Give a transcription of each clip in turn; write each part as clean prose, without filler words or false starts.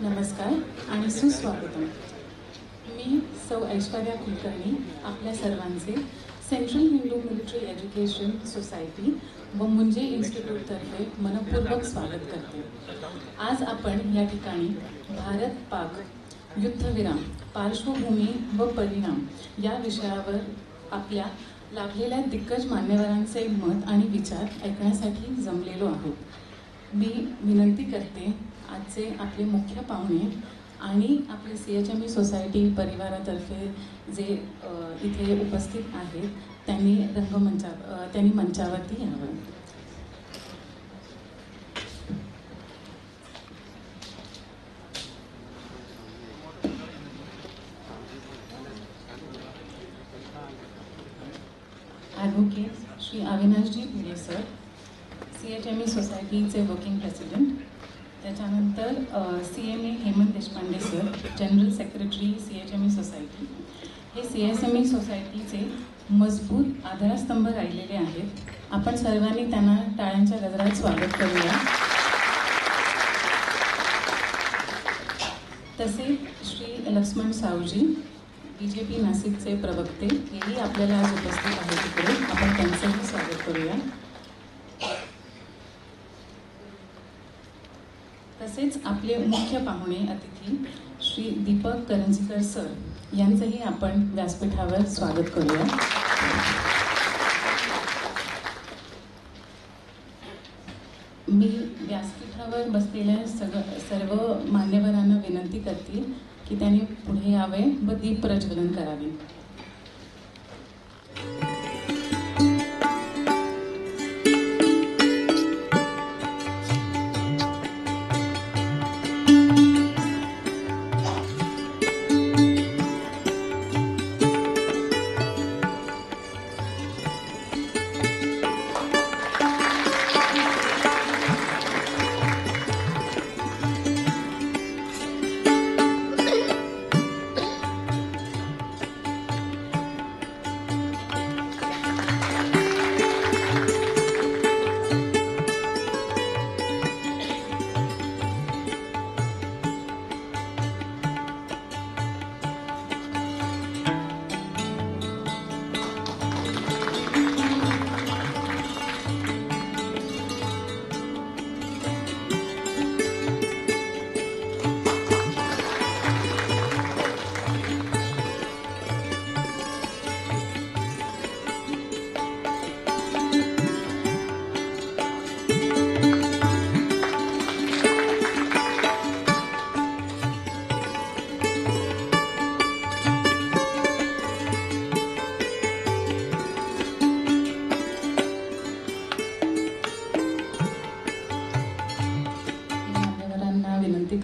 नमस्कार आणि सुस्वागतम. मी सौ ऐश्वर्या कुलकर्णी आपल्या सर्वांचे central Hindu military education society व मुंजे इन्स्टिट्यूटतर्फे मनपूर्वक स्वागत करते. आज आपण या ठिकाणी भारत पाक युद्धविराम, पार्श्वभूमी व परिणाम या विषयावर आपल्या लाभलेल्या दिग्गज मान्यवरांचे मत आणि विचार ऐकण्यासाठी जमलेलो आहोत. मी विनंती करते आजचे आपले मुख्य पाहुणे आणि आपले CHME सोसायटी परिवारातर्फे जे इथे उपस्थित आहेत त्यांनी मंचावरती यावं. Advocate Shri Avinashji Bhide sir, CHME सोसायटीचे वर्किंग प्रेसिडेंट. त्याच्यानंतर CMA Hemant Deshpande sir, general secretary CHME society. हे CHME सोसायटीचे मजबूत आधारस्तंभ राहिलेले आहेत. आपण सर्वांनी त्यांना टाळ्यांच्या गजरात स्वागत करूया. तसेच श्री लक्ष्मण सावजी, BJP नाशिकचे प्रवक्ते, हेही आपल्याला आज उपस्थित आहेत तिकडे. आपण त्यांचंही स्वागत करूया. तसेच आपले मुख्य पाहुणे अतिथी श्री दीपक करंजीकर सर यांचंही आपण व्यासपीठावर स्वागत करूया. मी व्यासपीठावर बसलेल्या सर्व मान्यवरांना विनंती करते की त्यांनी पुढे यावे व दीप प्रज्वलन करावे.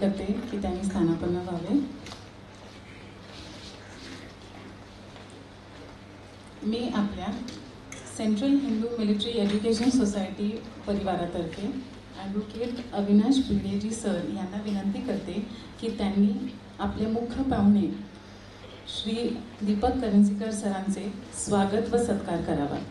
करते की त्यांनी स्थानापन्न व्हावे. मी आपल्या central Hindu military education society परिवारातर्फे ॲडव्होकेट अविनाश भिडेजी सर यांना विनंती करते की त्यांनी आपले मुख्य पाहुणे श्री दीपक करंजीकर सरांचे स्वागत व सत्कार करावा.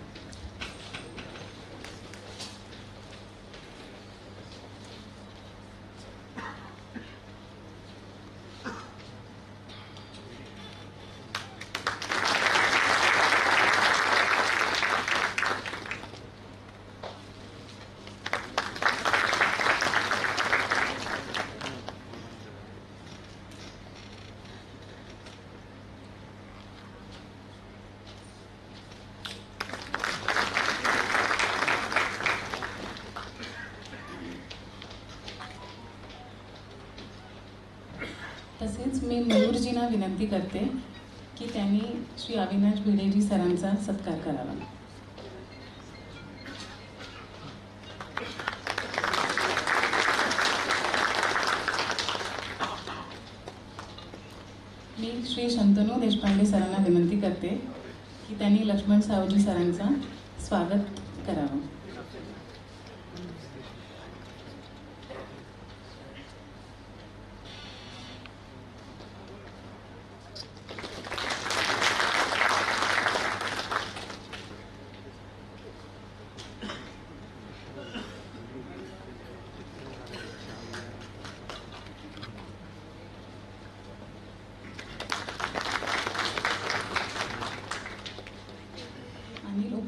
तसेच मी मयूरजींना विनंती करते की त्यांनी श्री अविनाश भिडेजी सरांचा सत्कार करावा. मी श्री शंतनू देशपांडे सरांना विनंती करते की त्यांनी लक्ष्मण सावजी सरांचा स्वागत करावं.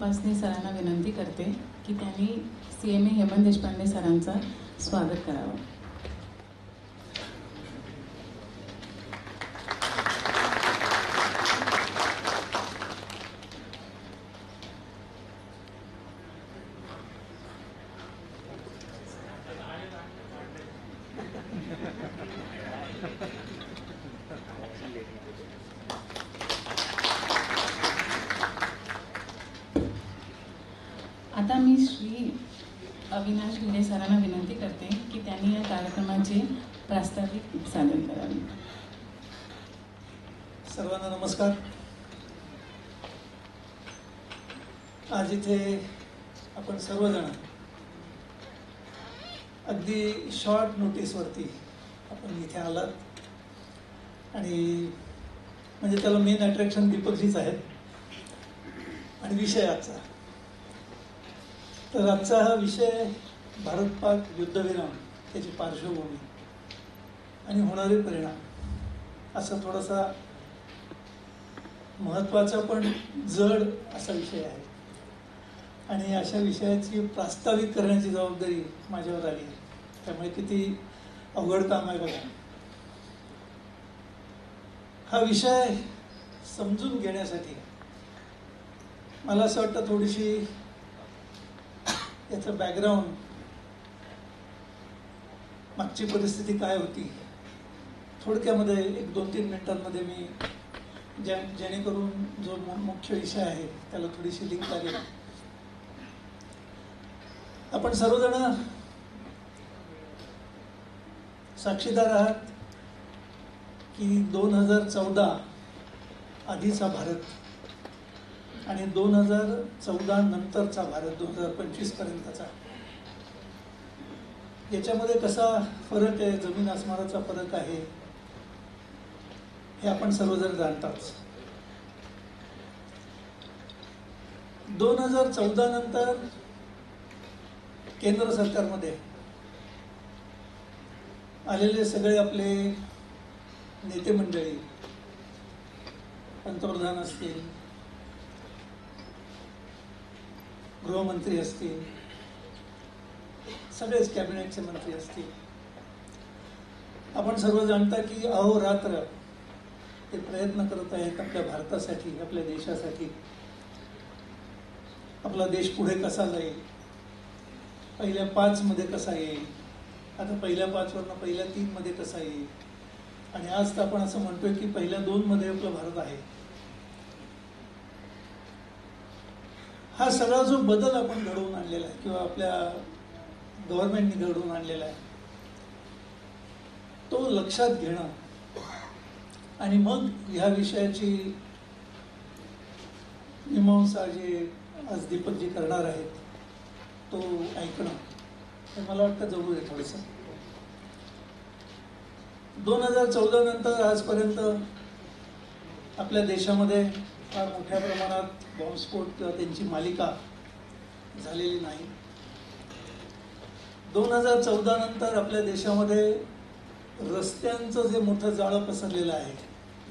तपासनी सरांना विनंती करते की त्यांनी CMA हेमंत देशपांडे सरांचा स्वागत करावं. आता मी श्री अविनाश भिडे सरांना विनंती करते की त्यांनी या कार्यक्रमाचे प्रास्ताविक सादर करावे. सर्वांना नमस्कार. आज इथे आपण सर्वजण अगदी शॉर्ट नोटीसवरती आपण इथे आलात आणि म्हणजे त्याला मेन अट्रॅक्शन दीपकजीच आहेत आणि विषय आजचा. तर आजचा हा विषय भारत पाक युद्धविराम, त्याची पार्श्वभूमी आणि होणारे परिणाम असा थोडासा महत्त्वाचा पण जड असा विषय आहे आणि अशा विषयाची प्रास्ताविक करण्याची जबाबदारी माझ्यावर आली आहे. त्यामुळे किती अवघड काम आहे बघा. हा विषय समजून घेण्यासाठी मला असं वाटतं थोडीशी याचं बॅकग्राऊंड, मागची परिस्थिती काय होती, थोडक्यामध्ये 1-2-3 मिनिटांमध्ये मी जेणेकरून जो मुख्य विषय आहे त्याला थोडीशी लिंक आली. आपण सर्वजण साक्षीदार आहात की 2014 आधीचा भारत आणि 2014 नंतरचा भारत 2025 पर्यंतचा, याच्यामध्ये कसा फरक आहे, जमीन आसमानाचा फरक आहे हे आपण सर्वजण जाणताच. 2014 नंतर केंद्र सरकारमध्ये आलेले सगळे आपले नेते मंडळी, पंतप्रधान असतील, गृहमंत्री असतील, सगळेच कॅबिनेटचे मंत्री असतील, आपण सर्व जाणता की अहोरात्र ते प्रयत्न करत आहेत आपल्या भारतासाठी, आपल्या देशासाठी. आपला देश पुढे कसा जाईल, पहिल्या 5 मध्ये कसा येईल, आता पहिल्या 5 वरनं पहिल्या 3 मध्ये कसा येईल आणि आज तर आपण असं म्हणतोय की पहिल्या 2 मध्ये आपला भारत आहे. हा सगळा जो बदल आपण घडवून आणलेला आहे किंवा आपल्या गव्हर्नमेंटने घडवून आणलेला आहे तो लक्षात घेणं आणि मग ह्या विषयाची मीमांसा जे आज दीपकजी करणार आहेत तो ऐकणं हे मला वाटतं जरूर आहे थोडंसं. 2014 नंतर आजपर्यंत आपल्या देशामध्ये फार मोठ्या प्रमाणात बॉम्बस्फोट किंवा त्यांची मालिका झालेली नाही. 2014 नंतर आपल्या देशामध्ये रस्त्यांचं जे मोठं जाळं पसरलेलं आहे,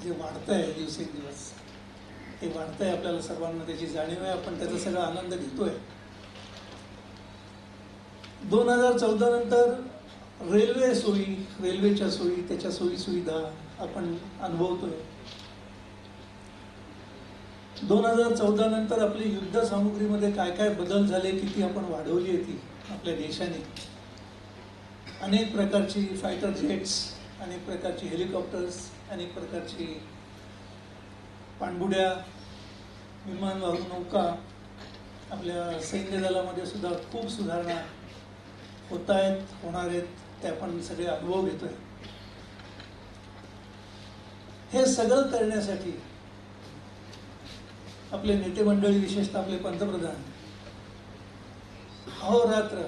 जे वाढतं आहे दिवसेंदिवस, ते वाढतं आहे. आपल्याला सर्वांना त्याची जाणीव आहे, आपण त्याचा सगळा आनंद घेतोय. 2014 नंतर रेल्वे सोयी, रेल्वेच्या सोयी, त्याच्या सोयी सुविधा आपण अनुभवतोय. 2014 नंतर आपली युद्ध सामुग्रीमध्ये काय काय बदल झाले, किती आपण वाढवली आहे ती आपल्या देशाने. अनेक प्रकारची फायटर जेट्स, अनेक प्रकारची हेलिकॉप्टर्स, अनेक प्रकारची पाणबुड्या, विमानवाहू नौका, आपल्या सैन्य दलामध्ये सुद्धा खूप सुधारणा होत आहेत, होणार आहेत, ते आपण सगळे अनुभव घेतोय. हे सगळं करण्यासाठी आपले नेते मंडळी, विशेषतः आपले पंतप्रधान अहोरात्र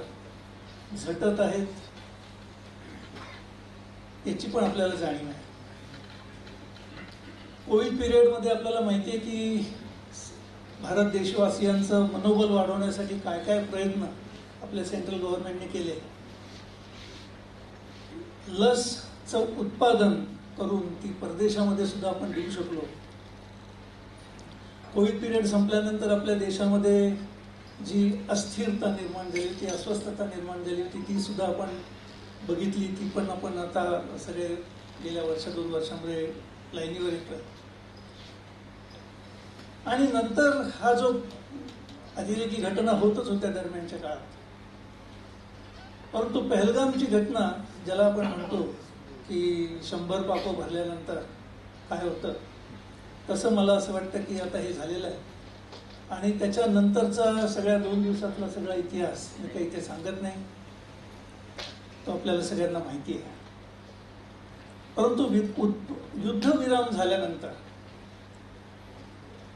झटत आहेत, याची पण आपल्याला जाणीव आहे. कोविड पिरियडमध्ये आपल्याला माहिती आहे की भारत देशवासियांचं मनोबल वाढवण्यासाठी काय काय प्रयत्न आपल्या सेंट्रल गव्हर्नमेंटने केले. लसचं उत्पादन करून ती परदेशामध्ये सुद्धा आपण देऊ शकलो. कोविड पिरियड संपल्यानंतर आपल्या देशामध्ये जी अस्थिरता निर्माण झाली होती, अस्वस्थता निर्माण झाली होती, ती सुद्धा आपण बघितली. ती पण आपण आता सगळे गेल्या दोन वर्षामध्ये लाईनीवर येतोय. आणि नंतर हा जो अतिरेकी घटना होतच होत्या दरम्यानच्या काळात, परंतु पहलगामची घटना ज्याला आपण म्हणतो की 100 पापं भरल्यानंतर काय होतं, तसं मला असं वाटतं की आता हे झालेलं आहे. आणि त्याच्यानंतरचा सगळ्या 2 दिवसातला सगळा इतिहास मी काही इथे सांगत नाही, तो आपल्याला सगळ्यांना माहिती आहे. परंतु युद्धविराम झाल्यानंतर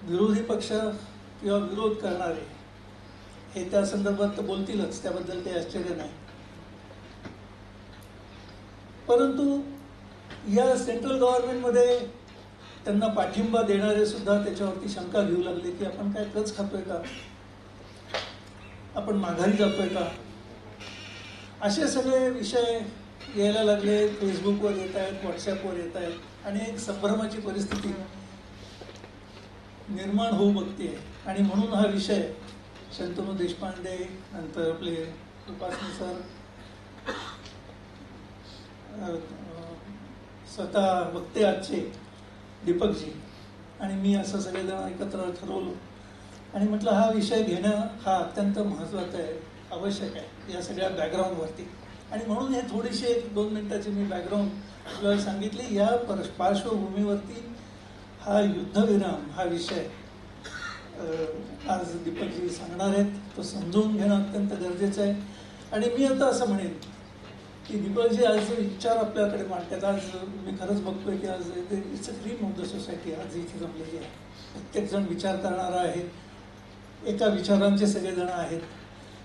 विरोधी पक्ष किंवा विरोध करणारे हे त्या संदर्भात बोलतीलच, त्याबद्दल काही आश्चर्य नाही. परंतु या सेंट्रल गव्हर्नमेंटमध्ये त्यांना पाठिंबा देणारे सुद्धा त्याच्यावरती शंका घेऊ लागले की आपण काय कच खातोय का, आपण माघारी जातोय का, असे सगळे विषय यायला लागले. फेसबुकवर येत आहेत, व्हॉट्सॲपवर येत आहेत आणि एक संभ्रमाची परिस्थिती निर्माण होऊ बघते. आणि म्हणून हा विषय शंतनू देशपांडे, नंतर आपले उपासनी सर, स्वतः वक्ते आजचे दीपकजी आणि मी असं सगळेजण एकत्र ठरवलं आणि म्हटलं हा विषय घेणं हा अत्यंत महत्त्वाचा आहे, आवश्यक आहे या सगळ्या बॅकग्राऊंडवरती. आणि म्हणून हे थोडीशी 1-2 मिनिटाची मी बॅकग्राऊंड आपल्याला सांगितली. या पार्श्वभूमीवरती हा युद्धविराम हा विषय आज दीपकजी सांगणार आहेत, तो समजून घेणं अत्यंत गरजेचं आहे. आणि मी आता असं म्हणेन की दीपकजी आज जे विचार आपल्याकडे मांडतात, आज मी खरंच बघतोय की आज it's a dream of the society आज इथे जमलेली आहे. प्रत्येकजण विचार करणारा आहे, एका विचारांचे सगळेजण आहेत,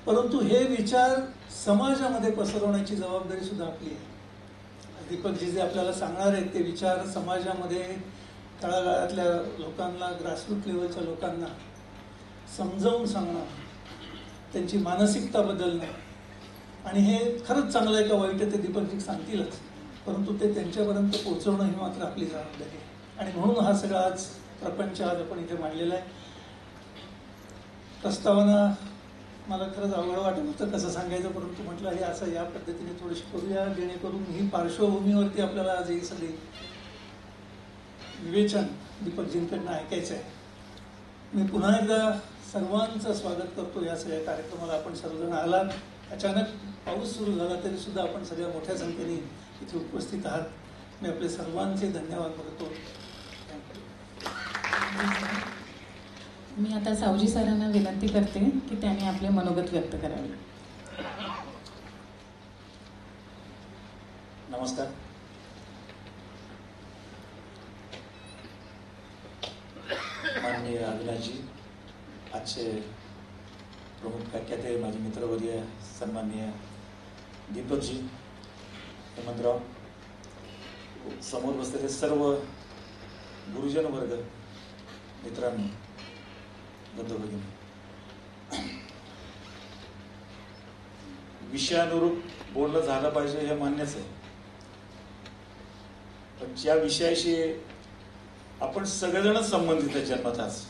परंतु हे विचार समाजामध्ये पसरवण्याची जबाबदारी सुद्धा आपली आहे. दीपकजी जे आपल्याला सांगणार आहेत ते विचार समाजामध्ये तळागाळातल्या लोकांना, ग्रासरूट लेवलच्या लोकांना समजावून सांगणं, त्यांची मानसिकता बदलणं. आणि हे खरंच चांगलं आहे का वाईट आहे ते दीपकजी सांगतीलच, परंतु ते त्यांच्यापर्यंत पोहोचवणं ही मात्र आपली जबाबदारी आहे. आणि म्हणून हा सगळा आज प्रपंच आज आपण इथे मांडलेला आहे. प्रस्तावना मला खरंच अवघड वाटत होतं कसं सांगायचं, परंतु म्हटलं हे असं या पद्धतीने थोडीशी करूया, जेणेकरून ही पार्श्वभूमीवरती आपल्याला आज हे सगळे विवेचन दीपकजींकडनं ऐकायचं आहे. मी पुन्हा एकदा सर्वांचं स्वागत करतो या सगळ्या कार्यक्रमाला. आपण सर्वजण आलात, अचानक पाऊस सुरू झाला तरी सुद्धा आपण सगळ्या मोठ्या संख्येने इथे उपस्थित आहात. मी आपले सर्वांचे धन्यवाद करतो. मी आता सावजी सरांना विनंती करते की त्यांनी आपले मनोगत व्यक्त करावे. नमस्कार. माननीय अविनाशजी, आजचे प्रमुख व्याख्याते, माझे मित्रवर्य सन्माननीय दीपकजी, हेमंतराव, समोर बसलेले सर्व गुरुजन वर्ग, मित्रांनो, बंधू भगिनी, विषयानुरूप बोलणं झालं पाहिजे हे मान्यच आहे, पण ज्या विषयाशी आपण सगळेजणच संबंधित आहे जन्मताच,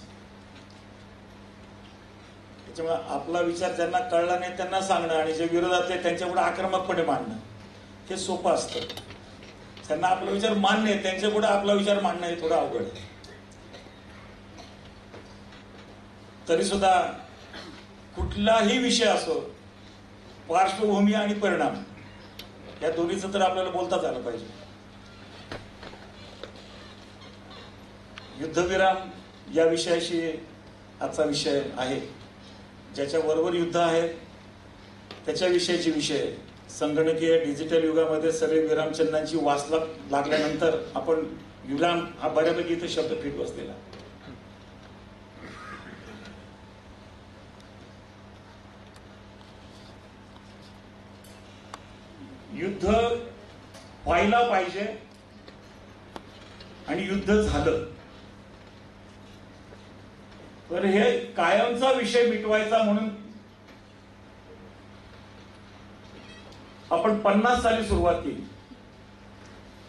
त्याच्यामुळे आपला विचार ज्यांना कळला नाही त्यांना सांगणं आणि जे विरोधात आहे त्यांच्यापुढे आक्रमकपणे मांडणं हे सोपं असतं. त्यांना आपला विचार मान्य आहे, त्यांच्यापुढे आपला विचार मांडणं हे थोडं अवघड आहे. तरी सुद्धा कुठलाही विषय असो, पार्श्वभूमी आणि परिणाम या दोन्हीचं तर आपल्याला बोलताच आलं पाहिजे. युद्धविराम या विषयाशी आजचा विषय आहे. ज्याच्याबरोबर युद्ध आहे त्याच्याविषयीचे विषय. संगणकीय डिजिटल युगामध्ये सर्व विरामचिन्हांची वास लागल्यानंतर आपण विराम हा बऱ्यापैकी इथे शब्द फिट बसलेला. युद्ध व्हायला पाहिजे आणि युद्ध झालं तर हे कायमचा विषय मिटवायचा म्हणून आपण 50 साली सुरुवात केली.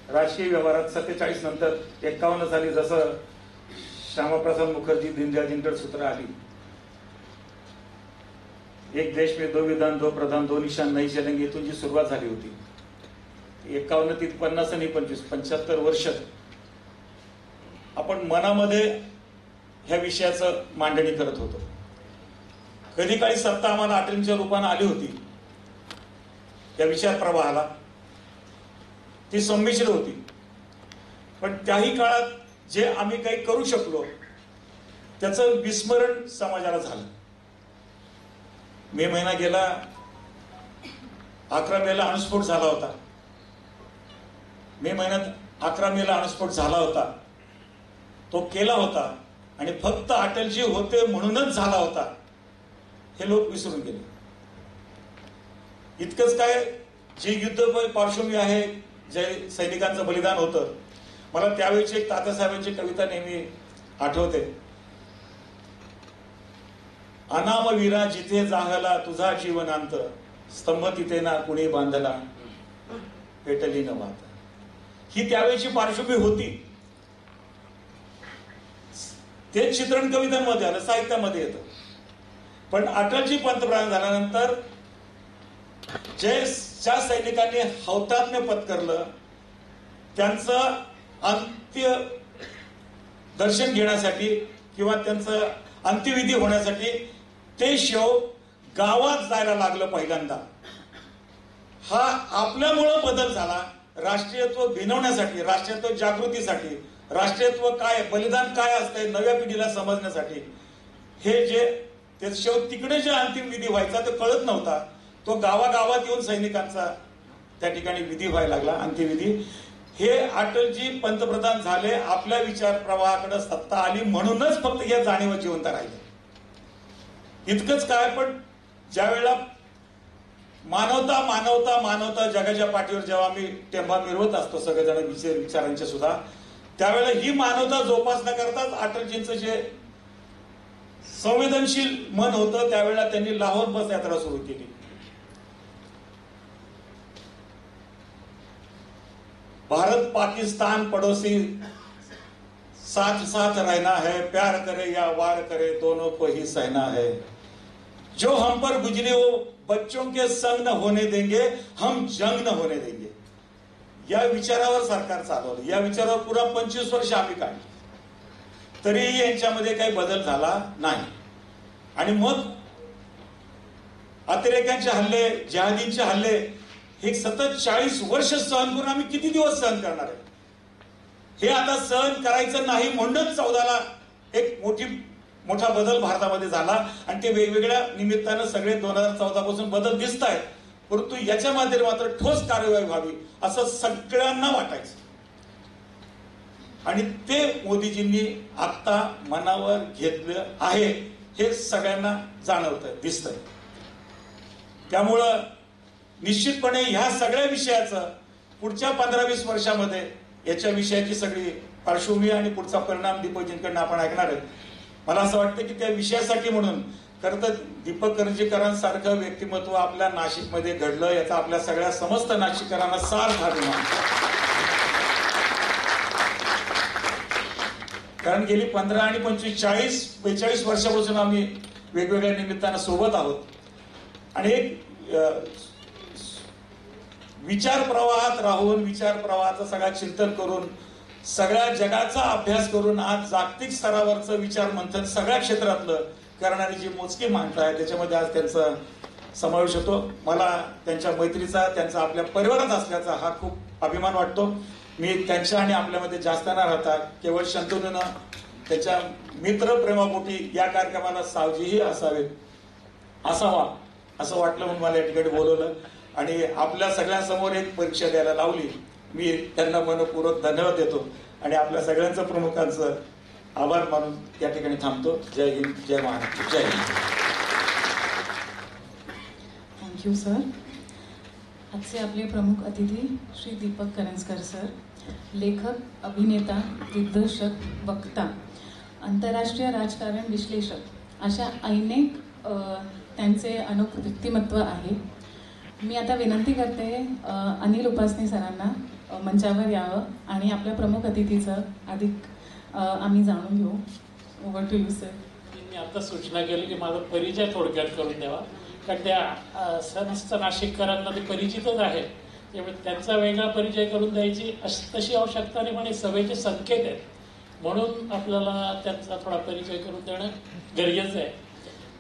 राजकीय व्यवहारात 47 नंतर 51 साली जसं श्यामाप्रसाद मुखर्जी दीनदयाळ सूत्र आली, एक देश में दो विधान दो प्रधान दो निशान नहीं चलेंगे, इथून जी सुरुवात झाली होती 51 ते 50 आणि 25 75 वर्ष आपण मनामध्ये ह्या विषयाचं मांडणी करत होतो. कधी काळी सत्ता आम्हाला अटलच्या रूपाने आली होती, या विचार प्रवाहाला ती संमिश्र होती, पण त्याही काळात जे आम्ही काही करू शकलो त्याचं विस्मरण समाजाला झालं. मे महिना गेला, 11 मेला अणुस्फोट झाला होता. मे महिन्यात 11 मेला अणुस्फोट झाला होता, तो केला होता आणि फक्त अटलजी होते म्हणूनच झाला होता हे लोक विसरून गेले. इतकंच काय, जे युद्ध पार्श्वभूमी आहे, जे सैनिकांचं बलिदान होतं, मला त्यावेळीची एक तात्यासाहेबांची कविता नेहमी आठवते. अनामवीरा जिथे जाहला तुझा जीवनांत, स्तंभ तिथे ना कुणी बांधला पेटली न वात. ही त्यावेळीची पार्श्वभूमी होती. ते चित्रण कवितांमध्ये आलं, साहित्यामध्ये येतं. पण अटलजी पंतप्रधान झाल्यानंतर ज्या सैनिकांनी हौतात्म्य पत्करलं त्यांचं अंत्य दर्शन घेण्यासाठी किंवा त्यांचं अंत्यविधी होण्यासाठी ते शव गावात जायला लागलं पहिल्यांदा. हा आपल्यामुळं बदल झाला. राष्ट्रीयत्व भिनवण्यासाठी, राष्ट्रीयत्व जागृतीसाठी, राष्ट्रीयत्व काय, बलिदान काय असतंय नव्या पिढीला समजण्यासाठी हे जे ते शव तिकडे जे अंतिम विधी व्हायचा तो कळत नव्हता, तो गावागावात येऊन सैनिकांचा त्या ठिकाणी विधी व्हायला लागला, अंत्यविधी. हे अटलजी पंतप्रधान झाले, आपल्या विचार प्रवाहाकडे सत्ता आली म्हणूनच फक्त या जाणीवा जिवंत राहिल्या. इतकंच काय, पण ज्या वेळेला मानवता मानवता मानवता जगाच्या पाठीवर जेव्हा आम्ही टेंबा मिरवत असतो सगळेजण विचारांचे सुद्धा, त्यावेळेला ही मानवता जोपासना करताच अटलजींचं जे संवेदनशील मन होतं त्यावेळेला त्यांनी लाहोर बस यात्रा सुरू केली. भारत पाकिस्तान पड़ोसी साथ साथ रहना है, प्यार करे या वार करे दोनों को ही सहना है. जो हम पर गुजरे वो बच्चों के संग न होने देंगे, हम जंग न होने देंगे. या विचारावर सरकार चालवलं. या विचारावर पुरा 25 वर्ष आम्ही काढली, तरीही यांच्यामध्ये काही बदल झाला नाही. आणि मग अतिरेक्यांचे हल्ले, जिहादींचे हल्ले हे सतत 40 वर्ष सहन करून आम्ही किती दिवस सहन करणार आहे? हे आता सहन करायचं नाही म्हणूनच 14ला एक मोठा बदल भारतामध्ये झाला. आणि ते वेगवेगळ्या निमित्तानं सगळे 2014 पासून बदल दिसत आहेत. परंतु याच्या मात्र ठोस कार्यवाही व्हावी असं सगळ्यांना वाटायचं. आणि ते मोदीजींनी आता मनावर घेतलं आहे हे सगळ्यांना जाणवतंय, दिसतंय. त्यामुळं निश्चितपणे ह्या सगळ्या विषयाचं पुढच्या 15-20 वर्षामध्ये याच्या विषयाची सगळी पार्श्वभूमी आणि पुढचा परिणाम दीपकजींकडून आपण ऐकणार आहेत. मला असं वाटतं की त्या विषयासाठी म्हणून खरं तर दीपक करंजीकरांसारखं व्यक्तिमत्व आपल्या नाशिकमध्ये घडलं याचा आपल्या सगळ्या समस्त नाशिककरांना सार्थ अभिमान. कारण गेली 15 आणि 25 40-45 वर्षापासून आम्ही वेगवेगळ्या निमित्तानं सोबत आहोत. आणि एक विचार प्रवाहात राहून, विचार प्रवाहाचं सगळं चिंतन करून, सगळ्या जगाचा अभ्यास करून आज जागतिक स्तरावरचं विचार मंथन सगळ्या क्षेत्रातलं करणारी जी मोजकी माणसं आहे त्याच्यामध्ये आज त्यांचा समावेश होतो. मला त्यांच्या मैत्रीचा, त्यांचा आपल्या परिवारात असल्याचा हा खूप अभिमान वाटतो. मी त्यांच्या आणि आपल्यामध्ये जास्त न राहता केवळ शंतनूनं त्याच्या मित्र प्रेमापोटी या कार्यक्रमाला सावजीही असावा असं वाटलं म्हणून मला या ठिकाणी बोलवलं आणि आपल्या सगळ्यांसमोर एक परीक्षा द्यायला लावली. मी त्यांना मनपूर्वक धन्यवाद देतो आणि आपल्या सगळ्यांचं प्रमुखांचं आभार मानून या ठिकाणी थांबतो. जय हिंद, जय महाराष्ट्र, जय हिंद. Thank you sir. आजचे आपले प्रमुख अतिथी श्री दीपक करंजकर सर, लेखक, अभिनेता, दिग्दर्शक, वक्ता, आंतरराष्ट्रीय राजकारण विश्लेषक अशा अनेक त्यांचे अनोख व्यक्तिमत्व आहे. मी आता विनंती करते अनिल उपासनी सरांना मंचावर यावं आणि आपल्या प्रमुख अतिथीचं अधिक आम्ही जाणून घेऊ. Over to you sir. मी आता सूचना केली की माझा परिचय थोडक्यात करून द्यावा, कारण त्या समस्त नाशिककरांना ते परिचितच आहे, त्यामुळे त्यांचा वेगळा परिचय करून द्यायची तशी आवश्यकता नाही, पण हे सभेचे संकेत आहेत म्हणून आपल्याला त्यांचा थोडा परिचय करून देणं गरजेचं आहे.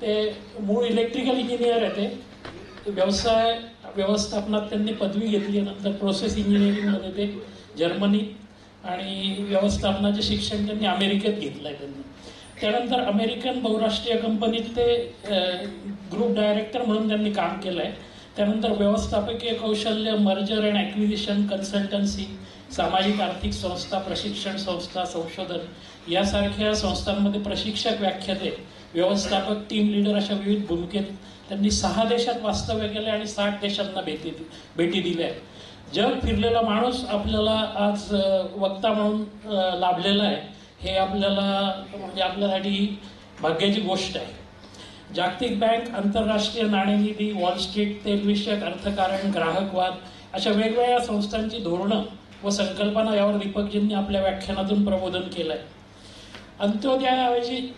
ते मूळ इलेक्ट्रिकल इंजिनियर आहे. ते व्यवस्थापनात त्यांनी पदवी घेतली, नंतर प्रोसेस इंजिनिअरिंगमध्ये ते जर्मनीत, आणि व्यवस्थापनाचे शिक्षण त्यांनी अमेरिकेत घेतलं आहे त्यांनी. त्यानंतर अमेरिकन बहुराष्ट्रीय कंपनीत ते ग्रुप डायरेक्टर म्हणून त्यांनी काम केलं आहे. त्यानंतर व्यवस्थापकीय कौशल्य, मर्जर अँड ॲक्विजिशन, कन्सल्टन्सी, सामाजिक आर्थिक संस्था, प्रशिक्षण संस्था, संशोधन यासारख्या संस्थांमध्ये प्रशिक्षक, व्याख्याते, व्यवस्थापक, टीम लीडर अशा विविध भूमिकेत त्यांनी 6 देशात वास्तव्य केलं आणि 60 देशांना भेटी दिल्या. जग फिरलेला माणूस आपल्याला आज वक्ता म्हणून लाभलेला आहे, हे आपल्याला म्हणजे आपल्यासाठी भाग्याची गोष्ट आहे. जागतिक बँक, आंतरराष्ट्रीय नाणेनिधी, वॉल स्ट्रीट, तेलविषयक अर्थकारण, ग्राहकवाद अशा वेगवेगळ्या संस्थांची धोरणं व संकल्पना यावर दीपकजींनी आपल्या व्याख्यानातून प्रबोधन केलं आहे. अंत्योदयाऐवजी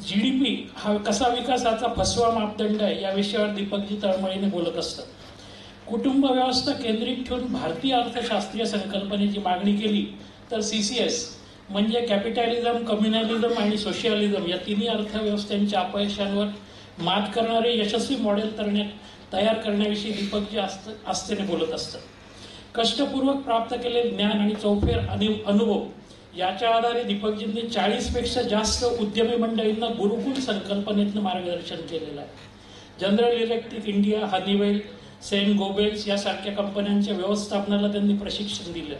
GDP हा कसा विकासाचा फसवा मापदंड आहे या विषयावर दीपकजी तळमळीने बोलत असतात. कुटुंब व्यवस्था केंद्रित ठेवून भारतीय अर्थशास्त्रीय संकल्पनेची मागणी केली तर CCS म्हणजे कॅपिटॅलिझम, कम्युनॅलिझम आणि सोशलिझम या तिन्ही अर्थव्यवस्थांच्या अपयशांवर मात करणारे यशस्वी मॉडेल तयार करण्याविषयी दीपकजी आस्थेने बोलत असतात. कष्टपूर्वक प्राप्त केलेले ज्ञान आणि चौफेर अनुभव याच्या आधारे दीपकजींनी 40पेक्षा जास्त उद्यमी मंडळींना गुरुकुल संकल्पनेतनं मार्गदर्शन केलेलं आहे. General Electric India, Honeywell, Saint Gobain यासारख्या कंपन्यांच्या व्यवस्थापनाला त्यांनी प्रशिक्षण दिलं.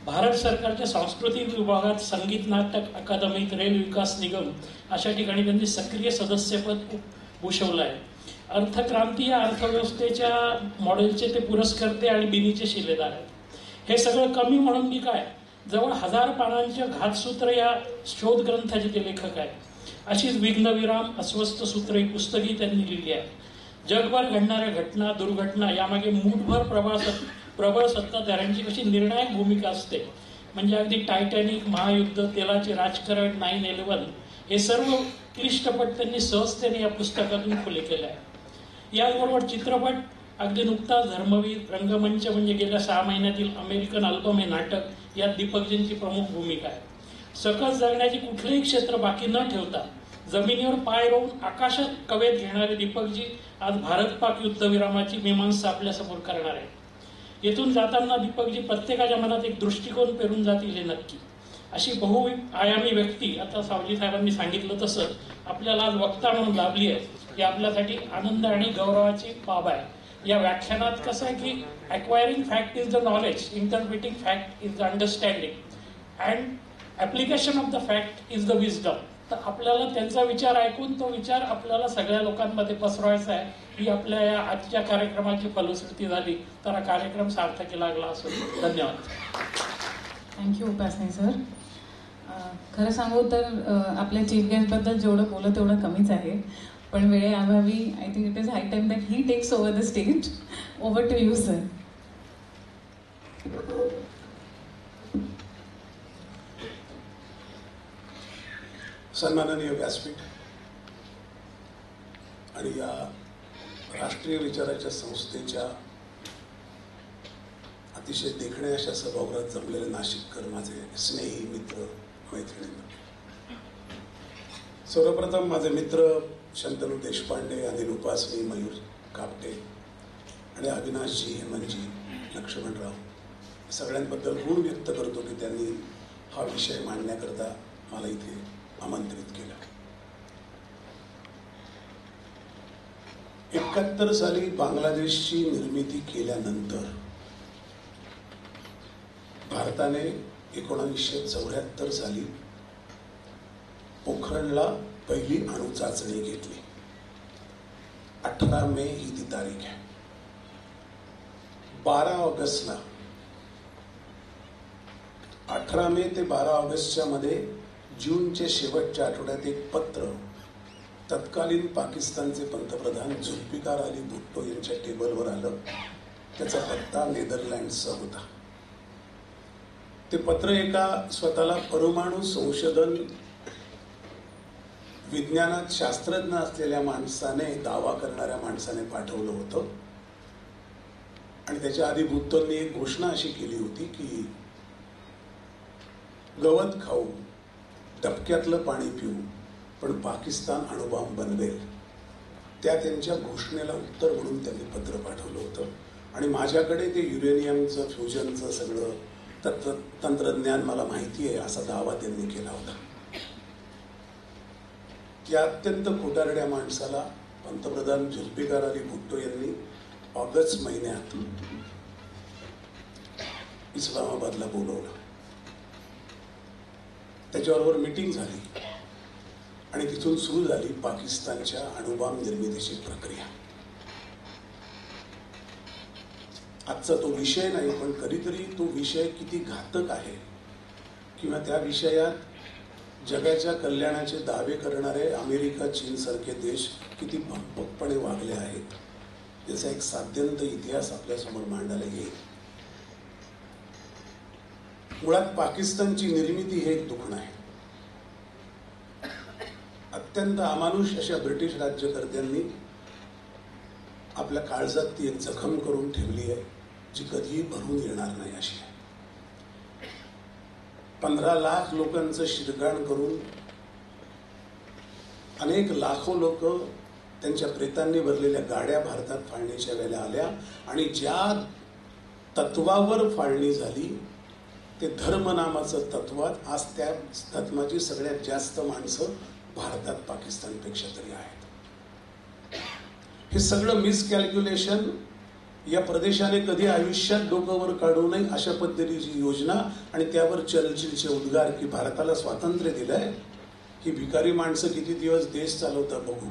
भारत सरकारच्या सांस्कृतिक विभागात, संगीत नाटक अकादमीत, रेल विकास निगम अशा ठिकाणी त्यांनी सक्रिय सदस्यपद भूषवलं आहे. अर्थक्रांती या अर्थव्यवस्थेच्या मॉडेलचे ते पुरस्कर्ते आणि बिनीचे शिलेदार आहेत. हे सगळं कमी म्हणून मी काय, जवळ 1000 पानांच्या घातसूत्र या शोध ग्रंथाचे ते लेखक आहेत. अशीच विघ्नविराम, अस्वस्थ सूत्र ही पुस्तकही त्यांनी लिहिली आहे. जगभर घडणाऱ्या घटना, दुर्घटना यामागे मूठभर प्रबळ सत्ताधाऱ्यांची कशी निर्णायक भूमिका असते, म्हणजे अगदी टायटॅनिक, महायुद्ध, तेलाचे राजकारण, 9/11 हे सर्व क्लिष्टपट त्यांनी सहजतेने या पुस्तकातून खुले केले आहे. याचबरोबर चित्रपट, अगदी नुकताच धर्मवीर, रंगमंच म्हणजे गेल्या 6 महिन्यातील अमेरिकन अल्बम हे नाटक यात दीपकजींची प्रमुख भूमिका आहे. सकस जगण्याचे कुठलेही क्षेत्र बाकी न ठेवता जमिनीवर पाय रोवून आकाशात कवेत घेणारे दीपकजी आज भारत-पाक युद्धविरामाची मीमांसा आपल्यासमोर करणार आहेत. येथून जाताना दीपकजी प्रत्येकाच्या मनात एक दृष्टिकोन पेरून जातील हे नक्की. अशी बहुआयामी व्यक्ती आता सावजी साहेबांनी सांगितलं तसं आपल्याला आज वक्ता म्हणून लाभली आहे, ही आपल्यासाठी आनंद आणि गौरवाची बाब आहे. या व्याख्यानात कसं आहे की acquiring fact is the knowledge, interpreting fact is the understanding and application of the fact is the wisdom. तर आपल्याला त्यांचा विचार ऐकून तो विचार आपल्याला सगळ्या लोकांमध्ये पसरवायचा आहे. ही आपल्या या आजच्या कार्यक्रमाची फलश्रुती झाली तर हा कार्यक्रम सार्थकी लागला असेल. धन्यवाद. Thank you Upasane sir. खरं सांगू तर आपल्या चीफ गेस्टबद्दल जेवढं बोललं तेवढं कमीच आहे, पण वेळेअभावी I think it is high time that he takes over the stage. Over to you sir. सन्माननीय व्यासपीठ आणि या राष्ट्रीय विचाराच्या संस्थेच्या अतिशय देखणे अशा सभागृहात जमलेले नाशिककर, माझे स्नेही मित्र मैत्रिणी, सर्वप्रथम माझे मित्र शंतनू देशपांडे, अनिल उपासनी, मयूर कापटे आणि अविनाशजी, हेमंतजी, लक्ष्मणराव सगळ्यांबद्दल ऋण व्यक्त करतो की त्यांनी हा विषय मांडण्याकरता मला इथे आमंत्रित केलं. 71 साली बांगलादेशची निर्मिती केल्यानंतर भारताने 1974 साली पोखरणला पहिली अणु चाचणी घेतली. 18 मे ही ती तारीख आहे. 12 ऑगस्टला 18 मे ते 12 ऑगस्टच्या मध्ये जूनच्या शेवटच्या आठवड्यात एक पत्र तत्कालीन पाकिस्तानचे पंतप्रधान जुल्फिकार अली भुट्टो यांच्या टेबलवर आलं. त्याचा पत्ता नेदरलँड्सचा होता. ते पत्र एका स्वतःला परमाणु संशोधन विज्ञानात शास्त्रज्ञ असलेल्या माणसाने, दावा करणाऱ्या माणसाने पाठवलं होतं. आणि त्याच्या आधी बुद्धंनी एक घोषणा अशी केली होती की गवत खाऊ, डबक्यातलं पाणी पिऊ, पण पाकिस्तान अणुबॉम्ब बनवेल. त्या त्यांच्या घोषणेला उत्तर म्हणून त्यांनी पत्र पाठवलं होतं. आणि माझ्याकडे ते युरेनियमचं, फ्युजनचं सगळं तंत्रज्ञान मला माहिती आहे असा दावा त्यांनी केला होता. या अत्यंत खोटारड्या माणसाला पंतप्रधान जुल्फिकार अली भुट्टो यांनी ऑगस्ट महिन्यात इस्लामाबादला बोलवलं. त्याच्याबरोबर मीटिंग झाली आणि तिथून सुरू झाली पाकिस्तानच्या अणुबॉम्ब निर्मितीची प्रक्रिया. आजचा तो विषय नाही, पण कधीतरी तो विषय किती घातक आहे किंवा त्या विषयात जगाच्या कल्याणाचे दावे करणारे अमेरिका, चीन सारखे देश किती भंपकपणे वागले आहेत याचा एक साध्यंत इतिहास आपल्यासमोर मांडायला येईल. मुळात पाकिस्तानची निर्मिती हे एक दुखणं आहे. अत्यंत अमानुष अशा ब्रिटिश राज्यकर्त्यांनी आपल्या काळजात ती एक जखम करून ठेवली आहे जी कधीही भरून येणार नाही अशी आहे. 15 लाख लोकांचं शिरगाण करून अनेक लाखो लोक त्यांच्या प्रेतांनी भरलेल्या गाड्या भारतात फाळणीच्या वेळेला आल्या आणि ज्या तत्वावर फाळणी झाली ते धर्म नामाचं तत्वात, आज त्या तत्वाची सगळ्यात जास्त माणसं भारतात पाकिस्तानपेक्षा तरी आहेत. हे सगळं मिसकॅल्क्युलेशन या प्रदेशाने कधी आयुष्यात डोकं वर काढू नये अशा पद्धतीची योजना आणि त्यावर चर्चिलचे उद्गार की भारताला स्वातंत्र्य दिलंय, ही भिकारी माणसं किती दिवस देश चालवतात बघू,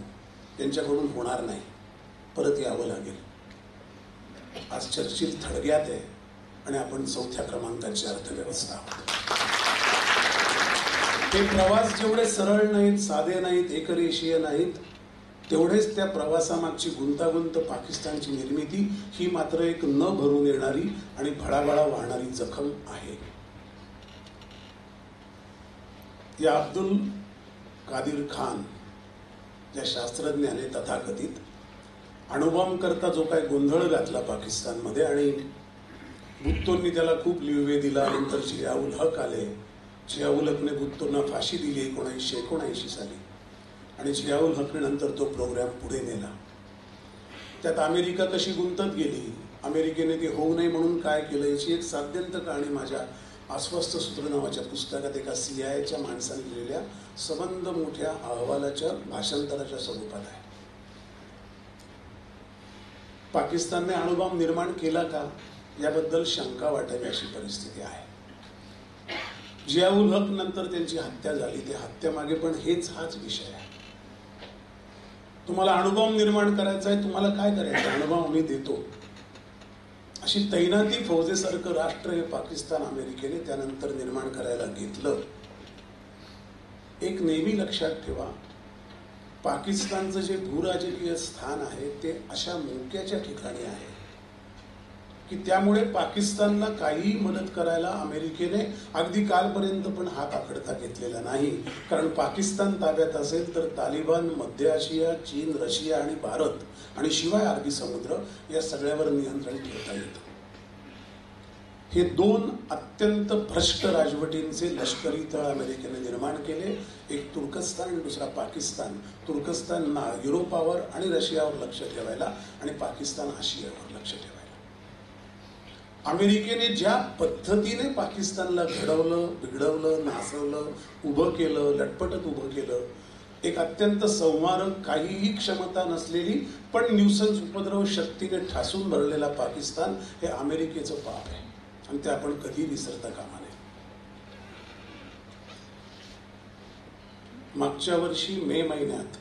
त्यांच्याकडून होणार नाही, परत यावं लागेल. आज चर्चिल थडग्यात आहे आणि आपण 4थ्या क्रमांकाची अर्थव्यवस्था आहोत. हे प्रवास जेवढे सरळ नाहीत, साधे नाहीत, एकरेषीय नाहीत, तेवढेच त्या प्रवासामागची गुंतागुंत, पाकिस्तानची निर्मिती ही मात्र एक न भरून येणारी आणि भळाभळा वाहणारी जखम आहे. या अब्दुल कादिर खान या शास्त्रज्ञाने तथाकथित अणुबॉम्ब करता जो काय गोंधळ घातला पाकिस्तानमध्ये आणि भुट्टोंनी त्याला खूप लिव्हे दिला. नंतर जियाउल हक आले. जियाउल हकने भुट्टोंना फाशी दिली 1979 साली आणि जियाउल हकने नंतर तो प्रोग्राम पुढे नेला. त्यात अमेरिका कशी गुंतत गेली, अमेरिकेने ते होऊ नये म्हणून काय केलं याची एक साध्यंत कहाणी माझ्या अस्वस्थ सूत्र नावाच्या पुस्तकात एका CIA माणसाने लिहिलेल्या संबंध मोठ्या अहवालाच्या भाषांतराच्या स्वरूपात आहे. पाकिस्तानने अणुबॉम्ब निर्माण केला का याबद्दल शंका वाटावी अशी परिस्थिती आहे. जियाउल हक नंतर त्यांची हत्या झाली. त्या हत्यामागे पण हाच विषय आहे. तुम्हाला अणुबॉम्ब निर्माण करायचा आहे, तुम्हाला काय करायचं, अणुबॉम्ब मी देतो अशी तैनाती फौजेसारखं राष्ट्र हे पाकिस्तान अमेरिकेने त्यानंतर निर्माण करायला घेतलं. एक नेहमी लक्षात ठेवा, पाकिस्तानचं जे भूराजकीय स्थान आहे ते अशा मोक्याच्या ठिकाणी आहे की त्यामुळे पाकिस्तानला काहीही मदत करायला अमेरिकेने अगदी कालपर्यंत पण हात आखडता घेतलेला नाही. कारण पाकिस्तान ताब्यात असेल तर तालिबान, मध्य आशिया, चीन, रशिया आणि भारत आणि शिवाय अरबी समुद्र या सगळ्यावर नियंत्रण ठेवता येतं. हे 2 अत्यंत भ्रष्ट राजवटींचे लष्करी तळ अमेरिकेने निर्माण केले. एक तुर्कस्तान आणि दुसरा पाकिस्तान. तुर्कस्तान युरोपावर आणि रशियावर लक्ष ठेवायला आणि पाकिस्तान आशियावर लक्ष ठेवायला. अमेरिकेने ज्या पद्धतीने पाकिस्तानला घडवलं, बिघडवलं, नासवलं, उभं केलं, लटपटत उभं केलं, एक अत्यंत संवारक, काहीही क्षमता नसलेली पण न्यूसन्स उपद्रव शक्तीने ठासून भरलेला पाकिस्तान हे अमेरिकेचं पाप आहे आणि ते आपण कधी विसरता कामा नये. मागच्या वर्षी मे महिन्यात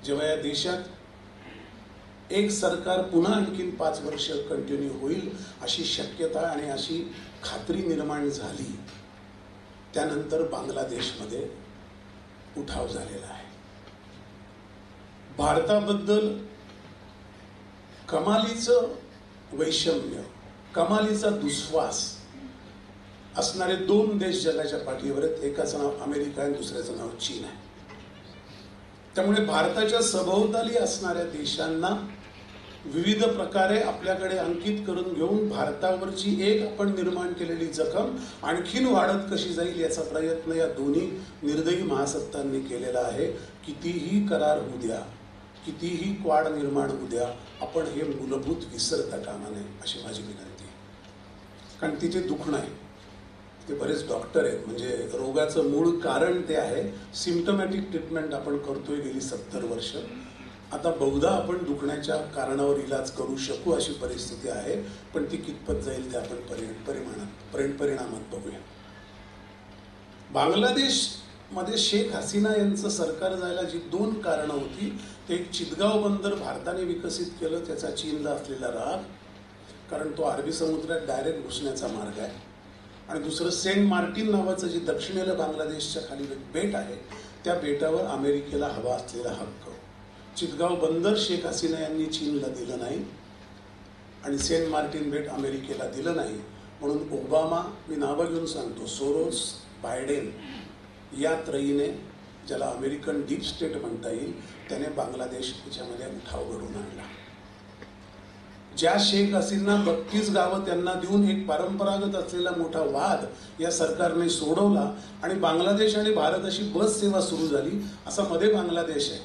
जेव्हा या देशात एक सरकार पुन्हा आणखीन 5 वर्ष कंटिन्यू होईल अशी शक्यता आणि अशी खात्री निर्माण झाली, त्यानंतर बांगलादेशमध्ये उठाव झालेला आहे. भारताबद्दल कमालीचं वैषम्य, कमालीचा दुस्वास असणारे 2 देश जगाच्या पाठीवर आहेत. एकाचं नाव अमेरिका आहे, दुसऱ्याचं नाव चीन आहे. त्यामुळे भारताच्या सभोवताली असणाऱ्या देशांना विविध प्रकारे आपल्याकडे अंकित करून घेऊन भारतावरची एक आपण निर्माण केलेली जखम आणखीन वाढत कशी जाईल याचा प्रयत्न या दोन्ही निर्दयी महासत्तांनी केलेला आहे. कितीही करार होऊ द्या, कितीही क्वाड निर्माण होऊ द्या, आपण हे मूलभूत विसरता कामा नये अशी माझी विनंती आहे. कारण तिथे दुखणं आहे, ते बरेच डॉक्टर आहेत, म्हणजे रोगाचं मूळ कारण ते आहे. सिम्पटमॅटिक ट्रीटमेंट आपण करतोय गेली 70 वर्ष. आता बहुधा आपण दुखण्याच्या कारणावर इलाज करू शकू अशी परिस्थिती आहे, पण ती कितपत जाईल ते आपण परिणामात बघूया. बांगलादेशमध्ये शेख हसीना यांचं सरकार जायला जी 2 कारणं होती, ते एक चितगाव बंदर भारताने विकसित केलं, त्याचा चीनला असलेला राग, कारण तो अरबी समुद्रात डायरेक्ट घुसण्याचा मार्ग आहे, आणि दुसरं सेंट मार्टिन नावाचं जे दक्षिणेला बांगलादेशच्या खाली एक बेट आहे, त्या बेटावर अमेरिकेला हवा असलेला हक्क. चितगाव बंदर शेख हसीना यांनी चीनला दिलं नाही आणि सेंट मार्टिन बेट अमेरिकेला दिलं नाही, म्हणून ओबामा, मी नावं घेऊन सांगतो, सोरोस, बायडेन या त्रयीने, ज्याला अमेरिकन डीप स्टेट म्हणता येईल, त्याने बांगलादेश याच्यामध्ये उठाव घडवून आणला. ज्या शेख हसीना 32 गावं त्यांना देऊन एक परंपरागत असलेला मोठा वाद या सरकारने सोडवला आणि बांगलादेश आणि भारत अशी बस सेवा सुरू झाली. असा मध्ये बांगलादेश आहे,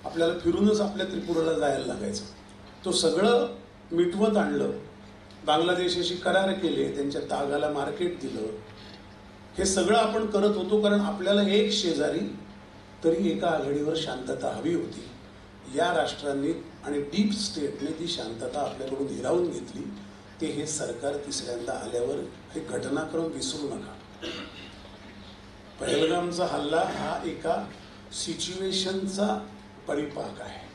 आपल्याला फिरूनच आपल्या त्रिपुराला जायला लागायचं. तो सगळं मिटवत आणलं, बांगलादेशाशी करार केले, त्यांच्या तागाला मार्केट दिलं. हे सगळं आपण करत होतो कारण आपल्याला एक शेजारी तरी एका आघाडीवर शांतता हवी होती. या राष्ट्रांनी आणि डीप स्टेटने ती शांतता आपल्याकडून हिरावून घेतली. ते हे सरकार तिसऱ्यांदा आल्यावर हे घटनाक्रम विसरू नका. पहलगामचा हल्ला हा एका सिच्युएशनचा परिपाक आहे.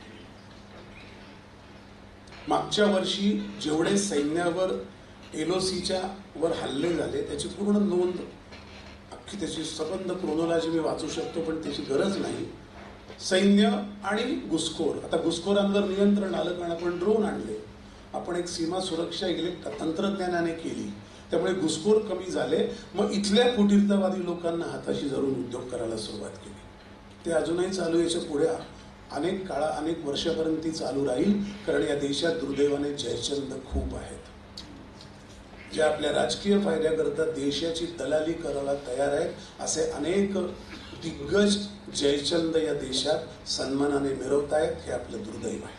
मागच्या वर्षी जेवढे सैन्यावर LOCच्या वर हल्ले झाले त्याची पूर्ण नोंद, अख्खी त्याची सबंध क्रोनॉलॉजी मी वाचू शकतो, पण त्याची गरज नाही. सैन्य आणि घुसखोर, आता घुसखोरांवर नियंत्रण आलं कारण आपण ड्रोन आणले, आपण एक सीमा सुरक्षा तंत्रज्ञानाने केली, त्यामुळे घुसखोर कमी झाले. मग इथल्या फुटीरतावादी लोकांना हाताशी धरून उद्योग करायला सुरुवात केली. ते अजूनही चालू, याच्या पुढे अनेक अनेक वर्षापर्यंत ती चालू राहील, कारण या देशात दुर्दैवाने जयचंद खूप आहेत, जे आपल्या राजकीय फायद्याकरता देशाची दलाली करायला तयार आहेत. असे अनेक दिग्गज जयचंद या देशात सन्मानाने मिरवत आहेत. हे आपलं दुर्दैव आहे,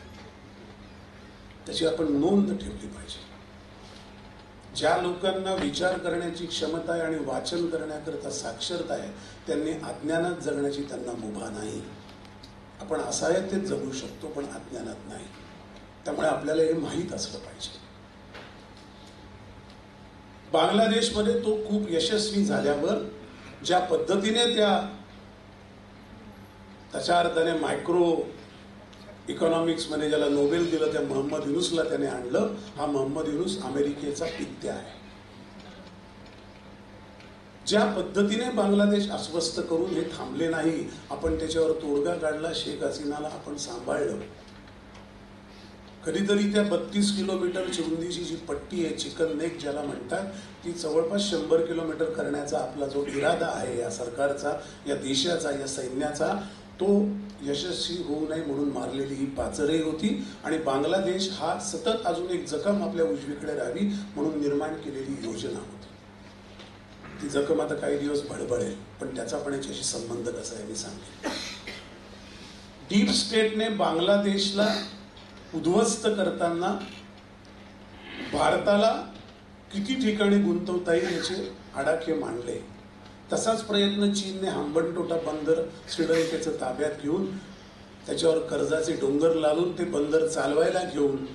त्याची आपण नोंद ठेवली पाहिजे. ज्या लोकांना विचार करण्याची क्षमता आहे आणि वाचन करण्याकरता साक्षरता आहे, त्यांनी अज्ञानात जगण्याची त्यांना मुभा नाही. आपण असहाय्यतेत जगू शकतो पण अज्ञानात नाही. त्यामुळे आपल्याला हे माहीत असलं पाहिजे. बांगलादेशमध्ये तो खूप यशस्वी झाल्यावर ज्या पद्धतीने त्याच्या अर्थाने मायक्रो इकॉनॉमिक्समध्ये ज्याला नोबेल दिलं त्या मोहम्मद युनुसला त्याने आणलं. हा मोहम्मद युनुस अमेरिकेचा पित्या आहे. ज्या पद्धतीने बांगलादेश अस्वस्थ करून हे थांबले नाही, आपण त्याच्यावर तोडगा काढला. शेख हसीनाला आपण सांभाळलं. कधीतरी त्या 32 किलोमीटरची रुंदीची जी पट्टी आहे, चिकन नेक ज्याला म्हणतात, ती जवळपास 100 किलोमीटर करण्याचा आपला जो इरादा आहे या सरकारचा, या देशाचा, या सैन्याचा, तो यशस्वी होऊ नये म्हणून मारलेली ही पाचरही होती. आणि बांगलादेश हा सतत अजून एक जखम आपल्या उजवीकडे राहावी म्हणून निर्माण केलेली योजना होती. ती जखम आता काही दिवस भडभडेल, पण त्याचा पण याच्याशी संबंध कसा आहे मी सांगेन. डीप स्टेटने बांगलादेशला उद्ध्वस्त करताना भारताला किती ठिकाणी गुंतवता येईल याचे आडाखे मांडले. तसाच प्रयत्न चीनने हंबनटोटा बंदर श्रीलंकेचं ताब्यात घेऊन त्याच्यावर कर्जाचे डोंगर लावून ते बंदर चालवायला घेऊन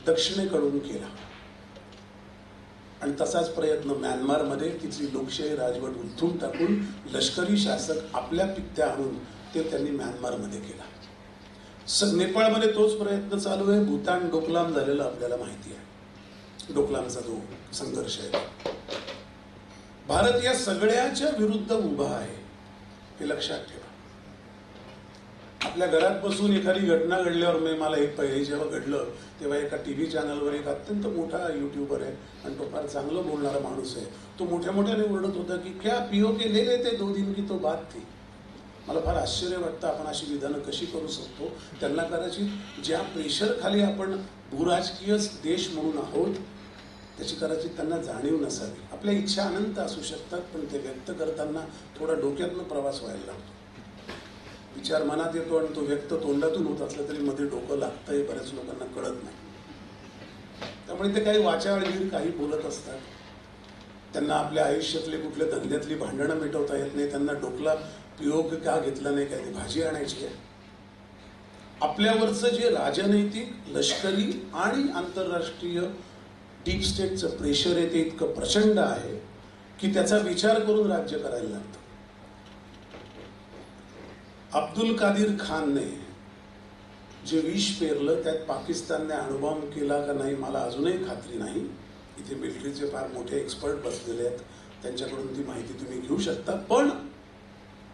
दक्षिणेकडून केला. आणि तसाच प्रयत्न म्यानमारमध्ये तिथली लोकशाही राजवट उलथून टाकून लष्करी शासक आपल्या पित्त्या आणून ते त्यांनी म्यानमारमध्ये केला. नेपाळमध्ये तोच प्रयत्न चालू आहे. भूतान डोकलाम झालेला आपल्याला माहिती आहे, डोकलामचा जो संघर्ष आहे. भारत या सगळ्याच्या विरुद्ध उभा आहे, हे लक्षात ठेवा. आपल्या घरात बसून एखादी घटना घडल्यावर मला एक पहिले जेव्हा घडलं तेव्हा एका TV चॅनलवर एक अत्यंत मोठा युट्यूबर आहे आणि तो फार चांगलं बोलणारा माणूस आहे. तो मोठ्या मोठ्याने ओरडत होता की क्या PO के ले लेते 2 दिन की तो बात थी. मला फार आश्चर्य वाटतं आपण अशी विधानं कशी करू शकतो. त्यांना कदाचित ज्या प्रेशरखाली आपण भूराजकीय देश म्हणून आहोत त्याची कदाचित त्यांना जाणीव नसावी. आपल्या इच्छा अनंत असू शकतात, पण ते व्यक्त करताना थोडा डोक्यातनं प्रवास व्हायला लागतो. विचार मनात येतो आणि तो व्यक्त तोंडातून होत असला तरी मध्ये डोकं लागतं हे बऱ्याच लोकांना कळत नाही. त्यामुळे ते काही वाचाळवीर काही बोलत असतात. त्यांना आपल्या आयुष्यातले कुठल्या धंद्यातली भांडणं मिटवता येत नाही. त्यांना डोकला पियोग का घेतला नाही, काय ती भाजी आणायची आहे. आपल्यावरचं जे राजनैतिक, लष्करी आणि आंतरराष्ट्रीय डीप स्टेटचं प्रेशर आहे ते इतकं प्रचंड आहे की त्याचा विचार करून राज्य करायला लागतं. अब्दुल कादिर खानने जे विष पेरलं त्यात पाकिस्तानने अणुबॉम्ब केला का नाही मला अजूनही खात्री नाही. इथे मिलिटरीचे फार मोठे एक्सपर्ट बसलेले आहेत, त्यांच्याकडून ती माहिती तुम्ही घेऊ शकता. पण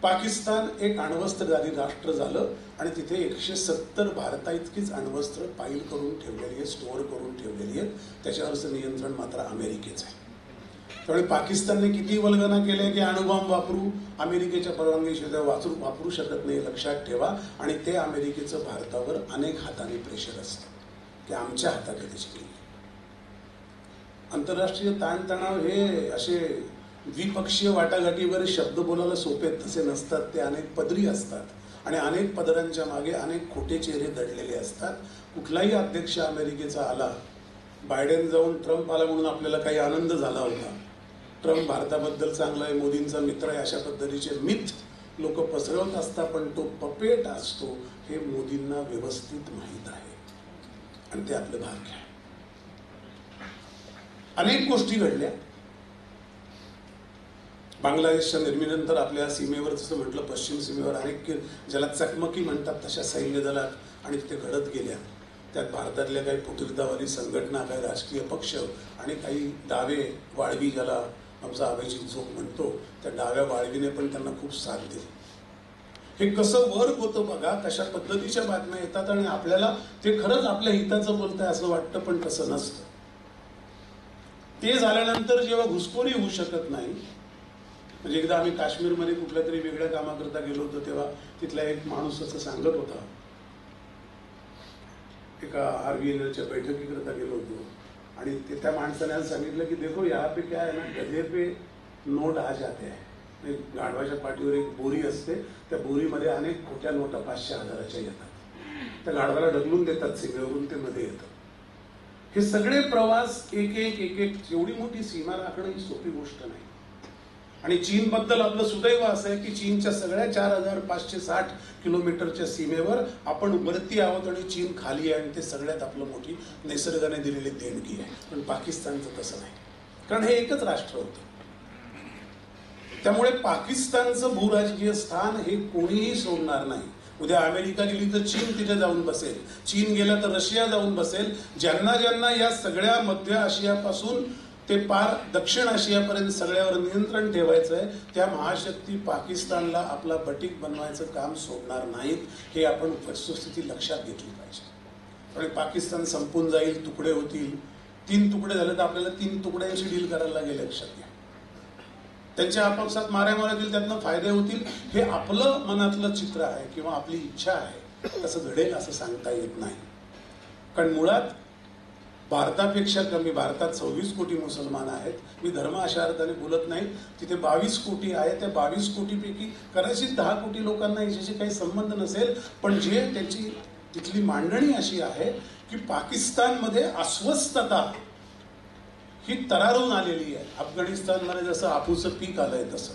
पाकिस्तान एक अण्वस्त्रधारी राष्ट्र झालं आणि तिथे 170 भारता इतकीच अण्वस्त्र पाईल करून ठेवलेली आहे, स्टोअर करून ठेवलेली आहेत. त्याच्यावरचं नियंत्रण मात्र अमेरिकेचं आहे. त्यामुळे पाकिस्तानने किती वल्गना केल्या की अणुबॉम्ब वापरू, अमेरिकेच्या परवानगीशिवाय वापरू शकत नाही, लक्षात ठेवा. आणि ते अमेरिकेचं भारतावर अनेक हाताने प्रेशर असतं की आमच्या हाताखाली त्याची केली. आंतरराष्ट्रीय ताणतणाव हे असे द्विपक्षीय वाटाघाटीवर शब्द बोलायला सोपे तसे नसतात. ते अनेक पदरी असतात आणि अनेक पदरांच्या मागे अनेक खोटे चेहरे दडलेले असतात. कुठलाही अध्यक्ष अमेरिकेचा आला, बायडेन जाऊन ट्रम्प आला म्हणून आपल्याला काही आनंद झाला होता. ट्रम्प भारताबद्दल चांगला आहे, मोदींचा मित्र आहे, अशा पद्धतीचे मिथ लोक पसरवत असतात. पण तो पपेट असतो हे मोदींना व्यवस्थित माहीत आहे आणि ते आपलं भाग्य आहे. अनेक गोष्टी घडल्या. बांगलादेशच्या निर्मितीनंतर आपल्या सीमेवर जसं म्हटलं पश्चिम सीमेवर अनेक ज्याला चकमकी म्हणतात तशा सैन्य दलात आणि तिथे घडत गेल्या. त्यात भारतातल्या काही फुटीरतावादी संघटना, काही राजकीय पक्ष आणि काही डावे वाळवी, ज्याला आमचा अभिजित जोग म्हणतो, त्या डाव्या वाळवीने पण त्यांना खूप साथ दिली. हे कसं वर्क होतं बघा, कशा पद्धतीच्या बातम्या येतात आणि आपल्याला ते खरंच आपल्या हिताचं बोलतंय असं वाटतं, पण तसं नसतं. ते झाल्यानंतर जेव्हा घुसखोरी होऊ शकत नाही, म्हणजे एकदा आम्ही काश्मीरमध्ये कुठल्या तरी वेगळ्या कामाकरता गेलो होतो तेव्हा तिथला एक माणूस असं सांगत होता, एका RVNLच्या बैठकीकरता गेलो होतो आणि ते त्या माणसाने आज सांगितलं की देखो यहाँ पे क्या है ना, गधे पे नोट आ जाते हैं. गाढवाच्या पाठीवर एक बोरी असते, त्या बोरीमध्ये अनेक खोट्या नोटा 500-1000च्या येतात. त्या गाढवाला ढकलून देतात सीमेवरून, ते मध्ये येतं. हे सगळे प्रवास एक एवढी मोठी सीमा राखणं ही सोपी गोष्ट नाही. आणि चीनबद्दल आपलं सुदैव असं आहे की चीनच्या सगळ्या 4560 किलोमीटरच्या सीमेवर आपण वरती आहोत आणि चीन खाली आहे आणि ते सगळ्यात आपलं मोठी निसर्गाने दिलेली देणगी आहे. पण पाकिस्तानचं तसं नाही, कारण हे एकच राष्ट्र होतं. त्यामुळे पाकिस्तानचं भूराजकीय स्थान हे कोणीही सोडणार नाही. उद्या अमेरिका गेली तर चीन तिथे जाऊन बसेल, चीन गेला तर रशिया जाऊन बसेल. ज्यांना ज्यांना या सगळ्या मध्य आशियापासून ते पार दक्षिण आशियापर्यंत सगळ्यावर नियंत्रण ठेवायचं आहे, त्या महाशक्ती पाकिस्तानला आपला बटीक बनवायचं काम सोडणार नाहीत. हे आपण वस्तुस्थिती लक्षात घेतली पाहिजे. आणि पाकिस्तान संपून जाईल, तुकडे होतील. 3 तुकडे झाले तर आपल्याला 3 तुकड्यांची डील करायला लागेल, लक्षात घ्या. त्यांच्या आपापसात माऱ्या होतील, त्यातनं फायदे होतील. हे आपलं मनातलं चित्र आहे किंवा आपली इच्छा आहे, तसं घडेल असं सांगता येत नाही. कारण मुळात भारतापेक्षा कमी, भारतात 26 कोटी मुसलमान आहेत. मी धर्म अशा अर्थाने बोलत नाही. तिथे 22 कोटी आहे. त्या 22 कोटीपैकी कदाचित 10 कोटी लोकांना याच्याशी काही संबंध नसेल, पण जे त्याची तिथली मांडणी अशी आहे की पाकिस्तानमध्ये अस्वस्थता ही तरारून आलेली आहे. अफगाणिस्तानमध्ये जसं आपूचं पीक आलंय तसं.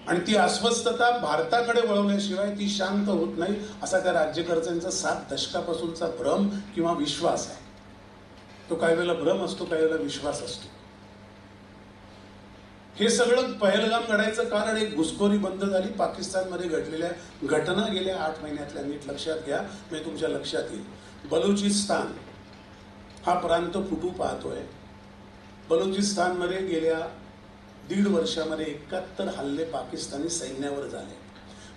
आणि ती अस्वस्थता भारताकडे वळवल्याशिवाय ती शांत होत नाही, असा त्या राज्यकर्त्यांचा 7 दशकापासूनचा भ्रम किंवा विश्वास आहे. तो काही वेळेला भ्रम असतो, काही वेळेला विश्वास असतो. हे सगळं पहलगाम घडायचं कारण एक घुसखोरी बंद झाली. पाकिस्तानमध्ये घडलेल्या घटना गेल्या 8 महिन्यातल्या नीट लक्षात घ्या, म्हणजे तुमच्या लक्षात येईल. बलुचिस्तान हा प्रांत फुटू पाहतोय. बलुचिस्तानमध्ये गेल्या 1.5 वर्षामध्ये 71 हल्ले पाकिस्तानी सैन्यावर झाले.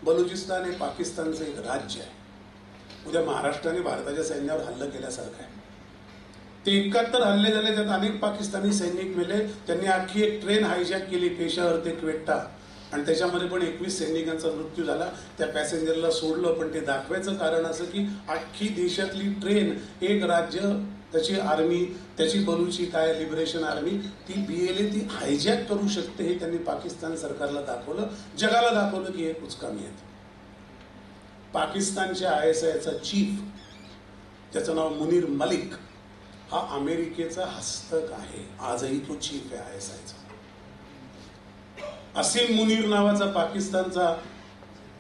बलुचिस्तान हे पाकिस्तानचं एक राज्य आहे. उद्या महाराष्ट्राने भारताच्या सैन्यावर हल्ला केल्यासारखं आहे. ते 71 हल्ले झाले, त्यात अनेक पाकिस्तानी सैनिक मेले. त्यांनी अख्खी एक ट्रेन हायजॅक केली पेशावर ते क्वेट्टा आणि त्याच्यामध्ये पण 21 सैनिकांचा मृत्यू झाला. त्या पॅसेंजरला सोडलं, पण ते दाखवायचं कारण असं की अख्खी देशातली ट्रेन, एक राज्य, त्याची आर्मी, त्याची बलूची काय लिबरेशन आर्मी, ती BLA ती हायजॅक करू शकते हे त्यांनी पाकिस्तान सरकारला दाखवलं, जगाला दाखवलं की हे कुचकामी आहेत. पाकिस्तानच्या ISIचा चीफ, त्याचं नाव मुनीर मलिक, हा अमेरिकेचा हस्तक आहे. आजही तो चीफ आहे ISIचा. असीम मुनीर नावाचा पाकिस्तानचा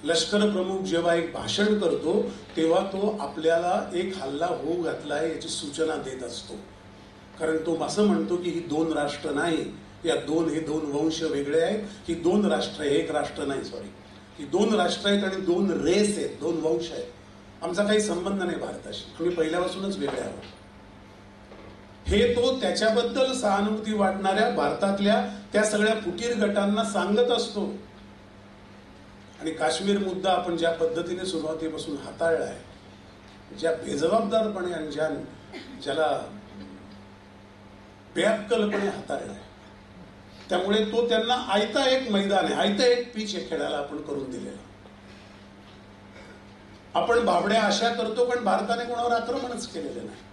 लष्कर प्रमुख जेव्हा एक भाषण करतो तेव्हा तो आपल्याला एक हल्ला होऊ घातलाय याची सूचना देत असतो. कारण तो असं म्हणतो की ही 2 राष्ट्र नाही, हे 2 वंश वेगळे आहेत. ही 2 राष्ट्र आहे, एक राष्ट्र नाही, सॉरी, ही 2 राष्ट्र आहेत आणि 2 रेस आहेत, 2 वंश आहेत. आमचा काही संबंध नाही भारताशी, आम्ही पहिल्यापासूनच वेगळे आहोत. हे तो त्याच्याबद्दल सहानुभूती वाटणाऱ्या भारतातल्या त्या सगळ्या फुटीर गटांना सांगत असतो. आणि काश्मीर मुद्दा आपण ज्या पद्धतीने सुरुवातीपासून हाताळलाय, ज्या बेजबाबदारपणे आणि ज्याला बेअक्कलपणे हाताळलाय, त्यामुळे तो त्यांना आयता एक मैदान आहे, आयता एक पिच आहे खेळायला आपण करून दिलेला. आपण बाबड्या आशा करतो, पण भारताने कोणावर आक्रमणच केलेलं नाही.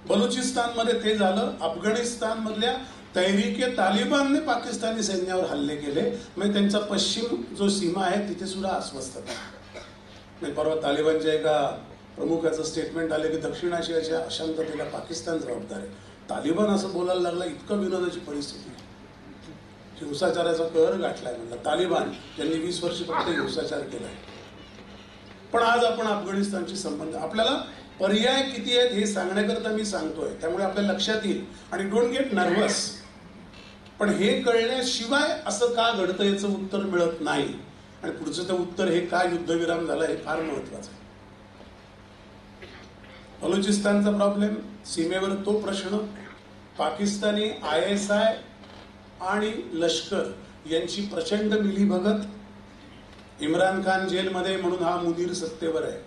बलुचिस्तानमध्ये ते झालं. अफगाणिस्तान मधल्या तहरीके तालिबानने पाकिस्तानी सैन्यावर हल्ले केले. म्हणजे त्यांचा पश्चिम जो सीमा आहे तिथे सुद्धा अस्वस्थता. म्हणजे परवा तालिबानच्या एका प्रमुखाचं स्टेटमेंट आलं की दक्षिण आशियाच्या अशांततेला पाकिस्तान जबाबदार आहे. तालिबान असं बोलायला लागला, इतकं विनोदाची परिस्थिती. हिंसाचाराचा कहर गाठलाय म्हणलं तालिबान, त्यांनी 20 वर्ष फक्त हिंसाचार केलाय. पण आज आपण अफगाणिस्तानशी संबंध, आपल्याला पर्याय किती आहेत हे सांगण्याकरता मी सांगतोय, त्यामुळे आपल्या लक्षात येईल. आणि डोंट गेट नर्वस. पण हे कळल्याशिवाय असं का घडतं याचं उत्तर मिळत नाही. आणि पुढचं ते उत्तर हे का युद्धविराम झाला हे फार महत्वाचं आहे. बलुचिस्तानचा प्रॉब्लेम, सीमेवर तो प्रश्न, पाकिस्तानी ISI आणि लष्कर यांची प्रचंड मिलीभगत. इम्रान खान जेलमध्ये म्हणून हा मुनीर सत्तेवर आहे,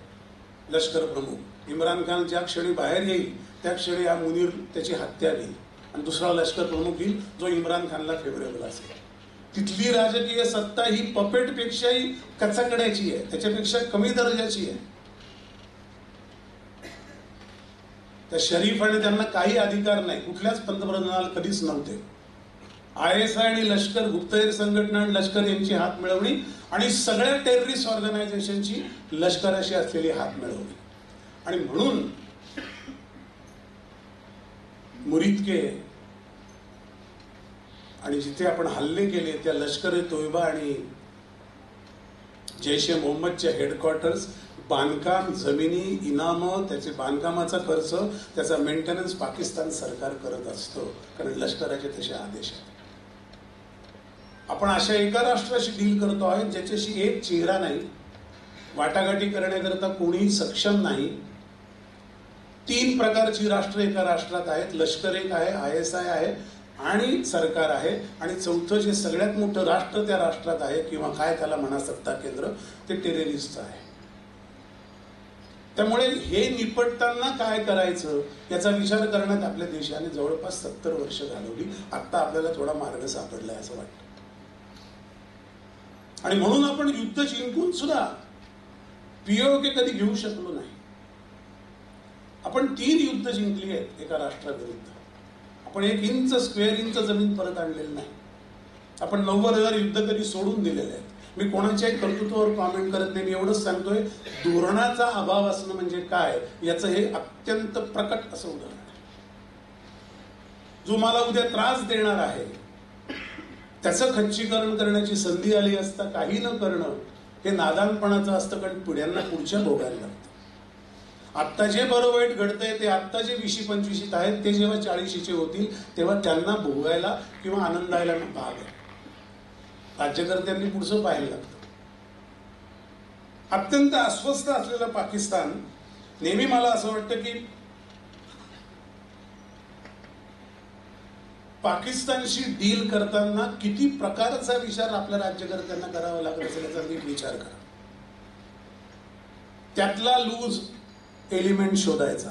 लष्कर प्रमुख. इम्रान खान ज्या क्षणी बाहेर येईल त्या क्षणी हा मुनीर त्याची हत्या घेईल आणि दुसरा लष्कर प्रमुख येईल जो इम्रान खानला फेवरेबल असेल. तिथली राजकीय सत्ता ही पपेटपेक्षाही कचाकड्याची आहे, त्याच्यापेक्षा कमी दर्जाची आहे. त्या शरीफाने त्यांना काही अधिकार नाही, कुठल्याच पंतप्रधानाला कधीच नव्हते. ISI आणि लष्कर, गुप्तहेर संघटना आणि लष्कर यांची हात मिळवणी आणि सगळ्या टेररिस्ट ऑर्गनायझेशनची लष्कराशी असलेली हात मिळवणी. आणि म्हणून मुरिदके आणि जिथे आपण हल्ले केले त्या लष्कर ए तोयबा आणि जैश ए मोहम्मदच्या हेडक्वार्टर्स, बांधकाम, जमिनी, इनामं, त्याचे बांधकामाचा खर्च, त्याचा मेंटेनन्स पाकिस्तान सरकार करत असतं, कारण लष्कराचे तसे आदेश आहेत. आपण अशा एका राष्ट्राशी डील करतो आहे ज्याच्याशी एक चेहरा नाही, वाटाघाटी करण्याकरता कोणीही सक्षम नाही. 3 प्रकारची राष्ट्र एका राष्ट्रात आहेत. लष्कर एक आहे, ISI आहे आणि सरकार आहे. आणि चौथं जे सगळ्यात मोठं राष्ट्र त्या राष्ट्रात आहे, किंवा काय त्याला म्हणा सत्ता केंद्र, ते टेररिस्ट आहे. त्यामुळे हे निपटताना काय करायचं याचा विचार करण्यात आपल्या देशाने जवळपास 70 वर्ष घालवली. आता आपल्याला थोडा मार्ग सापडलाय असं वाटतं. आणि म्हणून आपण युद्ध जिंकून सुद्धा POK कधी घेऊ शकलो नाही. आपण 3 युद्ध जिंकली आहेत एका राष्ट्राविरुद्ध. आपण 1 इंच, स्क्वेअर इंच जमीन परत आणलेली नाही. आपण 90,000 युद्ध कधी सोडून दिलेले आहेत. मी कोणाच्याही कर्तृत्वावर कॉमेंट करत नाही, मी एवढंच सांगतोय धोरणाचा अभाव असणं म्हणजे काय याचं हे अत्यंत प्रकट असं उदाहरण आहे. जो मला उद्या त्रास देणार आहे त्याचं खच्चीकरण करण्याची संधी आली असता काही न करणं हे नादानपणाचं असतं, कारण पिढ्यांना पुढच्या भोगायला लागतं. आत्ता जे बरं वाईट घडतंय ते आत्ता जे 20-25 आहेत ते जेव्हा 40चे होतील तेव्हा त्यांना भोगायला किंवा आनंदायला भाग आहे. राज्यकर्त्यांनी पुढचं पाहायला लागतं. अत्यंत अस्वस्थ असलेलं पाकिस्तान, नेहमी मला असं वाटतं की पाकिस्तानशी डील करताना किती प्रकारचा विचार आपल्या राज्यकर्त्यांना करावा लागत असेल याचा नीट विचार करा. त्यातला लूज एलिमेंट शोधायचा,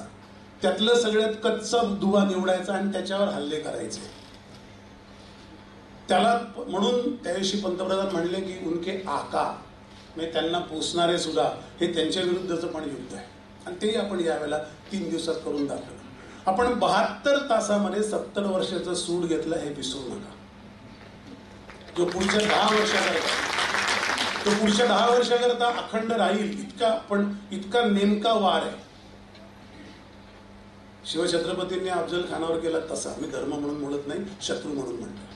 त्यातलं सगळ्यात कच्चा दुवा निवडायचा आणि त्याच्यावर हल्ले करायचे. त्याला म्हणून त्यादिवशी पंतप्रधान म्हणले की उनके आका म्हणजे त्यांना पोचणारे सुद्धा हे त्यांच्या विरुद्धचं पण युद्ध आहे, आणि तेही आपण यावेळेला 3 दिवसात करून दाखवलं. आपण 72 तासामध्ये 70 वर्षाचं सूड घेतलं हे विसरू नका. जो पुढच्या 10 वर्षाकरता, तो पुढच्या 10 वर्षाकरता अखंड राहील इतका नेमका वार आहे. शिवछत्रपतींनी अफजल खानावर केला तसा, मी धर्म म्हणून म्हणत नाही, शत्रू म्हणून म्हणतो.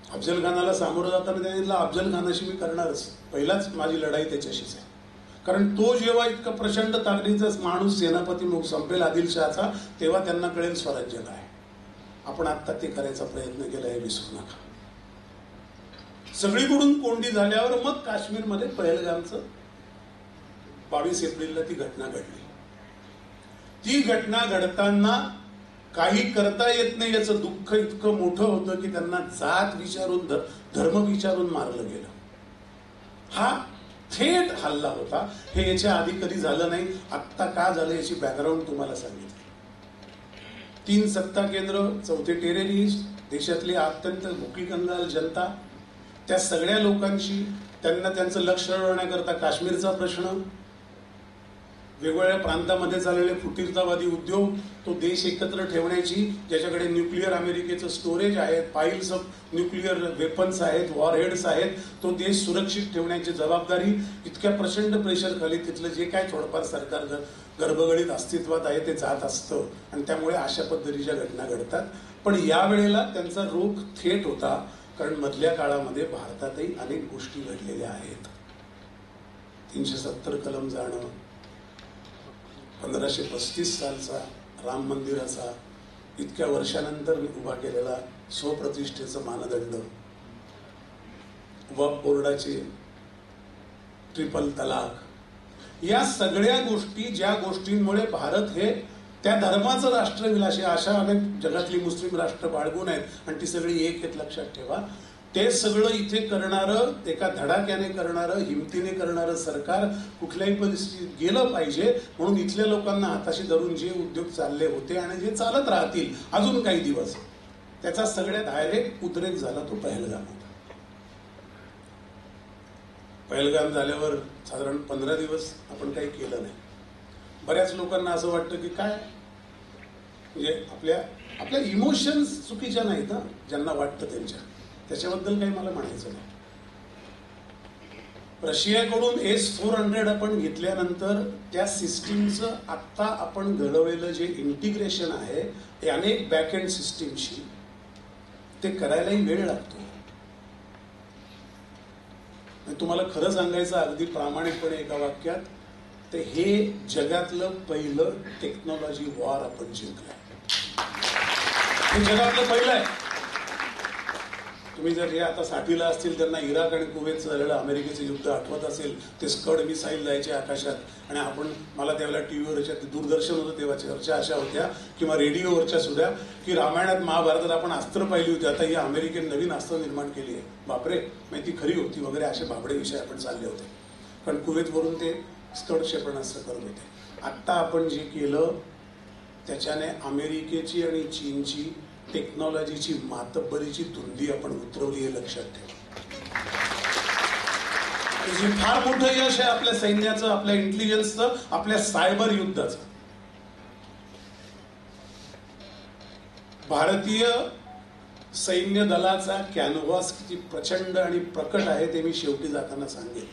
अफजल खानाला सामोरं जाताना त्यांनी अफजल खानाशी मी करणारच, पहिलाच माझी लढाई त्याच्याशीच आहे. कारण तो जेव्हा इतका प्रचंड ताकदीचा माणूस सेनापती संपेल आदिलशहाचा, तेव्हा त्यांना कळेल स्वराज्य काय. आपण आत्ता ते करायचा प्रयत्न केला हे विसरू नका. सगळीकडून कोंडी झाल्यावर मग काश्मीरमध्ये पहलगामचं 22 एप्रिलला ती घटना घडली. ती घटना घडताना काही करता येत नाही याचं दुःख इतकं मोठं होतं की त्यांना जात विचारून धर्म विचारून मारलं गेलं. हा थेट हल्ला होता. हे याच्या आधी कधी झालं नाही. आत्ता का झालं याची बॅकग्राऊंड तुम्हाला सांगितली. 3 सत्ता केंद्र, 4 टेररिस्ट, देशातली अत्यंत भुकी कंगाल जनता, त्या सगळ्या लोकांशी त्यांना त्यांचं लक्ष वळवण्याकरता काश्मीरचा प्रश्न, वेगवेगळ्या प्रांतामध्ये चाललेले फुटीरतावादी उद्योग, तो देश एकत्र ठेवण्याची, ज्याच्याकडे न्यूक्लिअर अमेरिकेचं स्टोरेज आहे, पाईल्स ऑफ न्यूक्लिअर वेपन्स आहेत, वॉरहेड्स आहेत, तो देश सुरक्षित ठेवण्याची जबाबदारी. इतक्या प्रचंड प्रेशर खाली तिथलं जे काय थोडंफार सरकार गडबडीत अस्तित्वात आहे ते जात असतं, आणि त्यामुळे अशा पद्धतीच्या घटना घडतात. पण यावेळेला त्यांचा रोख थेट होता, कारण मधल्या काळामध्ये भारतातही अनेक गोष्टी घडलेल्या आहेत. 370 कलम जाणं, 1535 सालचा राम मंदिराचा इतक्या वर्षानंतर उभा केलेला स्वप्रतिष्ठेचं मानदंड, वक्फ बोर्डाचे ट्रिपल तलाक, या सगळ्या गोष्टी, ज्या गोष्टींमुळे भारत हे त्या धर्माचं राष्ट्र होईल अशा अनेक जगातली मुस्लिम राष्ट्र बाळगून आहेत, आणि ती सगळी एक आहेत लक्षात ठेवा. ते सगळं इथे करणारं, एका धडाक्याने करणारं, हिमतीने करणारं सरकार कुठल्याही परिस्थितीत गेलं पाहिजे, म्हणून इथल्या लोकांना हाताशी धरून जे उद्योग चालले होते आणि जे चालत राहतील अजून काही दिवस, त्याचा सगळ्यात डायरेक्ट उद्रेक झाला तो पहलगाम होता. पहलगाम झाल्यावर साधारण 15 दिवस आपण काही केलं नाही. बऱ्याच लोकांना असं वाटतं की काय, म्हणजे आपल्या इमोशन्स चुकीच्या नाहीत ना, ज्यांना वाटतं त्याच्याबद्दल काही मला म्हणायचं नाही. रशियाकडून S-400 आपण घेतल्यानंतर त्या सिस्टीमचं आत्ता आपण घडवलेलं जे इंटिग्रेशन आहे ते अनेक बॅकएंड सिस्टीमशी, ते करायलाही वेळ लागतो. तुम्हाला खरं सांगायचं अगदी प्रामाणिकपणे एका वाक्यात, ते हे जगातलं पहिलं टेक्नॉलॉजी वॉर आपण जिंकलंय. हे जगातलं पहिलं आहे. तुम्ही जर हे आता 60ला असतील त्यांना इराक आणि कुवेतचं झालेलं अमेरिकेचं युद्ध आठवत असेल. ते स्कड मिसाईल जायचे आकाशात, आणि मला त्यावेळेला टीव्हीवरच्या, दूरदर्शन होतं तेव्हा, चर्चा अशा होत्या किंवा रेडिओवरच्या सुद्धा की रामायणात महाभारतात आपण अस्त्र पाहिली होती, आता ही अमेरिकेने नवीन अस्त्र निर्माण केली आहे, बापरे माहिती खरी होती वगैरे, असे बाबडे विषय आपण चालले होते. कारण कुवेतवरून ते स्कड क्षेपणास्त्र करत होते. आत्ता आपण जे केलं त्याच्याने अमेरिकेची आणि चीनची टेक्नॉलॉजीची मातब्बरीची धुंदी आपण उतरवली हे लक्षात ठेवा. हे फार मोठं यश आहे आपल्या सैन्याचं, आपल्या इंटेलिजन्सचं, आपल्या सायबर युद्धाचं. भारतीय सैन्य दलाचा कॅनव्हास किती प्रचंड आणि प्रकट आहे ते मी शेवटी जाताना सांगेन.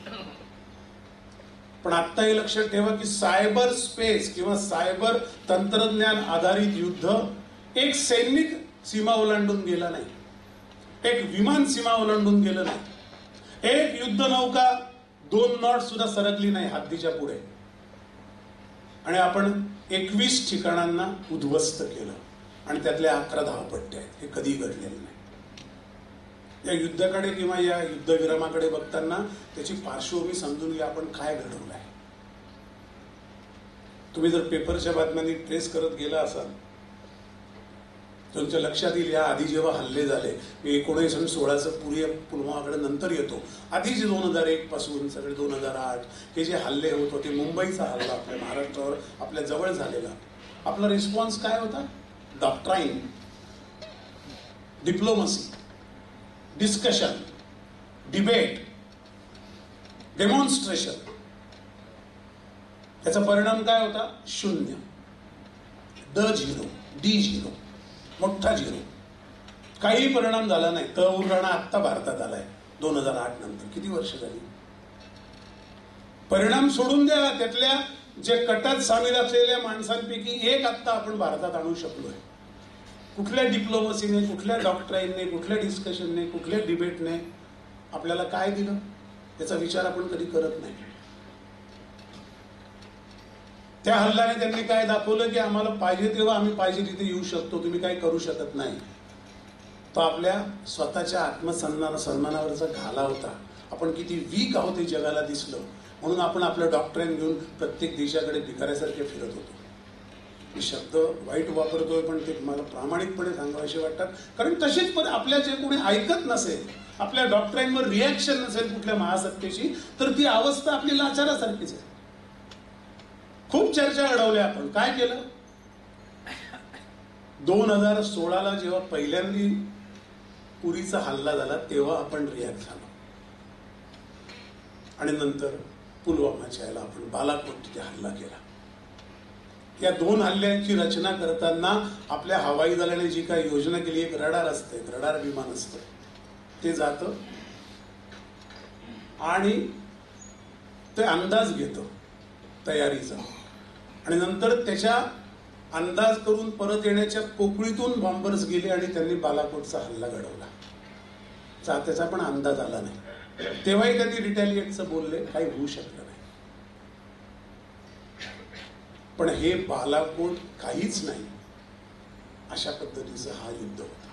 पण आत्ता हे लक्षात ठेवा की सायबर स्पेस किंवा सायबर तंत्रज्ञान आधारित युद्ध एक सैनिक सीमा ओलांडून गेला नाही, एक विमान सीमा ओलांडून गेलं नाही, एक युद्ध नौका 2 नॉट सुद्धा सरकली नाही हद्दीच्या पुढे, आणि आपण 21 ठिकाणांना उद्ध्वस्त केलं, आणि त्यातले 11 धावपट्टे आहेत. हे कधी घडलेलं नाही. या युद्धाकडे किंवा या युद्धविरामाकडे बघताना त्याची पार्श्वभूमी समजून घ्या, आपण काय घडवलं आहे. तुम्ही जर पेपरच्या बातम्यांनी ट्रेस करत गेला असाल तुमच्या लक्षात येईल, या आधी जेव्हा हल्ले झाले, मी 1916चं पुलवामाकडे नंतर येतो, आधीच 2001 पासून सगळे 2008 हे जे हल्ले होत होते, मुंबईचा हल्ला आपल्या महाराष्ट्रावर आपल्या जवळ झालेला, आपला रिस्पॉन्स काय होता? डॉक्ट्राईन, डिप्लोमसी, डिस्कशन, डिबेट, डेमॉन्स्ट्रेशन, त्याचा परिणाम काय होता? 0, D0, D0, मोठा 0. काही परिणाम झाला नाही. उर्राणा आत्ता भारतात आलाय 2008 नंतर. किती वर्ष झाली? परिणाम सोडून द्या. त्यातल्या जे कटात सामील असलेल्या माणसांपैकी एक आत्ता आपण भारतात आणू शकलोय. कुठल्या डिप्लोमसीने, कुठल्या डॉक्टराईनने, कुठल्या डिस्कशनने, कुठल्या डिबेटने आपल्याला काय दिलं याचा विचार आपण कधी करत नाही. त्या हल्ल्याने त्यांनी काय दाखवलं की आम्हाला पाहिजे तेव्हा आम्ही पाहिजे तिथे येऊ शकतो, तुम्ही काही करू शकत नाही. तो आपल्या स्वतःच्या आत्मसन्मानावरचा घाला होता. आपण किती वीक आहोत हे जगाला दिसलं, म्हणून आपण आपलं डॉक्टराईन घेऊन प्रत्येक देशाकडे भिकाऱ्यासारखे फिरत होतो. मी शब्द वाईट वापरतोय पण ते मला प्रामाणिकपणे सांगावेसे वाटतात. कारण तसेच पण आपल्या जे कोणी ऐकत नसेल, आपल्या डॉक्टराईनवर रिॲक्शन नसेल कुठल्या महासत्तेची, तर ती अवस्था आपली लाचारासारखीच आहे. खूप चर्चा घडवल्या आपण. काय केलं? 2016ला जेव्हा पहिल्यांदी उरीचा हल्ला झाला तेव्हा आपण रिॲक्ट झालो, आणि नंतर पुलवामाच्या याला आपण बालाकोट तिथे हल्ला केला. या 2 हल्ल्यांची रचना करताना आपल्या हवाई दलाने जी काही योजना केली, एक रडार असते, रडार विमान असतं, ते जातं आणि ते अंदाज घेतं तयारीचा, आणि नंतर त्याच्या अंदाज करून परत येण्याच्या पोकळीतून बॉम्बर्स गेले आणि त्यांनी बालाकोटचा हल्ला घडवला. त्याचा पण अंदाज आला नाही. तेव्हाही त्यांनी रिटॅलिएटचं बोलले, काही होऊ शकलं नाही. पण हे बालाकोट काहीच नाही अशा पद्धतीचं हा युद्ध होता.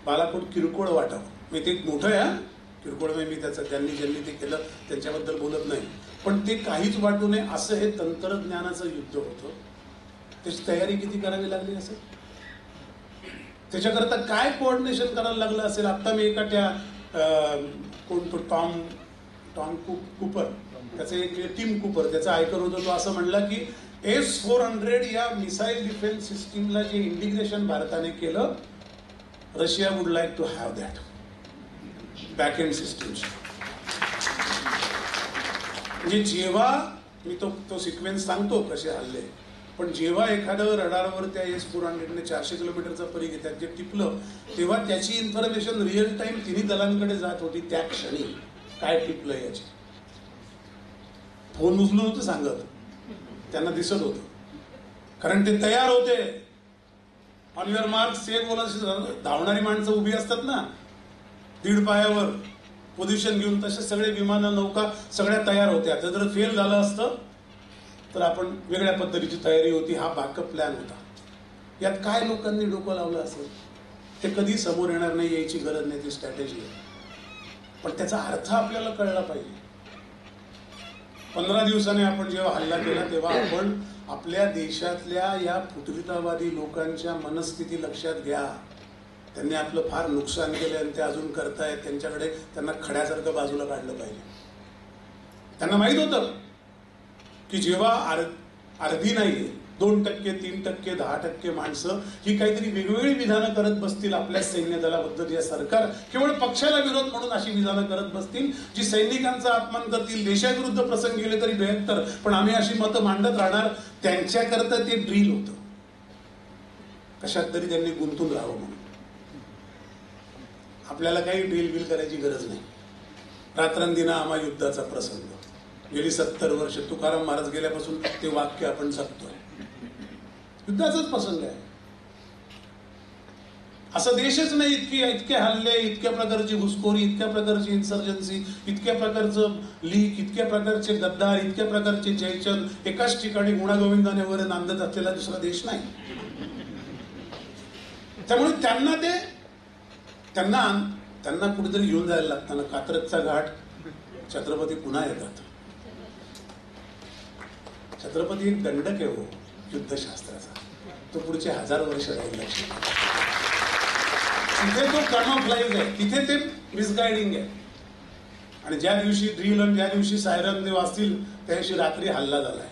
बालाकोट किरकोळ वाटावं, मी ते मोठं आहे, किरकोळ मी त्याचं ज्यांनी ते केलं त्यांच्याबद्दल बोलत नाही, पण ते काहीच वाटू नये असं हे तंत्रज्ञानाचं युद्ध होतं. त्याची तयारी किती करावी लागली असेल, त्याच्याकरता काय कोऑर्डिनेशन करायला लागलं असेल. आता मी एका त्या कोणतो टॉम कुपर, त्याचं एक टीम कुपर, त्याचं ऐकत होतो. तो असं म्हणला की S-400 या मिसाईल डिफेन्स सिस्टीमला जे इंटिग्रेशन भारताने केलं, Russia would like to have that back end systems. म्हणजे जेव्हा मी तो सिक्वेन्स सांगतो कसे हल्ले, पण जेव्हा एखादं रडारवर त्या S-400ने 400 किलोमीटरचा परी घेतात जे टिपलं, तेव्हा त्याची इन्फॉर्मेशन रिअल टाइम तिन्ही दलांकडे जात होती. त्या क्षणी काय टिपलं याची फोन उचलून होतं सांगत, त्यांना दिसत होतं, कारण ते तयार होते. ऑन युअर मार्क सेट बोला, धावणारी माणसं उभी असतात ना 1.5 पायावर पोझिशन घेऊन, तसे सगळे विमानं, नौका सगळ्या तयार होत्या. तर जर फेल झालं असतं तर आपण वेगळ्या पद्धतीची तयारी होती. हा बॅकअप प्लॅन होता. यात काय लोकांनी डोकं लावलं असेल ते कधी समोर येणार नाही, यायची गरज नाही, ती स्ट्रॅटेजी आहे. पण त्याचा अर्थ आपल्याला कळला पाहिजे. 15 दिवसाने आपण जेव्हा हल्ला केला तेव्हा आपण आपल्या देशातल्या या फुटीरतावादी लोकांच्या मनस्थिती लक्षात घ्या. त्यांनी आपलं फार नुकसान केलं आणि ते अजून करतायत. त्यांना खड्यासारखं बाजूला काढलं पाहिजे. त्यांना माहित होतं की जेव्हा अर्धी नाही, 2%, 3%, 10% माणसं ही काहीतरी वेगवेगळी विधानं करत बसतील आपल्या सैन्य दलाबद्दल, या सरकार केवळ पक्षाला विरोध म्हणून अशी विधानं करत बसतील जी सैनिकांचा अपमान करतील, देशाविरुद्ध प्रसंग गेले तरी बेहत्तर, पण आम्ही अशी मतं मांडत राहणार. त्यांच्याकरता ते ड्रील होतं, कशात तरी त्यांनी गुंतून राहावं म्हणून. आपल्याला काही ड्रील बिल करायची गरज नाही. रात्रंदिना आम्हा युद्धाचा प्रसंग, गेली 70 वर्ष तुकाराम महाराज गेल्यापासून ते वाक्य आपण जगतोय. युद्धाचाच प्रसंग आहे. असं देशच नाही इतके हल्ले, इतक्या प्रकारची घुसखोरी, इतक्या प्रकारची इन्सर्जन्सी, इतक्या प्रकारचं लीक, इतक्या प्रकारचे गद्दार, इतक्या प्रकारचे जयचंद एकाच ठिकाणी गुणागोविंदाने वगैरे नांदत असलेला दुसरा देश नाही. त्यामुळे त्यांना कुठेतरी घेऊन जायला लागताना कात्रजचा घाट, छत्रपती पुन्हा येतात. छत्रपती एक दंडक आहे हो युद्धशास्त्राचा, तो पुढचे 1000 वर्ष राहील. तिथे तो कर्नॉफ्लाइज आहे, तिथे ते मिसगायडिंग आहे. आणि ज्या दिवशी ड्रिल आणि ज्या दिवशी सायरन देव असतील त्या दिवशी रात्री हल्ला झालाय.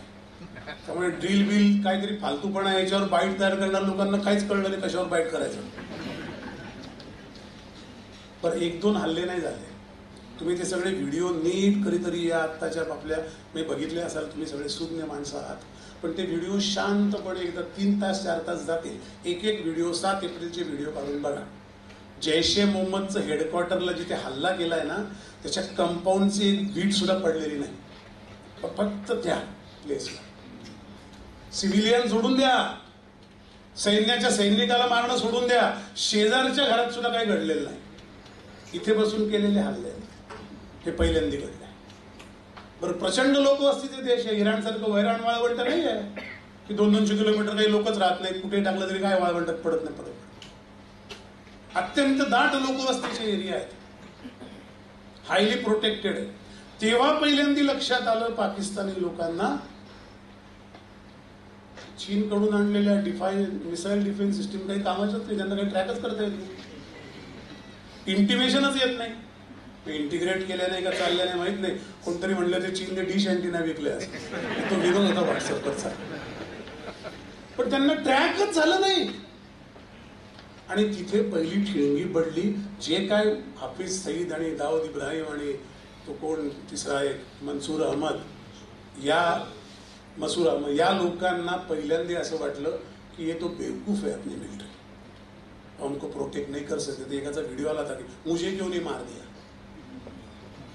त्यामुळे ड्रिल बिल काहीतरी फालतूपणा, याच्यावर बाईट तयार करणाऱ्या लोकांना काहीच कळलं नाही कशावर बाईट करायचं. पण 1-2 हल्ले नाही झाले. तुम्ही ते सगळे व्हिडिओ नीट कधीतरी या आत्ताच्या आपल्या मी बघितले असाल, तुम्ही सगळे सुज्ञ माणसं आहात, पण ते व्हिडिओ शांतपणे एकदा 3 तास 4 तास जातील. एक व्हिडिओ 7 एप्रिलचे व्हिडिओ काढून बघा. जैश ए मोहम्मदचं हेडक्वार्टरला जिथे हल्ला केलाय ना, त्याच्या कंपाऊंडची एक वीट सुद्धा पडलेली नाही. फक्त त्या प्लेसला सिव्हिलियन सोडून द्या, सैन्याच्या सैनिकाला मारणं सोडून द्या, शेजारच्या घरात सुद्धा काही घडलेलं नाही. इथे बसून केलेले हल्ले हे पहिल्यांदा घडले. बरं, प्रचंड लोकवस्तीचे देश आहे. इराणसारखं वैराण वाळवंट नाही आहे की 200-200 किलोमीटर काही लोकच राहत नाहीत, कुठे टाकलं तरी काय वाळवंटात पडत नाही. अत्यंत दाट लोकवस्तीचे एरिया आहेत, हायली प्रोटेक्टेड आहे. तेव्हा पहिल्यांदा लक्षात आलं पाकिस्तानी लोकांना चीनकडून आणलेल्या मिसाईल डिफेन्स सिस्टीम काही कामाच्याच नाही, त्यांना काही ट्रॅकच करता येत नाही, इंटिमेशनच येत नाही. इंटिग्रेट केल्या नाही का चालल्या नाही माहित नाही. कोणतरी म्हणलं ते चीनने डिश अँटिना विकले असं, तो विरोध होता व्हॉट्सअपवरचा, पण त्यांना ट्रॅकच झालं नाही. आणि तिथे पहिली ठिणगी पडली. जे काय हाफिज सईद आणि दाऊद इब्राहिम आणि तो कोण तिसरा एक मसूर अहमद या लोकांना पहिल्यांदा असं वाटलं की ये तो बेवकूफ है अपनी मिलिट्री, हमको प्रोटेक्ट नहीं कर सकते. ते एकाचा व्हिडिओ आला था की मुझे क्यों नहीं मार दिया.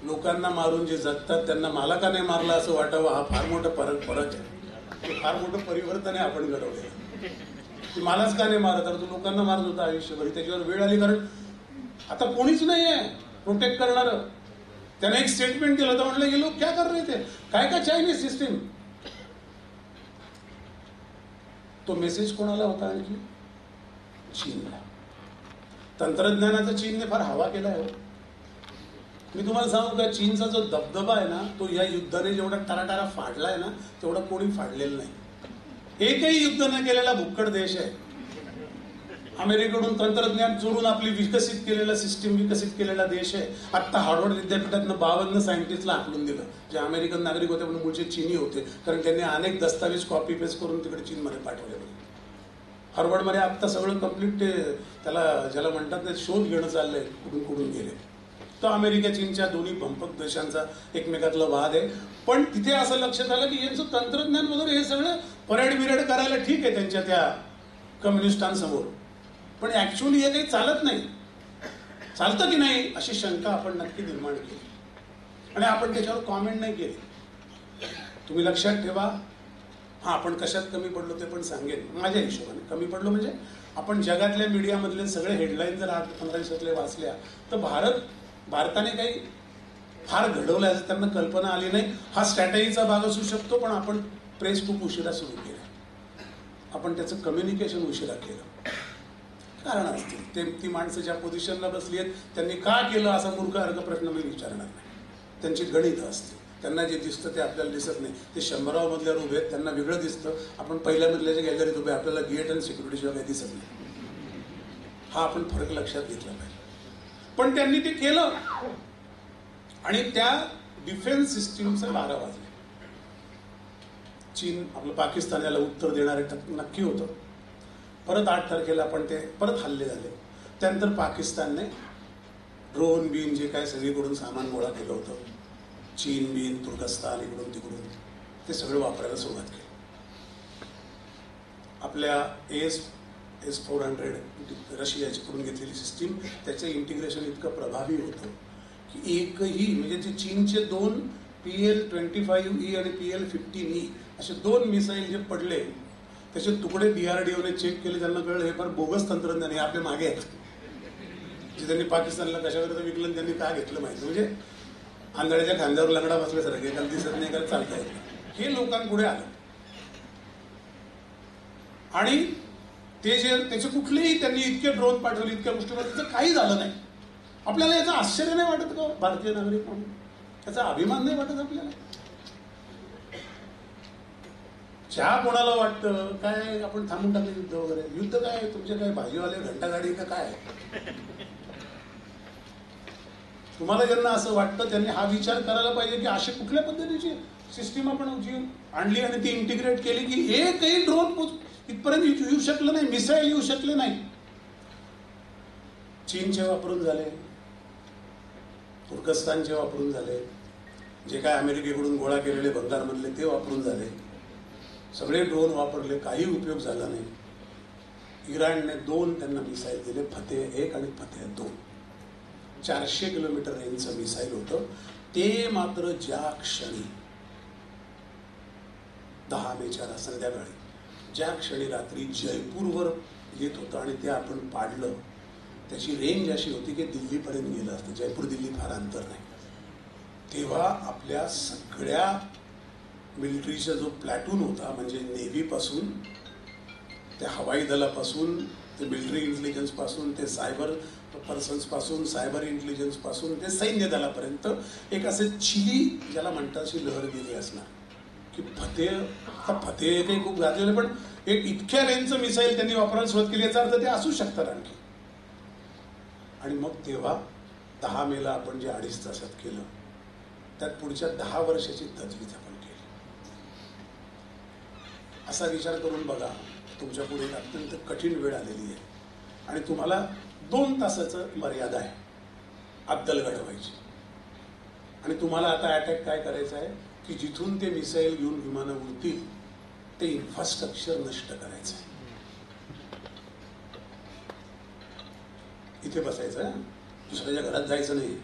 लोकांना मारून जे जगतात त्यांना मला का नाही मारला असं वाटावं, हा फार मोठा फरक आहे. फार मोठं परिवर्तन आहे आपण घडवलं. मलाच का नाही मारत, तर तो लोकांना मारत होता आयुष्यभर. त्याच्यावर वेळ आली, कारण आता कोणीच नाही आहे प्रोटेक्ट करणार. त्याने एक स्टेटमेंट दिलं होतं, म्हटलं हे लोक क्या कर रहे थे, काय का चायनीज सिस्टीम. तो मेसेज कोणाला होता? आणखी चीनला. तंत्रज्ञानाचा चीनने फार हवा केला आहे. मी तुम्हाला सांगू का, चीनचा जो दबदबा आहे ना, तो या युद्धाने जेवढा टाराटारा फाडलाय ना, तेवढा कोणी फाडलेला नाही. एकही युद्ध न केलेला भुक्कड देश आहे. अमेरिकेकडून तंत्रज्ञान चोरून आपली विकसित केलेला सिस्टीम विकसित केलेला देश आहे. आत्ता हार्वर्ड विद्यापीठातनं 52 सायंटिस्टला आकलून दिलं, जे अमेरिकन नागरिक होते पण मूळचे चीनी होते, कारण त्यांनी अनेक दस्तावेज कॉपी पेस्ट करून तिकडे चीनमध्ये पाठवले होते. हार्वर्डमध्ये आत्ता सगळं कम्प्लीट त्याला ज्याला म्हणतात ते शोध घेणं चाललंय, कुठून कुठून गेले. तो अमेरिका चीनच्या दोन्ही भंपक देशांचा एकमेकातला वाद आहे. पण तिथे असं लक्षात आलं की यांचं तंत्रज्ञान वगैरे हे सगळं परेड बिरेड करायला ठीक आहे त्यांच्या त्या कम्युनिस्टांसमोर, पण ऍक्च्युअली हे काही चालत नाही. चालतं की नाही अशी शंका आपण नक्की निर्माण केली आणि आपण त्याच्यावर कॉमेंट नाही केली. तुम्ही लक्षात ठेवा, हा आपण कशात कमी पडलो ते पण सांगेन. माझ्या हिशोबाने कमी पडलो म्हणजे आपण जगातल्या मीडियामधले सगळे हेडलाईन जर 8-15 दिवसातले वाचल्या तर भारताने काही फार घडवलं असं त्यांना कल्पना आली नाही. हा स्ट्रॅटेजीचा भाग असू शकतो, पण आपण प्रेस खूप उशिरा सुरू केला, आपण त्याचं कम्युनिकेशन उशिरा केलं. कारण असतील ती माणसं ज्या पोझिशनला बसली आहेत त्यांनी का केलं असा मूर्खासारखा प्रश्न मी विचारणार नाही. त्यांची गणित असते, त्यांना जे दिसतं ते आपल्याला दिसत नाही. ते 100 मधल्यावर उभे आहेत, त्यांना वेगळं दिसतं. आपण पहिल्या मधल्याच्या गॅलरीत उभे, आपल्याला गेट आणि सिक्युरिटी शिवाय काही दिसत नाही. हा आपण फरक लक्षात घेतला पाहिजे. पण त्यांनी ते केलं आणि त्या डिफेन्स सिस्टीमचं 12 वाजले. चीन आपलं पाकिस्तान याला उत्तर देणारे नक्की होतं. परत 8 तारखेला आपण ते परत हल्ले झाले. त्यानंतर पाकिस्तानने ड्रोन बीन जे काय सगळीकडून सामान गोळा केलं होतं, चीन बीन तुर्कस्तान इकडून तिकडून, ते सगळं वापरायला सुरुवात केली. आपल्या S-400 रशियाकडून घेतलेली सिस्टीम, त्याचं इंटिग्रेशन इतकं प्रभावी होतं की एकही म्हणजे ते चीनचे 2 PL-25E आणि PL-15E असे 2 मिसाईल जे पडले त्याचे तुकडे DRDOने चेक केले. त्यांना कळलं हे फार बोगस तंत्रज्ञान आहे, आपले मागे आहेत. जे त्यांनी पाकिस्तानला कशाकरता विकलं त्यांनी का घेतलं माहिती. म्हणजे आंधळ्याच्या खांद्यावर लंगडा बसल्यासारखं, एकाला दिसत नाही एकाला चालता येत नाही. हे लोकांपुढे आलं आणि त्याचे कुठलेही त्यांनी इतके ड्रोन पाठवले, इतक्या गोष्टी, त्याचं काही झालं नाही. आपल्याला याचं आश्चर्य नाही वाटत का भारतीय नागरिक म्हणून? त्याचा अभिमान नाही वाटत आपल्याला? चहा कोणाला वाटतं काय आपण थांबून टाकले युद्ध वगैरे? युद्ध काय तुमचे काय भाजीवाले घंटा गाडी का काय? तुम्हाला ज्यांना असं वाटतं त्यांनी हा विचार करायला पाहिजे की अशी कुठल्या पद्धतीची सिस्टीम आपण जी आणली आणि ती इंटिग्रेट केली की एकही ड्रोन इथपर्यंत येऊ शकलं नाही, मिसाईल येऊ शकले नाही. चीनचे वापरून झाले, तुर्कस्तानचे वापरून झाले, जे काय अमेरिकेकडून गोळा केलेले बंगालमधले ते वापरून झाले, सगळे ड्रोन वापरले, काही उपयोग झाला नाही. इराणने 2 त्यांना मिसाईल दिले, फतेह 1 आणि फतेह 2. 400 किलोमीटर रेंजचं मिसाईल होतं ते. मात्र ज्या क्षणी 10 मेच्या संध्याकाळी ज्या क्षणी रात्री जयपूरवर येत होतं आणि ते आपण पाडलं, त्याची रेंज अशी होती की दिल्लीपर्यंत गेलं असतं. जयपूर दिल्ली फार अंतर नाही. तेव्हा आपल्या सगळ्या मिलिटरीचा जो प्लॅटून होता, म्हणजे नेव्हीपासून ते हवाई दलापासून ते मिलिटरी इंटेलिजन्सपासून ते सायबर पर्सन्सपासून सायबर इंटेलिजन्सपासून ते सैन्य दलापर्यंत एक असं चिली ज्याला म्हणतात अशी लहर गेली असणार की फतेह काही खूप गाजलेलं, पण एक इतक्या रेंजचं मिसाईल त्यांनी वापरायला सुरुवात केली, याचा अर्थ ते असू शकतात आणखी. आणि मग तेव्हा 10 मेला आपण जे 2.5 तासात केलं, त्यात पुढच्या 10 वर्षाची तजवीज आपण केली. असा विचार करून बघा, तुमच्या पुढे एक अत्यंत कठीण वेळ आलेली आहे आणि तुम्हाला 2 तासाचं मर्यादा आहे अद्दल घडवायची. आणि तुम्हाला आता अटॅक काय करायचा आहे की जिथून ते मिसाईल घेऊन विमानं उडतील ते इन्फ्रास्ट्रक्चर नष्ट करायचं आहे. इथे बसायचं आहे, दुसऱ्याच्या घरात जायचं नाही,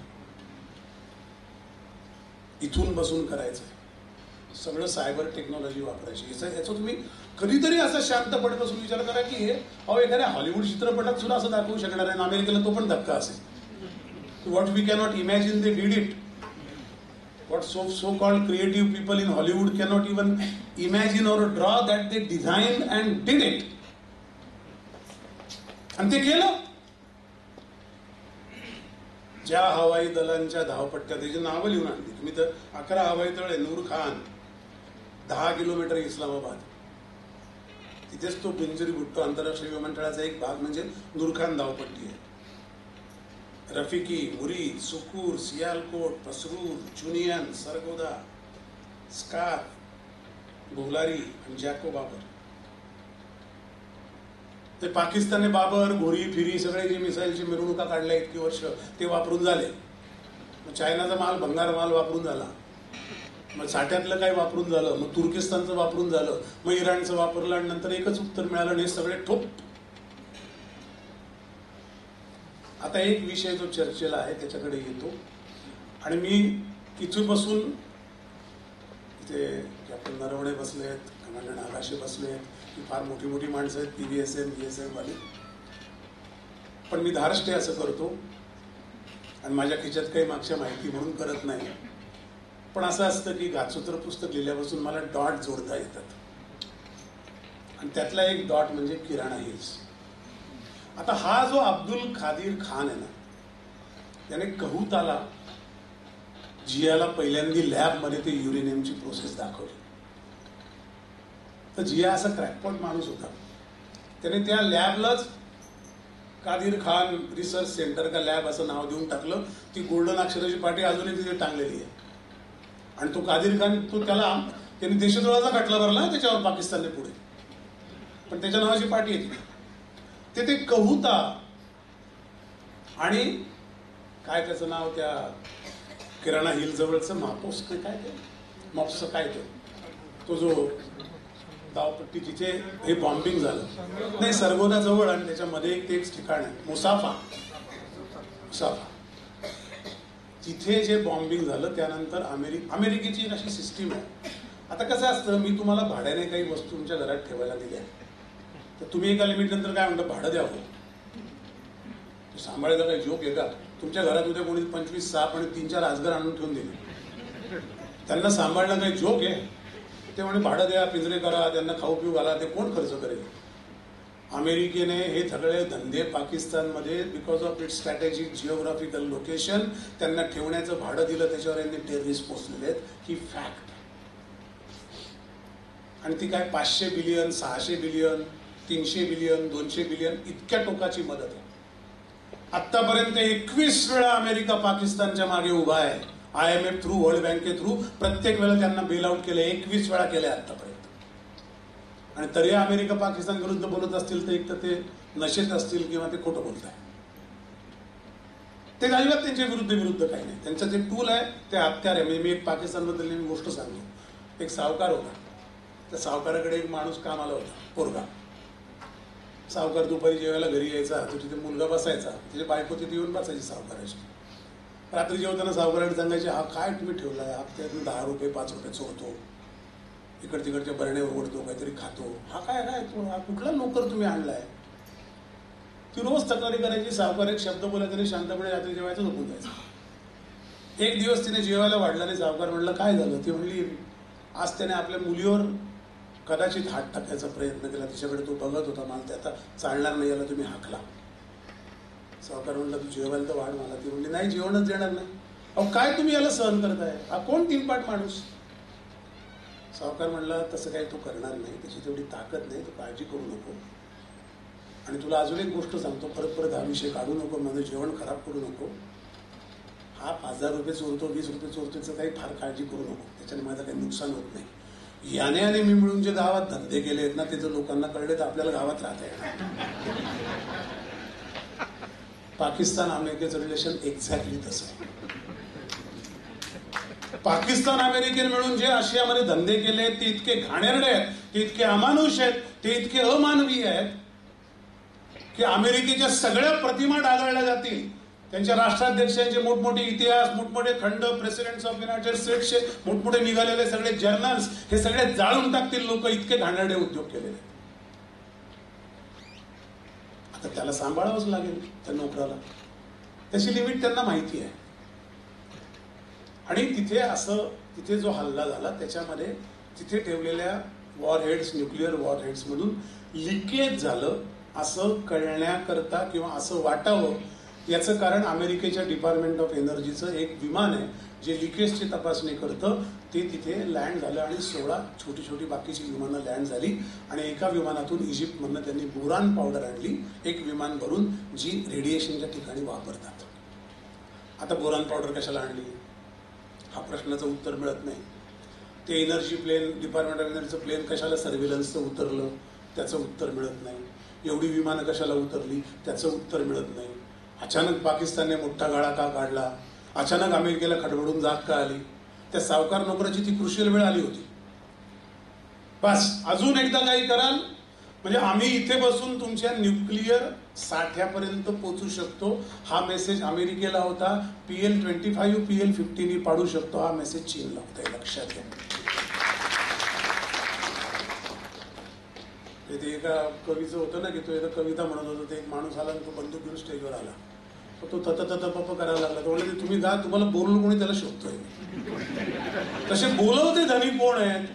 इथून बसून करायचं आहे. सगळं सायबर टेक्नॉलॉजी वापरायची. याचा तुम्ही कधीतरी असं शांतपणे बसून विचार करा की हे एखाद्या हॉलिवूड चित्रपटात सुद्धा असं दाखवू शकणार आहे. अमेरिकेला तो पण धक्का असेल. What we cannot imagine they did it. What so called creative people in Hollywood cannot even imagine or draw that they designed and did it. आणि ते केलं. ज्या हवाई दलांच्या धावपट्ट्या त्याची नावं लिहून आणली तुम्ही, तर 11 हवाई दळ आहे. नूर खान, 10 किलोमीटर इस्लामाबाद, तिथेच तो पिंजरी भुट्टो आंतरराष्ट्रीय विमानतळाचा एक भाग म्हणजे नूर खान धावपट्टी आहे. रफिकी, मुरीद, सुकूर, सियालकोट, पसरूर, चुनियन, सरगोदा, स्कार, बोलारी आणि जॅको बाबर. ते पाकिस्तानने बाबर, घोरी, फिरी सगळे जे मिसाईलची मिरवणुका काढल्या इतकी वर्ष ते वापरून झाले. मग चायनाचा माल, भंगार माल वापरून झाला. मग साठ्यातलं काही वापरून झालं. मग तुर्किस्तानचं वापरून झालं. मग इराणचं वापरलं आणि नंतर एकच उत्तर मिळालं आणि हे सगळे ठोप. आता एक विषय जो चर्चेला आहे त्याच्याकडे येतो आणि मी इथून बसून इथे कॅप्टन नरवणे बसलेत, कमांडंट आकाशे बसलेत, ही फार मोठी मोठी माणसं आहेत, PVSM, BSM वाले. पण मी धारष्टे असं करतो आणि माझ्या खिच्यात काही मागच्या माहिती म्हणून करत नाही. पण असं असतं की गातसूत्र पुस्तक लिहिल्यापासून मला डॉट जोडता येतात आणि त्यातला एक डॉट म्हणजे किराणा हिल्स. आता हा जो अब्दुल कादिर खान आहे ना, त्याने कहूताला जियाला पहिल्यांदा लॅबमध्ये ते युरेनियमची प्रोसेस दाखवली. तर जिया असा क्रॅकपॉट माणूस होता. त्याने त्या लॅबलाच कादिर खान रिसर्च सेंटर का लॅब असं नाव देऊन टाकलं. ती गोल्डन अक्षराची पाटी अजूनही तिथे टांगलेली आहे. आणि तो कादिर खान त्यांनी देशद्रोहाचा खटला भरला त्याच्यावर पाकिस्तानने पुढे, पण त्याच्या नावाची पाटी आहे. ते कहूता आणि काय त्याचं नाव त्या किराणा हिल जवळचं मापोस काय ते मॉप्स काय तो जो धावपट्टी जिथे हे बॉम्बिंग झालं नाही, सरगोदा जवळ आणि त्याच्यामध्ये एक ठिकाण आहे मुसाफा. तिथे जे बॉम्बिंग झालं त्यानंतर अमेरिकेची अशी सिस्टीम आहे. आता कसं असतं, मी तुम्हाला भाड्याने काही वस्तू तुमच्या घरात ठेवायला दिल्या तर तुम्ही एका लिमिट नंतर काय म्हणता, भाडं द्यावं. सांभाळायचा काही जोक आहे का? तुमच्या घरात उद्या कोणी 25 साप आणि 3-4 अजगर आणून ठेवून दिले, त्यांना सांभाळणं काही जोक आहे? ते म्हणे भाडं द्या, पिंजरे करा, त्यांना खाऊ पिऊ घाला. ते कोण खर्च करेल? अमेरिकेने हे सगळे धंदे पाकिस्तानमध्ये because of its strategic geographical location त्यांना ठेवण्याचं भाडं दिलं, त्याच्यावर यांनी टेररिस्ट पोचलेले आहेत. ही फॅक्ट. आणि ती काय 500 बिलियन, 600 बिलियन, 300 बिलियन, 200 बिलियन इतक्या टोकाची मदत आहे. आतापर्यंत 21 वेळा अमेरिका पाकिस्तानच्या मागे उभा आहे. IMF थ्रू, वर्ल्ड बँके थ्रू प्रत्येक वेळेला त्यांना बेल आउट केलं. 21 वेळा केलंय आतापर्यंत. आणि तरी अमेरिका पाकिस्तान विरुद्ध बोलत असतील तर एक तर ते नशेत असतील किंवा ते खोटं बोलत आहे. ते अजिबात त्यांच्या विरुद्ध काही नाही. त्यांचं जे टूल आहे ते हत्यार आहे. म्हणजे मी एक पाकिस्तानबद्दल नेहमी गोष्ट सांगतो. एक सावकार होता. त्या सावकाराकडे एक माणूस कामाला होता, पोरगा. सावकार दुपारी जेवायला घरी यायचा, तो तिथे मुलगा बसायचा, त्याची बायको तिथे येऊन बसायची सावकाराची. रात्री जेवताना सावकाराकडे सांगायचे, हा काय तुम्ही ठेवलाय, हप्त्यातून 10 रुपये 5 रुपये चोरतो, इकड तिकडच्या बरण्यावर ओढतो, काहीतरी खातो, हा काय तो हा कुठला नोकर तुम्ही आणलाय. ती रोज तक्रारी करायची. सावकार एक शब्द बोलायचा आणि शांतपणे रात्री जेवायचं झोपून जायचं. एक दिवस तिने जेवायला वाढला नाही. सावकार म्हणलं काय झालं. ती म्हणली आज त्याने आपल्या मुलीवर कदाचित हात टाकायचा प्रयत्न केला, तिच्याकडे तो बघत होता, मला ते आता चालणार नाही, याला तुम्ही हाकला. सावकार म्हणलं तू जेवायला तर वाढ मला. ती म्हणली नाही, जेवणच देणार नाही. अहो काय तुम्ही याला सहन करताय, हा कोण 3 पाट माणूस. सावकार म्हणला तसं काही तू करणार नाही, त्याची तेवढी ताकद नाही, तू काळजी करू नको. आणि तुला अजून एक गोष्ट सांगतो, परत हा विषय काढू नको, माझं जेवण खराब करू नको. हा 5,000 रुपये चोरतो, 20 रुपये चोरतो, त्याचं काही फार काळजी करू नको, त्याच्याने माझं काही नुकसान होत नाही. याने आणि मी मिळून जे गावात धंदे केले आहेत ना, ते जर लोकांना कळले तर आपल्याला गावात राहता येणार. पाकिस्तान अमेरिकेचं रिलेशन एक्झॅक्टली तसं आहे. पाकिस्तान अमेरिकेने मिळून जे आशियामध्ये धंदे केले ते इतके घाणेरडे आहेत, ते इतके अमानुष आहेत, ते इतके अमानवीय आहेत की अमेरिकेच्या सगळ्या प्रतिमा डागाळल्या जातील. त्यांच्या राष्ट्राध्यक्षांचे मोठमोठे इतिहास, मोठमोठे खंड, प्रेसिडेंट्स ऑफ युनायटेड स्टेट्सचे मोठमोठे निघालेले सगळे जर्नल्स, हे सगळे जाळून टाकतील लोक, इतके घाणेरडे उद्योग केलेले. आता त्याला सांभाळावंच लागेल त्या नोकराला, त्याची लिमिट त्यांना माहिती आहे. आणि तिथे जो हल्ला झाला त्याच्यामध्ये तिथे ठेवलेल्या वॉरहेड्स, न्यूक्लिअर वॉरहेड्स मधून लिकेज झालं असं कळण्याकरता किंवा असं वाटावं याचं कारण अमेरिकेच्या डिपार्टमेंट ऑफ एनर्जीचं एक विमान आहे जे लिकेजची तपासणी करतं. ते तिथे लँड झालं आणि 16 छोटी छोटी बाकीची विमानं लँड झाली आणि एका विमानातून इजिप्तमधनं त्यांनी बोरान पावडर आणली, एक विमान भरून, जी रेडिएशनच्या ठिकाणी वापरतात. आता बोरान पावडर कशाला आणली हा प्रश्नाचं उत्तर मिळत नाही. ते एनर्जी प्लेन, डिपार्टमेंट ऑफ एनर्जीचं प्लेन कशाला सर्व्हिलन्सचं उतरलं त्याचं उत्तर मिळत नाही. एवढी विमानं कशाला उतरली त्याचं उत्तर मिळत नाही. अचानक पाकिस्तानने मोठा गाळा का काढला, अचानक अमेरिकेला खडबडून जाग का आली, त्या सावकार नोकराची ती क्रुशियल वेळ आली होती. बस अजून एकदा काही कराल म्हणजे आम्ही इथे बसून तुमच्या न्यूक्लिअर साठ्यापर्यंत पोहोचू शकतो. हा मेसेज अमेरिकेला होता. PL-25 PL-50 पाडू शकतो, हा मेसेज चीनला होता, लक्षात घ्या. ते एका कवीचं होतं ना की तो एका कविता म्हणत होता, ते एक माणूस आला आणि तो बंदूक घेऊन स्टेजवर आला, तो तत पप करायला लागला. तो म्हणजे तुम्ही गा, तुम्हाला बोललो कोणी त्याला शोधतोय. तसे बोलवते धनी कोण आहेत,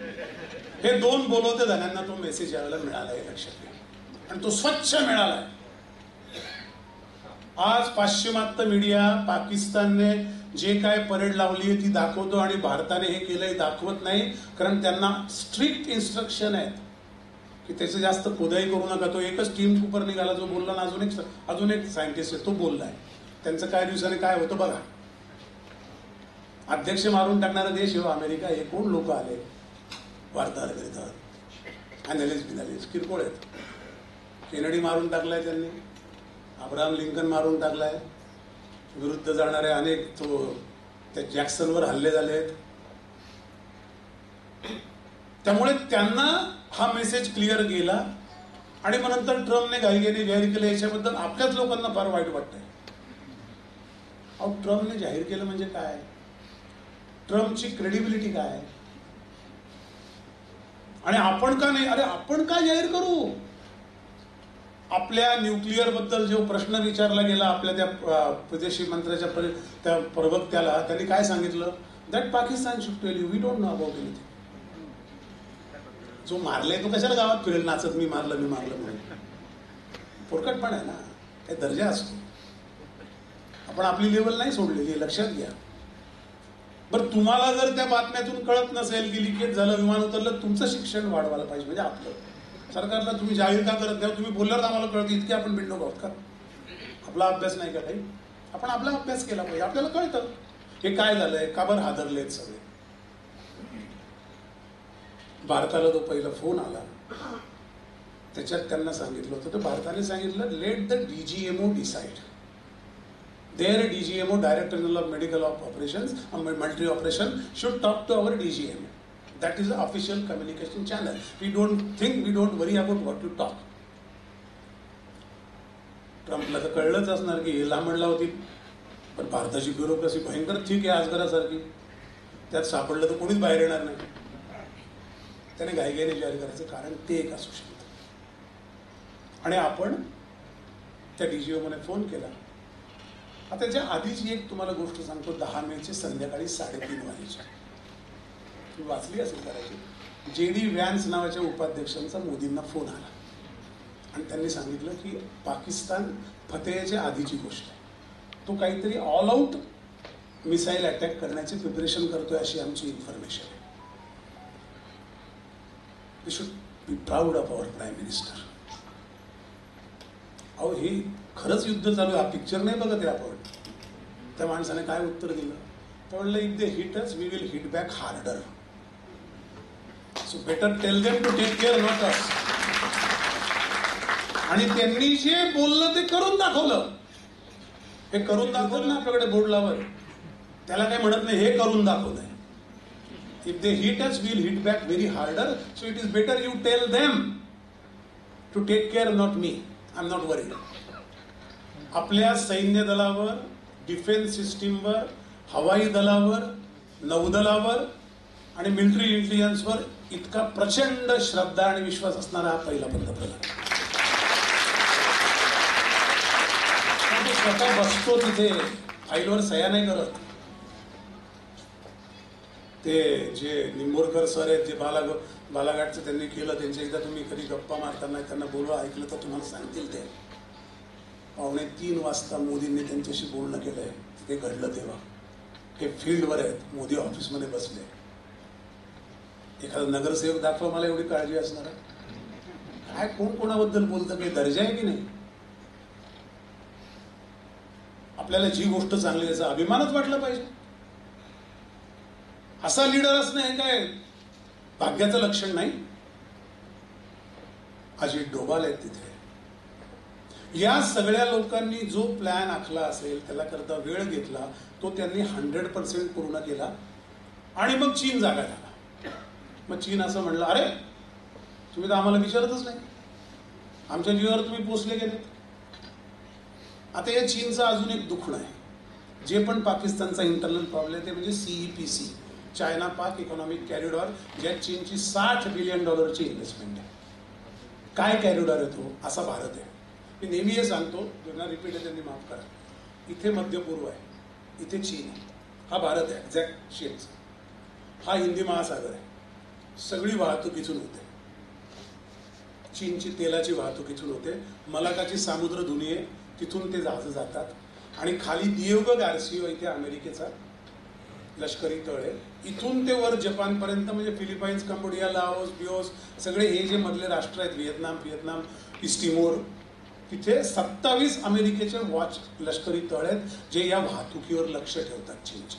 हे 2 बोलवते धन्यांना तो मेसेज यावेळेला मिळाला आहे, लक्षात घ्या. आणि तो स्वच्छ मिळालाय. आज पाश्चिमात्य मीडिया पाकिस्तानने जे काय परेड लावली आहे ती दाखवतो आणि भारताने हे केलंय दाखवत नाही, कारण त्यांना स्ट्रिक्ट इन्स्ट्रक्शन आहेत की त्याचं जास्त खोदाई करू नका. तो एकच टीम कुपर निघाला जो बोलला ना, अजून एक सायंटिस्ट आहे तो बोललाय. त्यांचं काय दिवसाने काय होतं बघा. अध्यक्ष मारून टाकणारा देश आहे अमेरिका. हे कोण लोक आले वार्ताहर करतात, अॅनालिस्ट किरकोळ आहेत. केनेडी मारून टाकलाय त्यांनी, अब्राहम लिंकन मारून टाकलाय, विरुद्ध जाणारे अनेक त्या जॅक्सनवर हल्ले झाले आहेत. त्यामुळे त्यांना हा मेसेज क्लिअर गेला आणि मग नंतर ट्रम्पने घाईघाईने जाहीर केलं. याच्याबद्दल आपल्याच लोकांना फार वाईट वाटतंय. अहो ट्रम्पने जाहीर केलं म्हणजे काय, ट्रम्पची क्रेडिबिलिटी काय, आणि आपण का नाही, अरे आपण का जाहीर करू. आपल्या न्यूक्लिअर बद्दल जो प्रश्न विचारला गेला आपल्या त्या विदेशी मंत्र्याच्या त्या प्रवक्त्याला, त्यांनी काय सांगितलं, that Pakistan should tell you, we don't know about anything. जो मारलाय तो कशाला गावात फिरेल नाचत मी मारलं म्हणून. पोरकटपण आहे ना, काही दर्जा असतो. आपण आपली लेवल नाही सोडलेली, लक्षात घ्या. बरं तुम्हाला जर त्या बातम्यातून कळत नसेल की लिकेज झालं, विमान उतरलं, तुमचं शिक्षण वाढवायला पाहिजे. म्हणजे आपलं सरकारला तुम्ही जाहीर का करत नाही, तुम्ही बोलल्यावर आम्हाला कळतं, इतके आपण बिंडो आहोत का, आपला अभ्यास नाही का काही. आपण आपला अभ्यास केला पाहिजे, आपल्याला कळतं हे काय झालंय, का बरं हादरलेत सगळे. भारताला तो पहिला फोन आला, त्याच्यात त्यांना सांगितलं होतं, तर भारताने सांगितलं let the DGMO decide. their DGMO, Director General of Medical Operations, Military Operation, should talk to our DGMO. That is the official communication channel. We don't worry about what to talk. ट्रम्पला तर कळलंच असणार की हे लांबणला होती, पण भारताची bureaucracy भयंकर ठीक आहे आजगरासारखी, त्यात सापडलं तर कोणीच बाहेर येणार नाही. त्याने घाईघाईने जाहीर करायचं कारण ते एक असू शकतं. आणि आपण त्या DGMOने फोन केला. आता त्याच्या आधीची एक तुम्हाला गोष्ट सांगतो. 10 मेचे संध्याकाळी 3:30 वाजेची तुम्ही वाचली असेल करायची. JD व्हॅन्स नावाच्या उपाध्यक्षांचा मोदींना फोन आला आणि त्यांनी सांगितलं की पाकिस्तान फतेहच्या आधीची गोष्ट आहे, तो काहीतरी ऑल आउट मिसाईल अटॅक करण्याची प्रिपरेशन करतोय अशी आमची इन्फॉर्मेशन आहे. We should be proud of our prime minister. अहो हे खरंच युद्ध चालू आहे, हा पिक्चर नाही बघत आहे आपण. त्या माणसाने काय उत्तर दिलं? तर म्हणलं if they hit us we will hit back harder, so better tell them to take care not us. आणि त्यांनी जे बोललं ते करून दाखवलं. हे करून दाखवलं ना आपल्याकडे बोर्ड लावत, त्याला काय म्हणत नाही, हे करून दाखवलंय. If they hit us will hit back very harder, so it is better you tell them to take care not me, I am not worried. आपल्या सैन्य दलावर, डिफेन्स सिस्टीमवर, हवाई दलावर, नौदलावर आणि मिलिटरी इंटेलिजन्सवर इतका प्रचंड श्रद्धा आणि विश्वास असणारा हा पहिला पंतप्रधान. स्वतः बसतो तिथे, फाईलवर सह्या नाही करत. ते जे निंबोरकर सर आहेत, जे बालाघाटचं त्यांनी केलं, त्यांच्या एकदा तुम्ही कधी गप्पा मारताना त्यांना बोलवा, ऐकलं तर तुम्हाला सांगतील. ते 2:45 वाजता मोदींनी त्यांच्याशी बोलणं केलंय. ते घडलं तेव्हा हे फील्डवर आहेत, मोदी ऑफिसमध्ये बसले. एखादा नगरसेवक दाखवा मला एवढी काळजी असणार आहे. काय कोण कोणाबद्दल बोलतं, काही दर्जा आहे की नाही? आपल्याला जी गोष्ट चांगली त्याचा अभिमानच वाटला पाहिजे. असा लीडर असणं हे काय भाग्याचं लक्षण नाही. अजित डोभाल आहेत तिथे. या सगळ्या लोकांनी जो प्लॅन आखला असेल, त्याला करता वेळ घेतला, तो त्यांनी 100% पूर्ण केला. आणि मग चीन जागा झाला. मग चीन असं म्हणलं, अरे तुम्ही तर आम्हाला विचारतच नाही, आमच्या जीवावर तुम्ही पोचले गेलेत. आता या चीनचं अजून एक दुखणं आहे. जे पण पाकिस्तानचा इंटरनल प्रॉब्लेम ते म्हणजे CEPC, चायना पाक इकॉनॉमिक कॅरिडॉर, ज्यात चीनची $60 बिलियन इन्व्हेस्टमेंट आहे. काय कॅरिडॉर आहे तो? असा भारत आहे. मी नेहमी हे सांगतो, ज्यांना रिपीट आहे त्यांनी माफ करा. इथे मध्य पूर्व आहे, इथे चीन आहे, हा भारत आहे एक्झॅक्ट शेपचा. हा हिंदी महासागर आहे. सगळी वाहतूक इथून होते. चीनची तेलाची वाहतूक इथून होते. मलाकाची सामुद्रधुनी आहे, तिथून ते जहाजं जातात. आणि खाली दियोगो गार्सियो इथे अमेरिकेचा लष्करी तळ आहे. इथून ते वर जपानपर्यंत, म्हणजे फिलिपाईन्स, कंबोडिया, लाओस, बिओस, सगळे हे जे मधले राष्ट्र आहेत, व्हिएतनाम, ईस्ट तिमोर, तिथे 27 अमेरिकेचे वॉच लष्करी तळ आहेत, जे या वाहतुकीवर लक्ष ठेवतात चीनचे.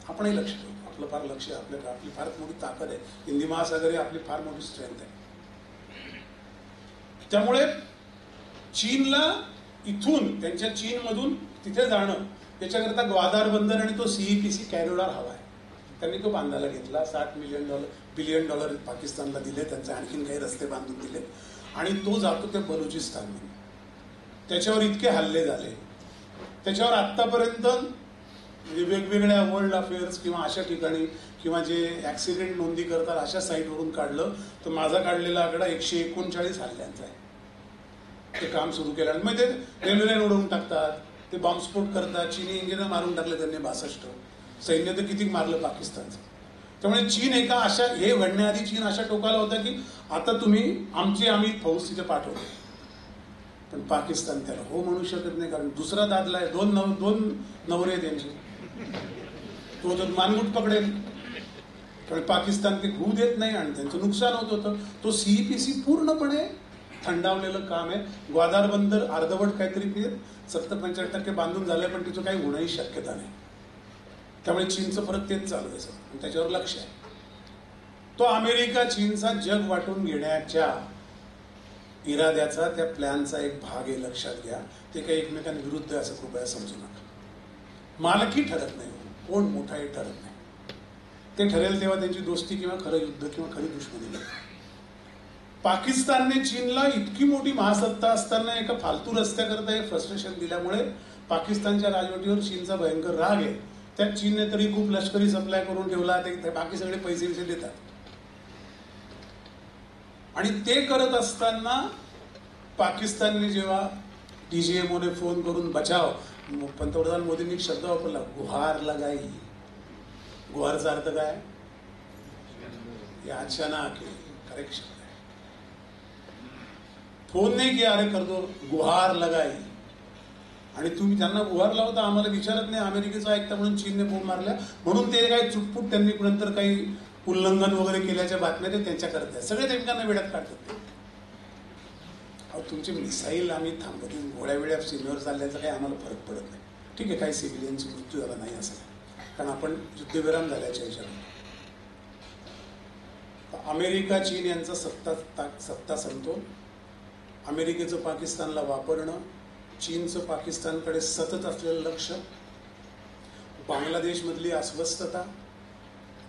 आपणही लक्ष ठेवतो, आपलं फार लक्ष आहे, आपली फार मोठी ताकद आहे. हिंदी महासागर ही आपली फार मोठी स्ट्रेंथ आहे. त्यामुळे चीनला इथून, त्यांच्या चीनमधून तिथे जाणं, त्याच्याकरता ग्वादार बंदर आणि तो CEPC कॅरिडॉर हवा आहे. त्यांनी तो बांधायला घेतला. $60 बिलियन पाकिस्तानला दिले, त्यांचे आणखीन काही रस्ते बांधून दिले. आणि तो जातो ते बलुचिस्तानमध्ये. त्याच्यावर इतके हल्ले झाले, त्याच्यावर आत्तापर्यंत म्हणजे वेगवेगळ्या वर्ल्ड अफेअर्स किंवा अशा ठिकाणी किंवा जे ॲक्सिडेंट नोंदी करतात अशा साईटवरून काढलं तर माझा काढलेला आकडा 139 हल्ल्यांचा आहे. ते काम सुरू केलं. मग ते रेल्वे लाईन उडवून टाकतात, ते बॉम्बस्फोट करतात. चीनी इंजिनियर मारून टाकले त्यांनी 62. सैन्य तर किती मारलं पाकिस्तानचं. त्यामुळे चीन एका अशा, हे घडण्याआधी चीन अशा टोकाला होता की आता तुम्ही आम्ही फौज तिथे पाठवतो. पण पाकिस्तान त्याला हो म्हणू शकत नाही, कारण दुसरा दादला आहे, दोन नवरे त्यांचे, तो जर मानगुट पकडेल. कारण पाकिस्तान ते होऊ देत नाही आणि त्यांचं नुकसान होत होतं. तो CEPC पूर्णपणे थंडावलेलं काम आहे. ग्वादार बंदर अर्धवट काहीतरी 70-75% बांधून झालंय, पण तिचं काही होण्याची शक्यता नाही. त्यामुळे चीनचं परत तेच चालू आहे आणि त्याच्यावर लक्ष आहे. तो अमेरिका चीनचा जग वाटून घेण्याच्या इराद्याचा, त्या प्लॅनचा एक भाग आहे, लक्षात घ्या. ते काही एकमेकांविरुद्ध असं कृपया समजू नका. मालकी ठरत नाही, कोण मोठा हे ठरत नाही. ते ठरेल तेव्हा त्यांची दोस्ती किंवा खरं युद्ध किंवा खरी दुश्मनी नाही. पाकिस्तानने चीनला इतकी मोठी महासत्ता असताना एका फालतू रस्त्याकरता एक फ्रस्ट्रेशन दिल्यामुळे पाकिस्तानच्या राजवटीवर चीनचा भयंकर राग आहे. त्यात चीनने तरी खूप लष्करी सप्लाय करून ठेवला, ते बाकी सगळे पैसे देतात. आणि ते करत असताना पाकिस्तानने जेव्हा DGMOने फोन करून बचाव, पंतप्रधान मोदींनी एक शब्द वापरला, गुहार लगाई. गुहारचा अर्थ काय? याचना केली. करेक्ट शब्द आहे. फोन नाही किया, अरे कर दो, गुहार लगाई. आणि तुम्ही त्यांना गुहार लावता, आम्हाला विचारत नाही, अमेरिकेचा ऐकता म्हणून चीनने बोंब मारल्या म्हणून ते काय चुटपुट त्यांनी नंतर काही उल्लंघन वगैरे केल्याच्या बातम्या ते त्यांच्या करतात. सगळे एकमेकांना वेड्यात काढतात. अहो, तुमचे मिसाईल आम्ही थांबवतो, गोळ्या वेळ्या सीमेवर चालल्याचा काही आम्हाला फरक पडत नाही. ठीक आहे, काही सिव्हिलियनचा मृत्यू झाला नाही असं, कारण आपण युद्धविराम झाल्याच्या विचारात. अमेरिका चीन यांचा सत्ता समतोल, अमेरिकेचं पाकिस्तानला वापरणं, चीनचं पाकिस्तानकडे सतत असलेलं लक्ष, बांगलादेशमधली अस्वस्थता,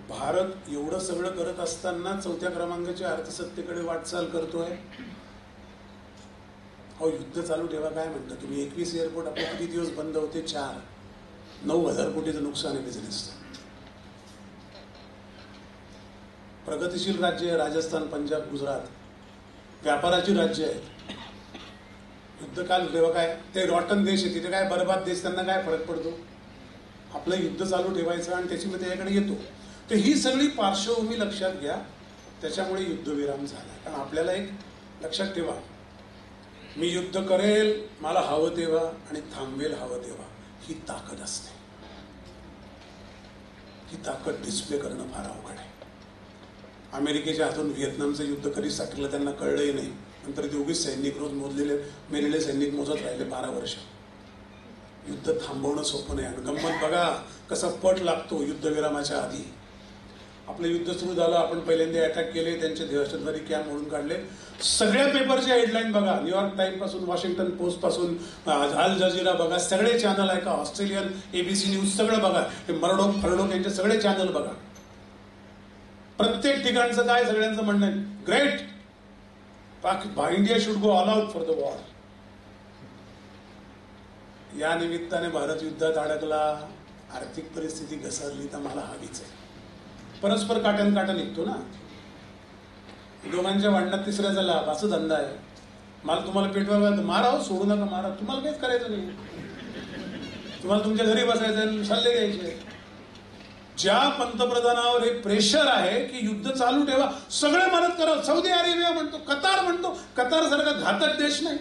भारत एवढं सगळं करत असताना 4थ्या क्रमांकाच्या अर्थसत्तेकडे वाटचाल करतोय. अहो, युद्ध चालू ठेवा काय म्हणता तुम्ही? 21 एअरपोर्ट आपले किती दिवस बंद होते? 4. 9,000 कोटीचं नुकसान आहे बिझनेसचं. प्रगतिशील राज्य आहे राजस्थान, पंजाब, गुजरात, व्यापाराची राज्य आहेत. युद्ध काल ठेवा काय? ते रॉटन देश आहे, तिथे काय बरबाद देश, त्यांना काय फरक पडतो? आपलं युद्ध चालू ठेवायचं आणि त्याच्यामध्ये त्याच्याकडे येतो. तर ही सगळी पार्श्वभूमी लक्षात घ्या, त्याच्यामुळे युद्धविराम झाला. कारण आपल्याला एक लक्षात ठेवा, मी युद्ध करेल मला हवं तेव्हा आणि थांबवेल हवं तेव्हा, ही ताकद असते. ही ताकद डिस्प्ले करणं फार अवघड आहे. अमेरिकेच्या हातून व्हिएतनामचं युद्ध कधी साठलं त्यांना कळलंही नाही. नंतर ते उगीच सैनिक रोज मेलेले सैनिक मोजत राहिले 12 वर्ष. युद्ध थांबवणं सोपं नाही. आणि गंमत बघा कसा पट लागतो युद्धविरामाच्या आधी. आपलं युद्ध सुरू झालं, आपण पहिल्यांदा अटॅक केले, त्यांचे दहशतवादी कॅम्प मोडून काढले. सगळ्या पेपरच्या हेडलाईन बघा, न्यूयॉर्क टाइम पासून, वॉशिंग्टन पोस्ट पासून, अल जझीरा बघा, सगळे चॅनल आहे का, ऑस्ट्रेलियन ABC न्यूज सगळं बघा, हे मर्डोक यांचे सगळे चॅनल बघा. प्रत्येक ठिकाणचं काय सगळ्यांचं म्हणणं आहे, great, India should go all out for the war. या निमित्ताने भारत युद्धात अडकला, आर्थिक परिस्थिती घसरली, तर मला हवीच आहे. परस्पर काट्यान काटा निघतो ना. दोघांच्या भांडणात तिसऱ्याचा लाभ, असं धंदा आहे. मला तुम्हाला पेटवायला मारा, हो, सोडू नका, मारा, तुम्हाला काहीच करायचं नाही. तुम्हाला तुमच्या घरी बसायचं, सल्ले घ्यायचे. ज्या पंतप्रधानावर हे प्रेशर आहे की युद्ध चालू ठेवा, सगळे मदत करा, सौदी अरेबिया म्हणतो, कतार म्हणतो, कतार सारखा घातक देश नाही,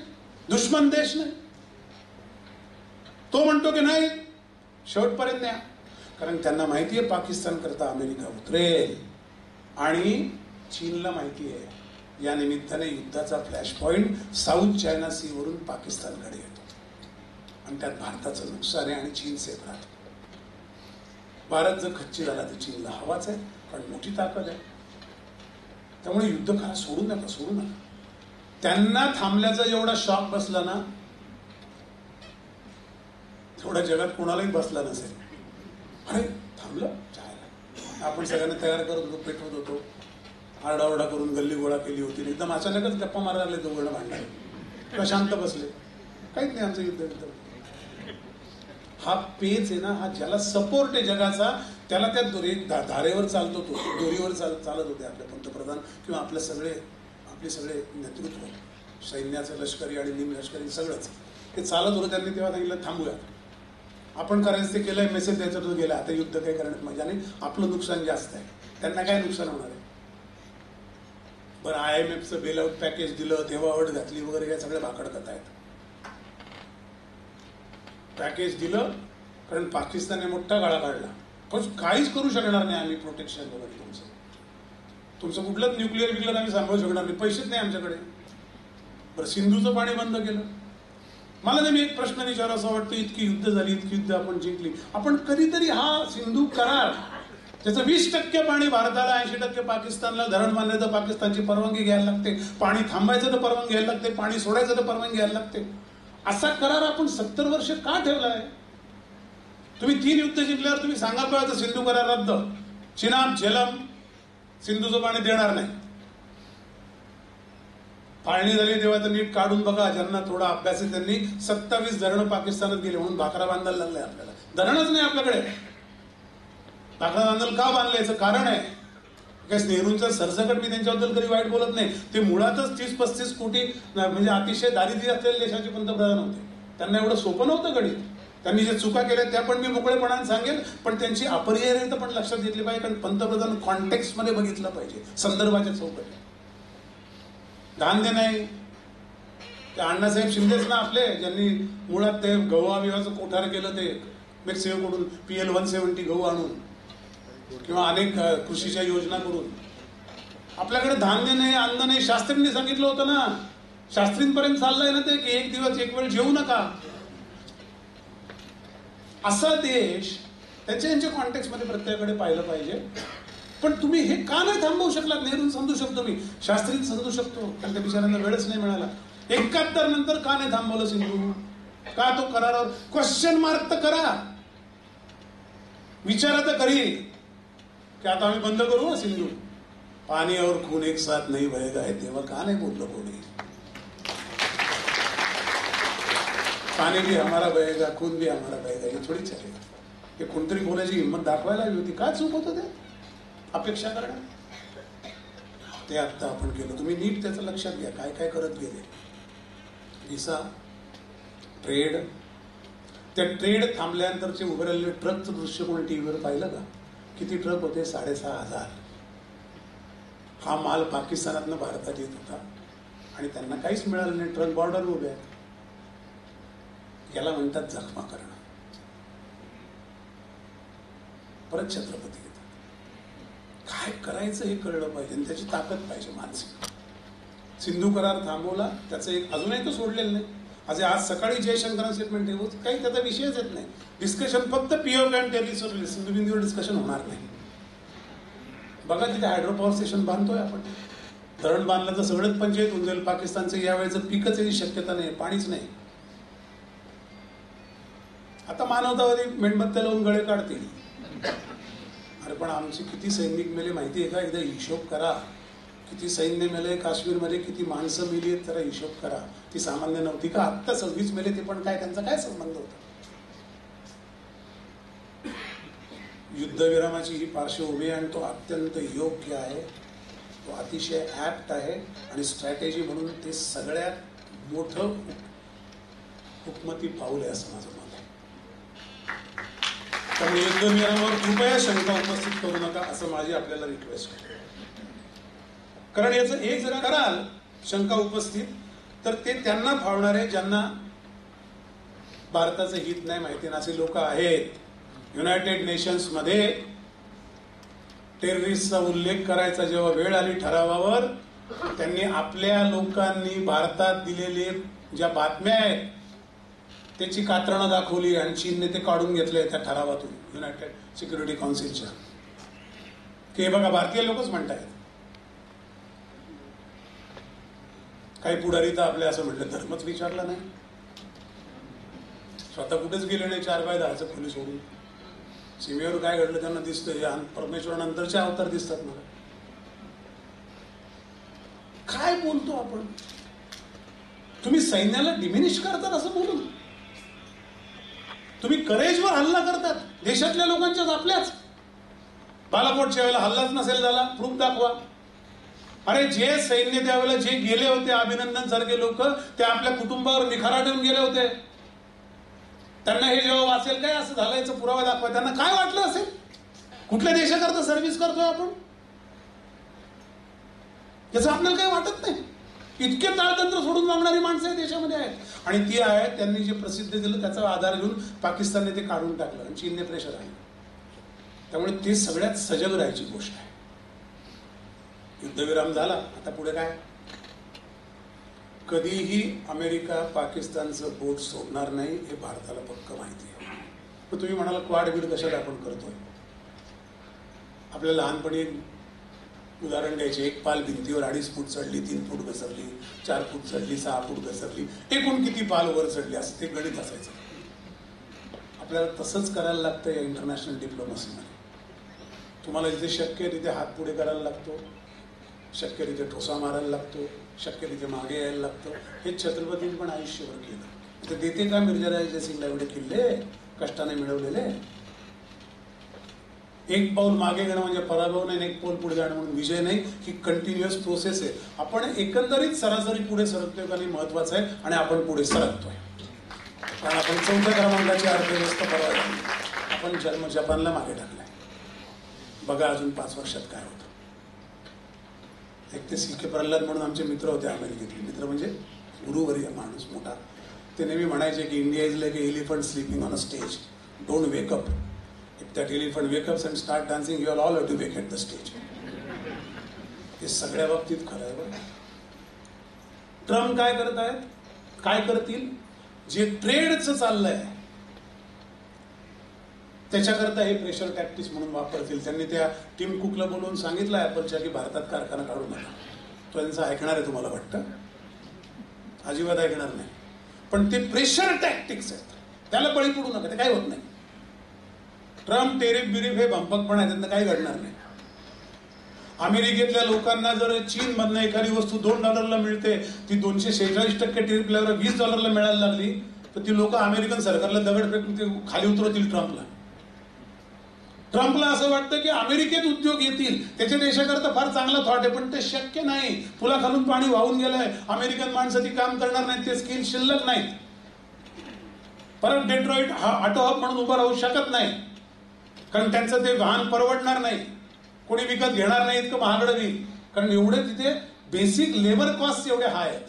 दुश्मन देश नाही, तो म्हणतो की नाही शेवटपर्यंत न्या. कारण त्यांना माहिती आहे पाकिस्तान करता अमेरिका उतरेल, आणि चीनला माहिती आहे या निमित्ताने युद्धाचा flash point South China sea वरून पाकिस्तानकडे येतो, आणि त्यात भारताचं नुकसान आहे आणि चीन सेफ राहतो. भारत जर खच्ची झाला तर चीनला हवाच आहे, कारण मोठी ताकद आहे. त्यामुळे युद्ध करा, सोडू नका, सोडू नका. त्यांना थांबल्याचा एवढा शॉक बसला ना, तेवढा जगात कोणालाही बसला नसेल. अरे थांबलं, जायला आपण सगळ्यांना तयार करत होतो, पेटवत होतो, आरडाओरडा करून गल्ली गोळा केली होती, एकदम अचानकच गप्पा मारायला लागले, दोघं भांडण किंवा शांत बसले, काहीच नाही आमचं युद्ध. हा पेच आहे ना, हा ज्याला सपोर्ट आहे जगाचा, त्याला त्या धारेवर चालतो, तो दोरीवर चालत होते आपले पंतप्रधान किंवा आपले सगळे नेतृत्व, सैन्याचं, लष्करी आणि निमलष्करी सगळंच ते चालत होतं. त्यांनी तेव्हा सांगितलं थांबूया, आपण करायचं ते केलंय, मेसेज द्यायचा तो गेला, आता युद्ध काही करण्यात मजा नाही, आपलं नुकसान जास्त आहे, त्यांना काय नुकसान होणार आहे. बरं, IMFचं बेलआउट पॅकेज दिलं, तेव्हा अट घातली वगैरे, या सगळ्या भाकड कथा आहेत. पॅकेज दिलं कारण पाकिस्तानने मोठा गाळा काढला, पण काहीच करू शकणार नाही आम्ही प्रोटेक्शन वगैरे तुमचं कुठलंच न्यूक्लिअर आम्ही सांभाळू शकणार नाही, पैसेच नाही आमच्याकडे. बरं, सिंधूचं पाणी बंद केलं. मला नेहमी एक प्रश्न विचारावा असं वाटतं, इतकी युद्ध झाली, इतकी युद्ध आपण जिंकली, आपण कधीतरी हा सिंधू करार त्याचं 20% पाणी भारताला, 80% पाकिस्तानला. धरण बांधलं तर पाकिस्तानची परवानगी घ्यायला लागते, पाणी थांबायचं तर परवानगी घ्यायला लागते, पाणी सोडायचं तर परवानगी घ्यायला लागते. असा करार आपण 70 वर्ष का ठेवलाय? तुम्ही 3 युद्ध जिंकल्यावर तुम्ही सांगायला पाहिजे सिंधू करार रद्द, चिनाब झेलम सिंधूचं पाणी देणार नाही. फाळणी झाली तेव्हा तर नीट काढून बघा, ज्यांना थोडा अभ्यास आहे त्यांनी. 27 धरणं पाकिस्तानात गेले म्हणून भाकरा बांधायला लागलाय आपल्याला. धरणच नाही आपल्याकडे. भाकरा बांधायला का बांधलं याचं कारण आहे. काय नेहरूंचं सरसकट मी त्यांच्याबद्दल कधी वाईट बोलत नाही. ते मुळातच 30-35 कोटी म्हणजे अतिशय दारिद्र्य असलेल्या देशाचे पंतप्रधान होते. त्यांना एवढं सोपं नव्हतं गणित. त्यांनी जे चुका केल्या त्या पण मी मोकळेपणाने सांगेल, पण त्यांची अपरिहार्यता पण लक्षात घेतली पाहिजे. कारण पंतप्रधान कॉन्टेक्स्ट मध्ये बघितलं पाहिजे, संदर्भाच्या चौकटी. धान्य नाही, ते अण्णासाहेब शिंदेच ना आपले, ज्यांनी मुळात ते गहू विभागाचं कोठार केलं, ते मेक्सिकोकडून PL 170 गहू आणून किंवा अनेक कृषीच्या योजना करून. आपल्याकडे धान्य नाही, अन्न नाही. शास्त्रींनी सांगितलं होतं ना, शास्त्रींपर्यंत चाललंय ना ते, की एक दिवस एक वेळ जेवू नका. असा देश त्यांच्या कॉन्टेक्स्ट मध्ये प्रत्येकाकडे पाहिलं पाहिजे. पण तुम्ही हे का नाही थांबवू शकलात? नेहरू समजू शकतो मी, शास्त्री समजू शकतो, कारण त्या बिचाऱ्यांना वेळच नाही मिळाला. 71 नंतर का नाही थांबवलं सिंधू? का तो करारावर क्वेश्चन मार्क तर करा, विचारा तर खरी की आता आम्ही बंद करू सिंधू. पाणी और खून एक साथ नहीं बहेगा है, तेव्हा का नाही बोललं कोणी? पाणी भी हमारा बहेगा, खून भी हमारा बहेगा, हे थोडी चालेल. हे कोणतरी बोलायची हिंमत दाखवायला हवी होती. काय चूक होतं ते अपेक्षा करणं? ते आता आपण केलं. तुम्ही नीट त्याचं लक्षात घ्या काय काय करत गेले. व्हिसा, ट्रेड, त्या ट्रेड थांबल्यानंतरचे उभे राहिलेले ट्रकचं दृश्य कोणी टीव्हीवर पाहिलं का? किती ट्रक होते? 6,500. हा माल पाकिस्तानातनं भारतात येत होता आणि त्यांना काहीच मिळालं नाही. ट्रक बॉर्डर उभे आहेत. याला म्हणतात जखमा करणं. परत छत्रपती येतात. काय करायचं हे कळलं पाहिजे आणि त्याची ताकद पाहिजे मानसिक. सिंधू करार थांबवला, त्याचं एक अजूनही तो सोडलेलं नाही. आज सकाळी जयशंकरांचं स्टेटमेंट देऊ, काही त्याचा विषयच येत नाही. डिस्कशन फक्त POK आणि टेरिसवर, सिंधू बिंदूवर डिस्कशन होणार नाही. बघा तिथे हायड्रो पॉवर स्टेशन बांधतोय आपण. धरण बांधलं तर सगळंच पंचायत होऊन जाईल. पाकिस्तानचं यावेळेचं पीकच याची शक्यता नाही, पाणीच नाही. आता मानवतावादी मेणबत्त्या लावून गळे काढतील. अरे पण आमचे किती सैनिक मेले माहिती आहे का? एकदा हिशोब करा. किती सैन्य मेले काश्मीरमध्ये, किती माणसं मेली आहेत, जरा हिशोब करा. ती सामान्य नव्हती का? आत्ता 26 मेले ते पण काय, त्यांचा काय संबंध होता? युद्धविरामाची ही पार्श्वभूमी आणि तो अत्यंत योग्य आहे, तो अतिशय ऍप्ट आहे आणि स्ट्रॅटेजी म्हणून ते सगळ्यात मोठं हुकमती पाऊल आहे असं माझं मत आहे. त्यामुळे युद्धविरामावर कृपया शंका उपस्थित करू नका असं माझी आपल्याला रिक्वेस्ट आहे. कारण याचं एक जरा कराल शंका उपस्थित, तर ते त्यांना फावणारे ज्यांना भारताचं हित नाही माहिती ना असे लोक आहेत. युनायटेड नेशन्स मध्ये टेररिस्टचा उल्लेख करायचा जेव्हा वेळ आली ठरावावर, त्यांनी आपल्या लोकांनी भारतात दिलेले ज्या बातम्या आहेत त्याची कात्रणं दाखवली आणि चीनने ते काढून घेतले त्या ठरावातून, युनायटेड सिक्युरिटी काउन्सिलच्या. की बघा भारतीय लोकच म्हणतायत. काही पुढारी तर आपल्या असं म्हटलं धर्मच विचारला नाही, स्वतः कुठेच गेले नाही 4x10 खोली सोडून. सीमेवर काय घडलं त्यांना दिसतं. परमेश्वरानंतरचे अवतार दिसतात मला. काय बोलतो आपण? तुम्ही सैन्याला डिमिनिश करतात असं बोलून. तुम्ही करेजवर हल्ला करतात देशातल्या लोकांच्याच, आपल्याच. बालाकोटच्या वेळेला हल्लाच नसेल झाला, प्रूफ दाखवा. अरे जे सैन्य त्यावेळेला जे गेले होते, अभिनंदन सारखे लोक, ते आपल्या कुटुंबावर निखारा ठेवून गेले होते. त्यांना हे जेव्हा वाचेल काय असं झालं याचा पुरावा दाखवा. त्यांना काय वाटलं असेल? कुठल्या देशाकरता सर्व्हिस करतोय आपण याचं आपल्याला काही वाटत नाही. इतके ताळतंत्र सोडून मागणारी माणसं या देशामध्ये आहेत. आणि ती आहेत, त्यांनी जे प्रसिद्ध दिलं त्याचा आधार घेऊन पाकिस्तानने ते काढून टाकलं आणि चीनने प्रेशर आहे. त्यामुळे ते सगळ्यात सजग राहायची गोष्ट आहे. युद्धविराम झाला, आता पुढे काय? कधीही अमेरिका पाकिस्तानचं बोट सोडणार नाही हे भारताला पक्क माहिती आहे. तर तुम्ही म्हणाला क्वाड बीड कशाला आपण करतोय? आपल्या लहानपणी उदाहरण द्यायचे, एक पाल भिंतीवर 2.5 फूट चढली, 3 फूट घसरली, 4 फूट चढली, 6 फूट घसरली, एकूण किती पाल वर चढली, असं ते गणित असायचं. आपल्याला तसंच करायला लागतं या इंटरनॅशनल डिप्लोमसीमध्ये. तुम्हाला जिथे शक्य आहे तिथे हात पुढे करायला लागतो, शक्य तिथे ठोसा मारायला लागतो, शक्य तिथे मागे यायला लागतं. हे छत्रपतींनी पण आयुष्यभर केलं. तर देते का मिर्झाराज जयसिंगला एवढे किल्ले कष्टाने मिळवलेले? एक पाऊल मागे घेणं म्हणजे पराभव नाही, एक पाऊल पुढे जाणं म्हणून विजय नाही. ही कंटिन्युअस प्रोसेस आहे. आपण एकंदरीत सरासरी पुढे सरकतोय का नाही महत्वाचं आहे, आणि आपण पुढे सरकतोय. कारण आपण 4थ्या क्रमांकाची अर्थव्यवस्था परवा आपण जपानला मागे टाकलाय. बघा अजून 5 वर्षात काय होतं. एक ते सी के प्रल्हाद म्हणून आमचे मित्र होते अमेरिकेतले, मित्र म्हणजे गुरुवर्य माणूस मोठा. ते नेहमी म्हणायचे की India is like a elephant sleeping on a stage, don't wake up. If that elephant wake ups and start dancing you are all have to wake at the stage. हे सगळ्या बाबतीत खरं आहे बरं. ट्रम्प काय करतायत, काय करतील, जे ट्रेडचं चाललंय त्याच्याकरता हे प्रेशर टॅक्टिक्स म्हणून वापरतील. त्यांनी त्या टिम कुकला बोलवून सांगितलं ॲपलच्या की भारतात कारखाना काढू नका. तो त्यांचा ऐकणार आहे तुम्हाला वाटतं? अजिबात ऐकणार नाही. पण ते प्रेशर टॅक्टिक्स आहेत, त्याला बळी पडू नका, ते काही होत नाही. ट्रम्प टेरिफ बिरीफ हे भंपकपण आहे, त्यांना काही घडणार नाही. अमेरिकेतल्या लोकांना जर चीनमधनं एखादी वस्तू $2 मिळते, ती 246% टेरिफ लागल्यावर $20 मिळायला लागली, तर ती लोक अमेरिकन सरकारला दगड फेकून ते खाली उतरवतील ट्रम्पला. ट्रम्पला असं वाटतं की अमेरिकेत उद्योग येतील, त्याच्या देशाकरता फार चांगला थॉट आहे, पण ते शक्य नाही. तुला खालून पाणी वाहून गेलंय, अमेरिकन माणसं ती काम करणार नाहीत, ते स्किल शिल्लक नाहीत. परत डेट्रॉइट हा ऑटो हब म्हणून उभं राहू शकत नाही, कारण त्यांचं ते वाहन परवडणार नाही, कोणी विकत घेणार नाही, इतकं महागडं नाही, कारण एवढे तिथे बेसिक लेबर कॉस्ट एवढे हाय आहेत.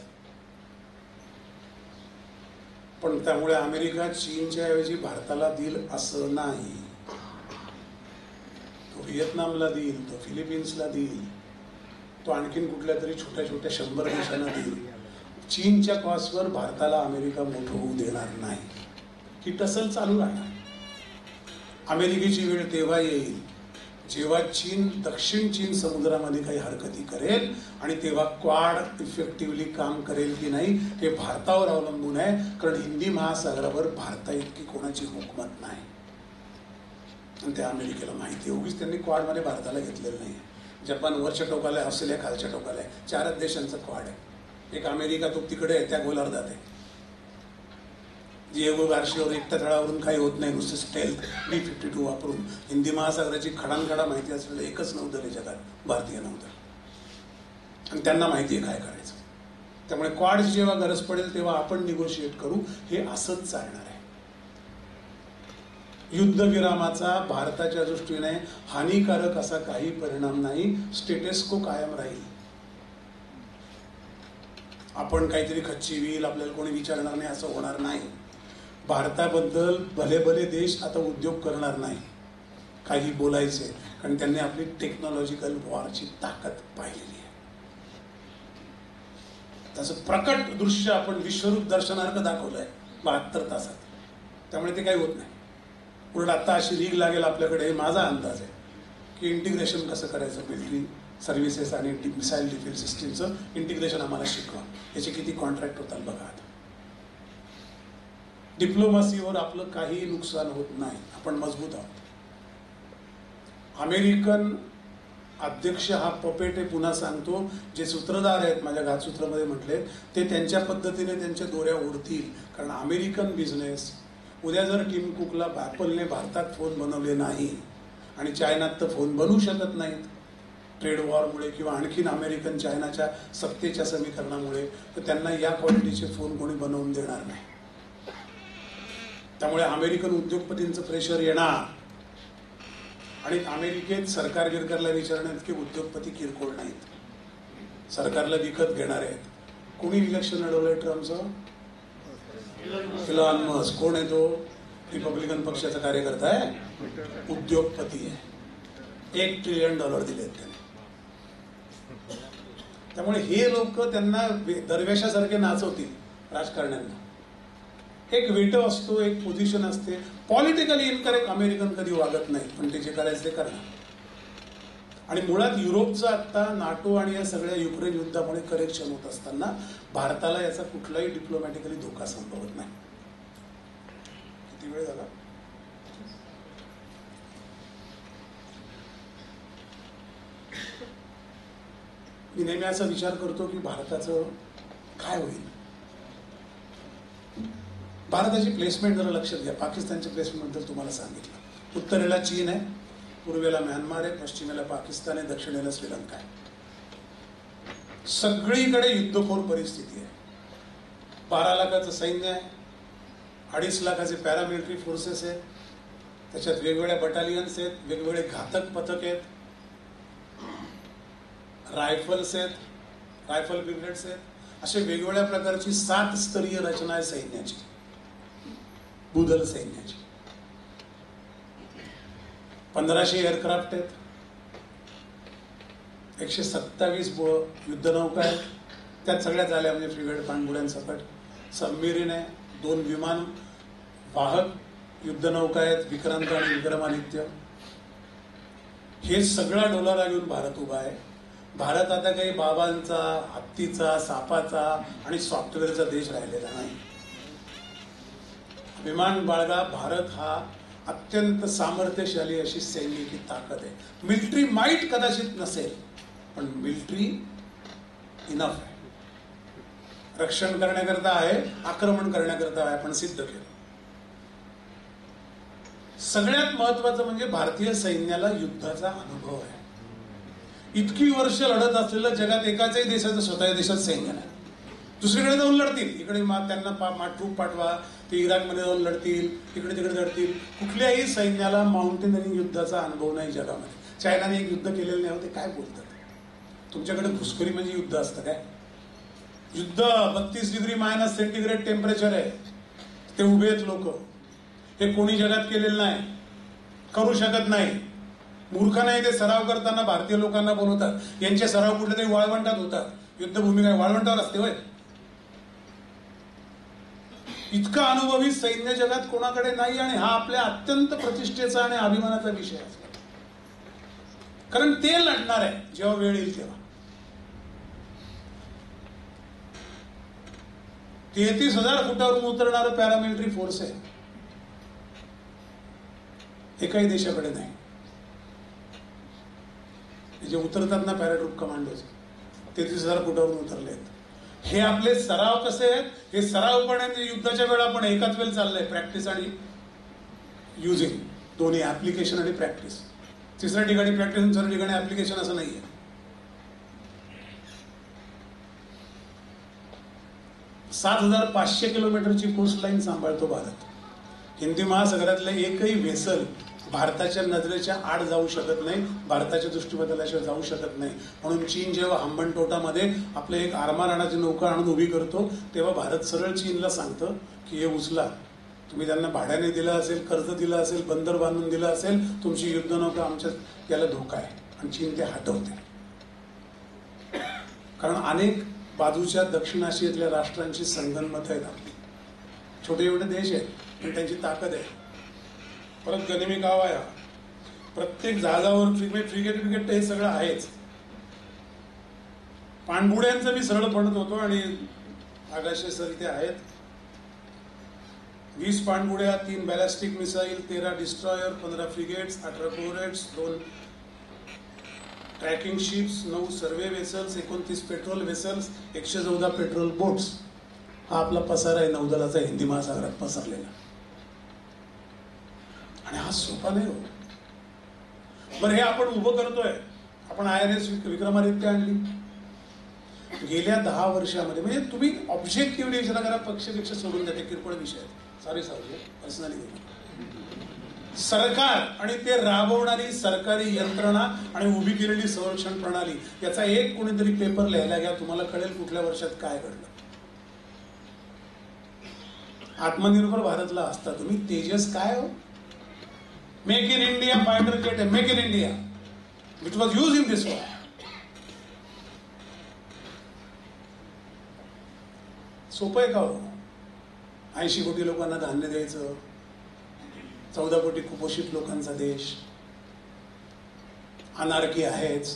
पण त्यामुळे अमेरिका चीनच्या ऐवजी भारताला देईल असं नाही. तो व्हिएतनामला देईल, तो फिलिपिन्सला देईल, तो आणखीन कुठल्या तरी छोट्या छोट्या 100 देशांना देईल. चीनच्या कॉस्टवर भारताला अमेरिका मोठं होऊ देणार नाही. ही टसल चालू राहणार. अमेरिकेची वेळ तेव्हा येईल जेव्हा चीन दक्षिण चीन समुद्रामध्ये काही हरकती करेल, आणि तेव्हा क्वाड इफेक्टिव्हली काम करेल की नाही हे भारतावर अवलंबून आहे. कारण हिंदी महासागरावर भारता इतकी कोणाची हुकूमत नाही, आणि ते अमेरिकेला माहिती आहे. उगीच त्यांनी क्वाडमध्ये भारताला घेतलेलं नाही. जपान वरच्या टोकाला आहे, ऑस्ट्रेलिया खालच्या टोकाला आहे, 4च देशांचा क्वाड आहे. एक अमेरिका तो तिकडे आहे, त्या गोलार्धात आहे. दिएगो गार्शियावर एकट्या तळावरून काही होत नाही, नुसतं स्टेल्थ B-52 वापरून. हिंदी महासागराची खडानखडा माहिती असलेलं एकच नौदल आहे जगात, भारतीय नौदल, आणि त्यांना माहिती आहे काय करायचं. त्यामुळे क्वाडची जेव्हा गरज पडेल तेव्हा आपण निगोशिएट करू. हे असंच चालणार आहे. युद्धविरामाचा भारताच्या दृष्टीने हानिकारक असा काही परिणाम नाही. स्टेटस को कायम राहील. आपण काहीतरी खच्ची होईल, आपल्याला कोणी विचारणार नाही असं होणार नाही. भारताबद्दल भले भले देश आता उद्योग करणार नाही, काही बोलायचे, कारण त्यांनी आपली टेक्नॉलॉजिकल वॉरची ताकद पाहिलेली आहे. त्याचं प्रकट दृश्य आपण विश्वरूप दर्शनार्थ दाखवलंय 72 तासात. त्यामुळे ते काही होत नाही. उलट आता अशी रीग लागेल आपल्याकडे, माझा अंदाज आहे की इंटिग्रेशन कसं करायचं, मिलिटरी सर्व्हिसेस आणि मिसाईल डिफेन्स सिस्टीमचं इंटिग्रेशन आम्हाला शिकवा. याचे किती कॉन्ट्रॅक्ट होतात बघा. आता डिप्लोमसीवर आपलं काही नुकसान होत नाही, आपण मजबूत आहोत. अमेरिकन अध्यक्ष हा पपेट आहे, पुन्हा सांगतो. जे सूत्रधार आहेत, माझ्या घातसूत्रामध्ये म्हटले, ते त्यांच्या पद्धतीने त्यांच्या दोऱ्या ओढतील. कारण अमेरिकन बिझनेस उद्या जर टिम कुकला ॲपलने भारतात फोन बनवले नाही, आणि चायनात तर फोन बनवू शकत नाहीत ट्रेड वॉरमुळे किंवा आणखीन अमेरिकन चायनाच्या सत्तेच्या समीकरणामुळे, तर त्यांना या क्वालिटीचे फोन कोणी बनवून देणार नाही. त्यामुळे अमेरिकन उद्योगपतींचं प्रेशर येणार. आणि अमेरिकेत सरकार गिरकारला विचारण्यात इतके उद्योगपती किरकोळ नाहीत, सरकारला विकत घेणार आहेत. कोणी इलेक्शन लढवलंय ट्रम्पचं? Elon Musk. कोण आहे तो? रिपब्लिकन पक्षाचा कार्यकर्ता आहे, उद्योगपती आहे. $1 ट्रिलियन दिलेत त्याने. त्यामुळे हे लोक त्यांना दरवेशासारखे नाचवतील राजकारण्यांना. एक वेटो असतो, एक पोझिशन असते. पॉलिटिकली इनकरेक्ट अमेरिकन कधी वागत नाही, पण ते जे करायचं ते करणार. आणि मुळात युरोपचं आता नाटो आणि या सगळ्या युक्रेन युद्धामुळे करेक्शन होत असताना भारताला याचा कुठलाही डिप्लोमॅटिकली धोका संभवत नाही. किती वेळ झाला? मी नेहमी असा विचार करतो की भारताचं काय होईल. भारताची प्लेसमेंट जरा लक्षात घ्या. पाकिस्तानच्या प्लेसमेंटबद्दल तुम्हाला सांगितलं. उत्तरेला चीन आहे, पूर्वेला म्यानमार आहे, पश्चिमेला पाकिस्तान आहे, दक्षिणेला श्रीलंका आहे. सगळीकडे युद्धखोर परिस्थिती आहे. 12 लाखाचं सैन्य आहे, 2.5 लाखाचे पॅरामिलिटरी फोर्सेस आहेत, त्याच्यात वेगवेगळ्या बटालियन्स आहेत, वेगवेगळे घातक पथक आहेत, रायफल्स आहेत, रायफल ब्रिगेड्स आहेत, असे वेगवेगळ्या प्रकारची 7 स्तरीय रचना आहे सैन्याची, भूदल सैन्याची. 1500 एअरक्राफ्ट आहेत, 127 युद्धनौका आहेत, त्यात सगळ्यात झाल्या म्हणजे फ्रिगेट, पाणबुड्यांसकट, सबमेरिन आहे, 2 विमान वाहक युद्धनौका आहेत, विक्रांत आणि विक्रमादित्य. हे सगळा डोलारा घेऊन भारत उभा आहे. भारत आता काही बाबांचा, हत्तीचा, सापाचा आणि सॉफ्टवेअरचा देश राहिलेला नाही. विमान बाळगा, भारत हा अत्यंत सामर्थ्यशाली अशी सैनिकी ताकद आहे. मिलिटरी माईट कदाचित नसेल, पण मिलिटरी इनफ आहे. रक्षण करण्याकरता आहे, आक्रमण करण्याकरता आहे, आपण सिद्ध केलं. सगळ्यात महत्वाचं म्हणजे भारतीय सैन्याला युद्धाचा अनुभव आहे. इतकी वर्ष लढत असलेलं जगात एकाचही देशाचं स्वतःच्या देशात सैन्य नाही. दुसरीकडे जाऊन लढतील, इकडे त्यांना ट्रूप पाठवा, ते इराकमध्ये जाऊन लढतील, इकडे तिकडे लढतील. कुठल्याही सैन्याला माउंटेनरिंग युद्धाचा अनुभव नाही जगामध्ये. चायनाने एक युद्ध केलेलं नाही होते, काय बोलतात? तुमच्याकडे घुसखोरी म्हणजे युद्ध असतं काय? युद्ध 32 डिग्री -सेंटीग्रेड टेम्परेचर आहे, ते उभे आहेत लोक. हे कोणी जगात केलेलं नाही, करू शकत नाही. मूर्ख नाही ते सराव करताना भारतीय लोकांना बोलवतात. यांचे सराव कुठल्या तरी वाळवंटात होतात. युद्धभूमी काय वाळवंटावर असते होय? इतका अनुभवी सैन्य जगात कोणाकडे नाही, आणि हा आपल्या अत्यंत प्रतिष्ठेचा आणि अभिमानाचा विषय असतो. कारण ते लढणार आहे जेव्हा वेळ येईल तेव्हा. 33,000 फुटावरून उतरणारं पॅरामिलिटरी फोर्स आहे, एकाही देशाकडे नाही. जे उतरतात ना पॅराट्रूप कमांडोज, 33,000 फुटावरून उतरले आहेत. हे आपले सराव कसे आहेत? हे सराव पण युद्धाच्या वेळा पण एकाच वेळ चाललंय, प्रॅक्टिस आणि युजिंग, दोन्ही ऍप्लिकेशन आणि प्रॅक्टिस. तिसऱ्या ठिकाणी प्रॅक्टिस, दुसऱ्या ठिकाणी ऍप्लिकेशन असं नाहीये. सात 7,500 किलोमीटरची कोस्ट लाईन सांभाळतो भारत. हिंदी महासागरातलं एकही व्हेसल भारताच्या नजरेच्या आड जाऊ शकत नाही, भारताच्या दृष्टीपथाल्याशिवाय जाऊ शकत नाही. म्हणून चीन जेव्हा हंबनटोटामध्ये आपलं एक आरमाराणाची नौका आणून उभी करतो, तेव्हा भारत सरळ चीनला सांगतं की हे उचला. तुम्ही त्यांना भाड्याने दिलं असेल, कर्ज दिलं असेल, बंदर बांधून दिलं असेल, तुमची युद्धनौका आमच्या याला धोका आहे. आणि चीन ते हटवते. कारण अनेक बाजूच्या दक्षिण आशियातल्या राष्ट्रांची संगनमत आहेत आपली. छोटे छोटे देश आहेत, पण त्यांची ताकद आहे. परत गनिमी गाव आहे, प्रत्येक जहाजावर फ्रिगेट हे सगळं आहेच. पाणबुड्यांचं मी सरळ पडत होतो, आणि आगाशे सर इथे आहेत. 20 पाणबुड्या, 3 ballistic missile, 13 destroyer, 15 frigates, 18 corvettes, 2 tracking ships, 9 survey vessels, 29 patrol vessels, 114 patrol boats. हा आपला पसारा आहे नौदलाचा हिंदी महासागरात पसरलेला. आणि हा सोपा नाही हो. बरं, हे आपण उभं करतोय. आपण INS विक्रमादित्य आणली. गेल्या 10 वर्षामध्ये, म्हणजे तुम्ही ऑब्जेक्टिव्हली विचार करा, पक्षपेक्षा सोडून द्या, ते किरकोळ विषय आहेत. Sorry personally. सरकार आणि ते राबवणारी सरकारी यंत्रणा आणि उभी केलेली संरक्षण प्रणाली, याचा एक कोणीतरी पेपर लिहायला घ्या, तुम्हाला कळेल कुठल्या वर्षात काय घडलं. आत्मनिर्भर भारतला असता तुम्ही. तेजस काय हो? Make in India fighter jet आहे, make in India, which was use in this war. सोपं आहे का हो? 80 कोटी लोकांना धान्य द्यायचं, 14 कोटी कुपोषित लोकांचा देश, अनार्की आहेच,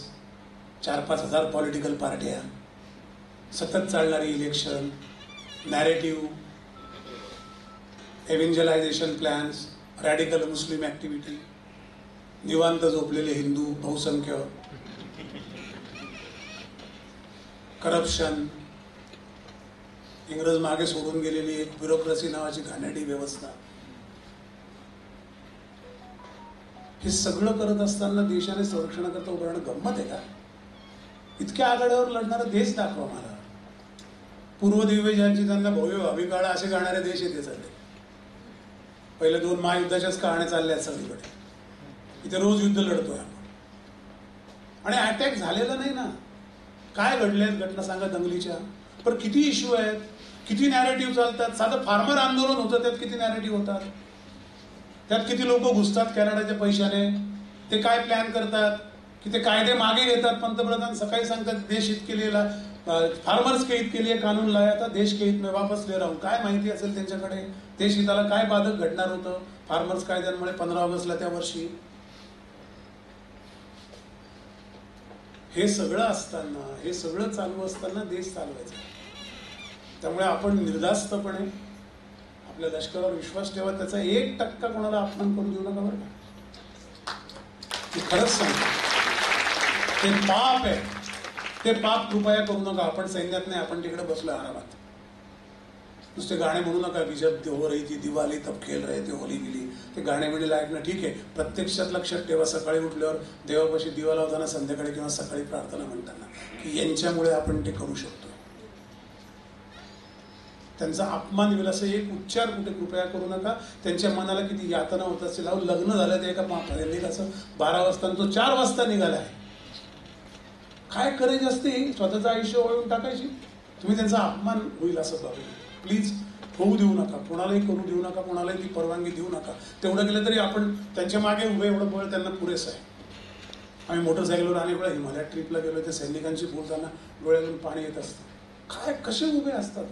4-5 हजार पॉलिटिकल पार्ट्या, सतत चालणारी इलेक्शन, नॅरेटिव्ह, एव्हेंजलायझेशन प्लॅन्स, रॅडिकल मुस्लिम ॲक्टिव्हिटी, निवांत झोपलेले हिंदू, बहुसंख्य, करप्शन, इंग्रज मागे सोडून गेलेली एक ब्युरोक्रेसी नावाची घाणेरडी व्यवस्था. हे सगळं करत असताना देशाने संरक्षणाकरता उभं राहणं गंमत आहे का? इतक्या आघाड्यावर लढणारा देश दाखवा मला. पूर्व दिग्गजांची त्यांना भव्य भावी काळ असे गाणारे देश येते चालले. पहिले 2 महायुद्धाच्याच कहाण्या चालल्या आहेत सगळीकडे. इथे रोज युद्ध लढतोय आपण आणि अटॅक झालेला नाही ना. काय घडलेत घटना सांगा दंगलीच्या. पण किती इश्यू आहेत, किती नॅरेटिव्ह चालतात. साधं फार्मर आंदोलन होतं, त्यात किती नॅरेटिव्ह होतात. त्यात किती लोक घुसतात कॅनडाच्या पैशाने. ते काय प्लॅन करतात की ते कायदे मागे घेतात. पंतप्रधान सकाळी सांगतात देश हित के लिए फार्मर्स के हित के लिए कानून लाया था, देश के हित में वापस ले रहा हूं. काय माहिती असेल त्यांच्याकडे देश हिताला काय बाधक घडणार होतं फार्मर्स कायद्यांमुळे 15 ऑगस्टला त्या वर्षी. हे सगळं असताना, हे सगळं चालू असताना देश चालवायचा. त्यामुळे आपण निर्धास्तपणे आपल्या लष्करावर विश्वास ठेवा. त्याचा 1% कोणाला अपमान करून देऊ नका बरं का. मी खरंच सांगतो, ते पाप आहे. ते पाप कृपया करू नका. आपण सैन्यात नाही, आपण तिकडे बसलो आरामात. नुसते गाणे म्हणू नका की जब हो रही थी दिवाळी तब खेळ रहे थे होली गेली. ते गाणे बिणे ऐकणं ठीक आहे. प्रत्यक्षात लक्षात ठेवा, सकाळी उठल्यावर देवापाशी दिवा लावताना, संध्याकाळी किंवा सकाळी प्रार्थना म्हणताना, की यांच्यामुळे आपण ते करू शकतो. त्यांचा अपमान होईल असं एक उच्चार कुठे कृपया करू नका. त्यांच्या मनाला किती यातना होत असेल. अहो लग्न झालं ते एका असं 12 वाजता तो 4 वाजता निघाला आहे. काय करायची असते स्वतःचं आयुष्य वळवून टाकायची. तुम्ही त्यांचा अपमान होईल असं बघा. प्लीज होऊ देऊ नका, कोणालाही करू देऊ नका, कोणालाही ती परवानगी देऊ नका. तेवढं केलं तरी आपण त्यांच्या मागे उभे एवढं बळ त्यांना पुरेसं आहे. आम्ही मोटरसायकलवर अनेक वेळा हिमालयात ट्रिपला गेलो, ते सैनिकांशी बोलताना डोळ्यातून पाणी येत असतं. काय कसे उभे असतात.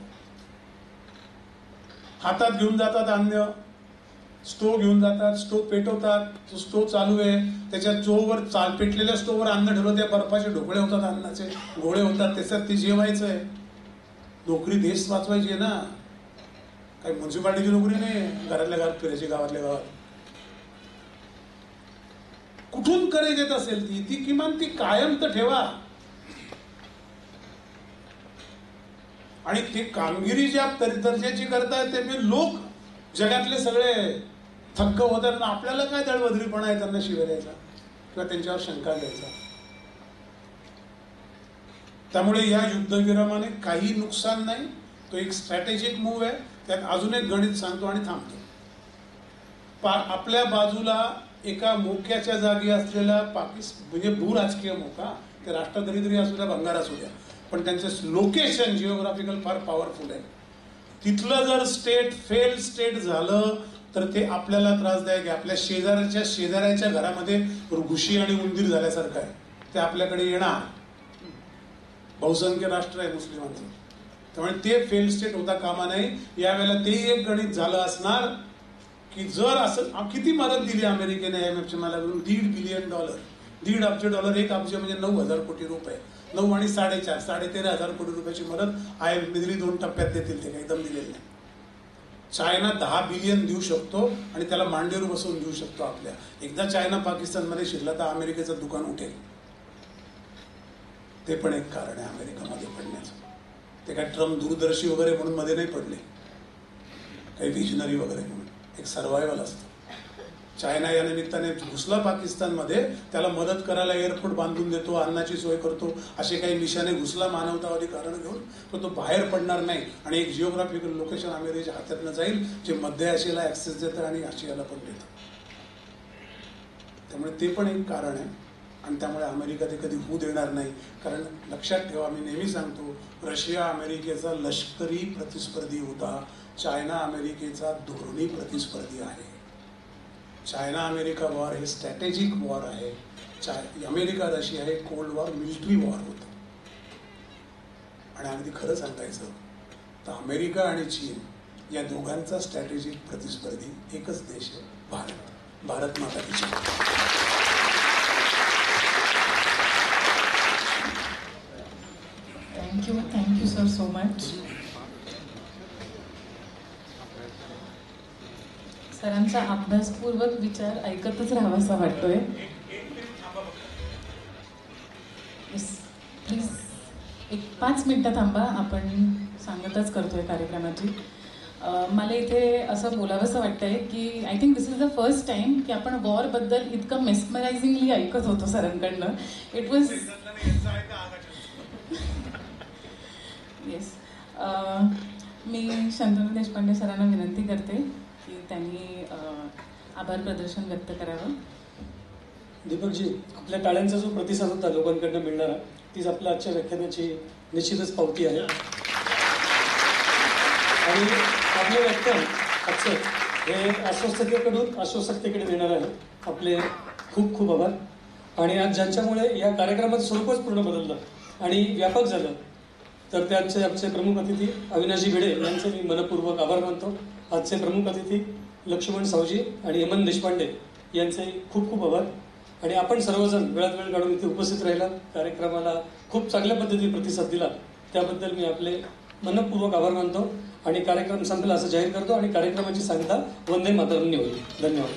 हातात घेऊन जातात अन्य, स्टोव घेऊन जातात, स्टोव पेटवतात. तो स्टोव चालू आहे, त्याच्या चोवर पेटलेल्या स्टोववर अन्न ठेवलं, त्या बर्फाचे ढोकळे होतात, अन्नाचे गोळे होतात, त्याच्यात ते जेवायचं आहे. नोकरी देश वाचवायची आहे ना, काही म्युन्सिपाल्टीची नोकरी नाही घरातल्या घरात फिरायची, गावातल्या गावात. कुठून करेज येत असेल ती किमान ती कायम तर ठेवा. आणि ती कामगिरी ज्या दर्जाची करतायत ते लोक जगातले सगळे थक्क होतात ना. आपल्याला काय दळबद्रीपणा आहे त्यांना शिव्या द्यायचा किंवा त्यांच्यावर शंका घ्यायचा. त्यामुळे या युद्धविरामाने काही नुकसान नाही. तो एक स्ट्रॅटेजिक मूव्ह आहे. त्यात अजून एक गणित सांगतो आणि थांबतो. आपल्या बाजूला एका मोक्याच्या जागी असलेला म्हणजे भूराजकीय मोका, ते राष्ट्रधरी तरी असू द्या, भंगार असू द्या, पण त्यांचं लोकेशन जिओग्राफिकल फार पॉवरफुल आहे. तिथलं जर स्टेट फेल स्टेट झालं तर ते आपल्याला त्रासदायक आहे. आपल्या शेजाऱ्याच्या घरामध्ये घुशी आणि उंदीर झाल्यासारखं आहे. ते आपल्याकडे येणार. बहुसंख्य राष्ट्र आहे मुस्लिमांचं. त्यामुळे ते फेल स्टेट होता कामा नाही. यावेळेला ते एक गणित झालं असणार की जर असं किती मदत दिली अमेरिकेने IMF च्या मालावरून, $1.5 बिलियन, $1.5 अब्ज, 1 अब्ज म्हणजे 9,000 कोटी रुपये. 9 आणि 4.5, 13,500 कोटी रुपयाची मदत IMF दिली. 2 टप्प्यात देतील, ते काही एकदम दिलेलं नाही. चायना 10 बिलियन देऊ शकतो आणि त्याला मांडीवर बसवून देऊ शकतो आपल्या. एकदा चायना पाकिस्तानमध्ये शिरला तर अमेरिकेचं दुकान उठेल. ते पण एक कारण आहे अमेरिकामध्ये पडण्याचं. ते काय ट्रम्प दूरदर्शी वगैरे म्हणून मध्ये नाही पडले, काही विजनरी वगैरे म्हणून. एक सर्वायवल असतं. चायना या निमित्ताने घुसला पाकिस्तानमध्ये, त्याला मदत करायला एअरपोर्ट बांधून देतो, अन्नाची सोय करतो, असे काही मिशाने घुसला मानवतावादी कारण घेऊन, तो बाहेर पडणार नाही. आणि एक जिओग्राफिकल लोकेशन अमेरिकेच्या हातातनं जाईल जे मध्य आशियाला ऍक्सेस देतं आणि आशियाला पण देतं. त्यामुळे ते पण एक कारण आहे. आणि त्यामुळे अमेरिका ते कधी होऊ देणार नाही. कारण लक्षात ठेवा, मी नेहमी सांगतो, रशिया अमेरिकेचा लष्करी प्रतिस्पर्धी होता. चायना अमेरिकेचा धोरणी प्रतिस्पर्धी आहे. चायना अमेरिका वॉर हे स्ट्रॅटेजिक वॉर आहे. अमेरिका रशिया हे कोल्ड वॉर, मिलिटरी वॉर होतं. आणि अगदी खरं सांगायचं तर अमेरिका आणि चीन या दोघांचा स्ट्रॅटेजिक प्रतिस्पर्धी एकच देश आहे, भारत. भारत माता की जय. सरांचा अभ्यासपूर्वक विचार ऐकतच राहावासा वाटतोय. येस, प्लीज एक 5 मिनटं थांबा, आपण सांगतच करतोय कार्यक्रमाची. मला इथे असं बोलावंसं वाटतंय की I think this is the first time की आपण वॉरबद्दल इतकं मेस्मरायझिंगली ऐकत होतो सरांकडनं. It was yes. मी शंतनू देशपांडे सरांना विनंती करते की त्यांनी आभार प्रदर्शन व्यक्त करावं. दीपकजी, आपल्या टाळ्यांचा जो प्रतिसाद होता लोकांकडनं मिळणारा, तीच आपल्या आजच्या व्याख्यानाची निश्चितच पावती आहे. आणि आपलं व्याख्यान आजचं हे अस्वस्थतेकडून आश्वस्ततेकडे नेणार आहे. आपले खूप खूप आभार. आणि आज ज्यांच्यामुळे या कार्यक्रमाचं स्वरूपच पूर्ण बदललं आणि व्यापक झालं, तर त्याचे आमचे प्रमुख अतिथी अविनाशजी भिडे यांचे मी मनपूर्वक आभार मानतो. आजचे प्रमुख अतिथी लक्ष्मण सावजी आणि हेमंत देशपांडे यांचे खूप खूप आभार. आणि आपण सर्वजण वेळात वेळ काढून इथे उपस्थित राहिला, कार्यक्रमाला खूप चांगल्या पद्धतीने प्रतिसाद दिला, त्याबद्दल मी आपले मनपूर्वक आभार मानतो. आणि कार्यक्रम संपला असं जाहीर करतो आणि कार्यक्रमाची सांगता वंदे मातरमनी होईल. धन्यवाद.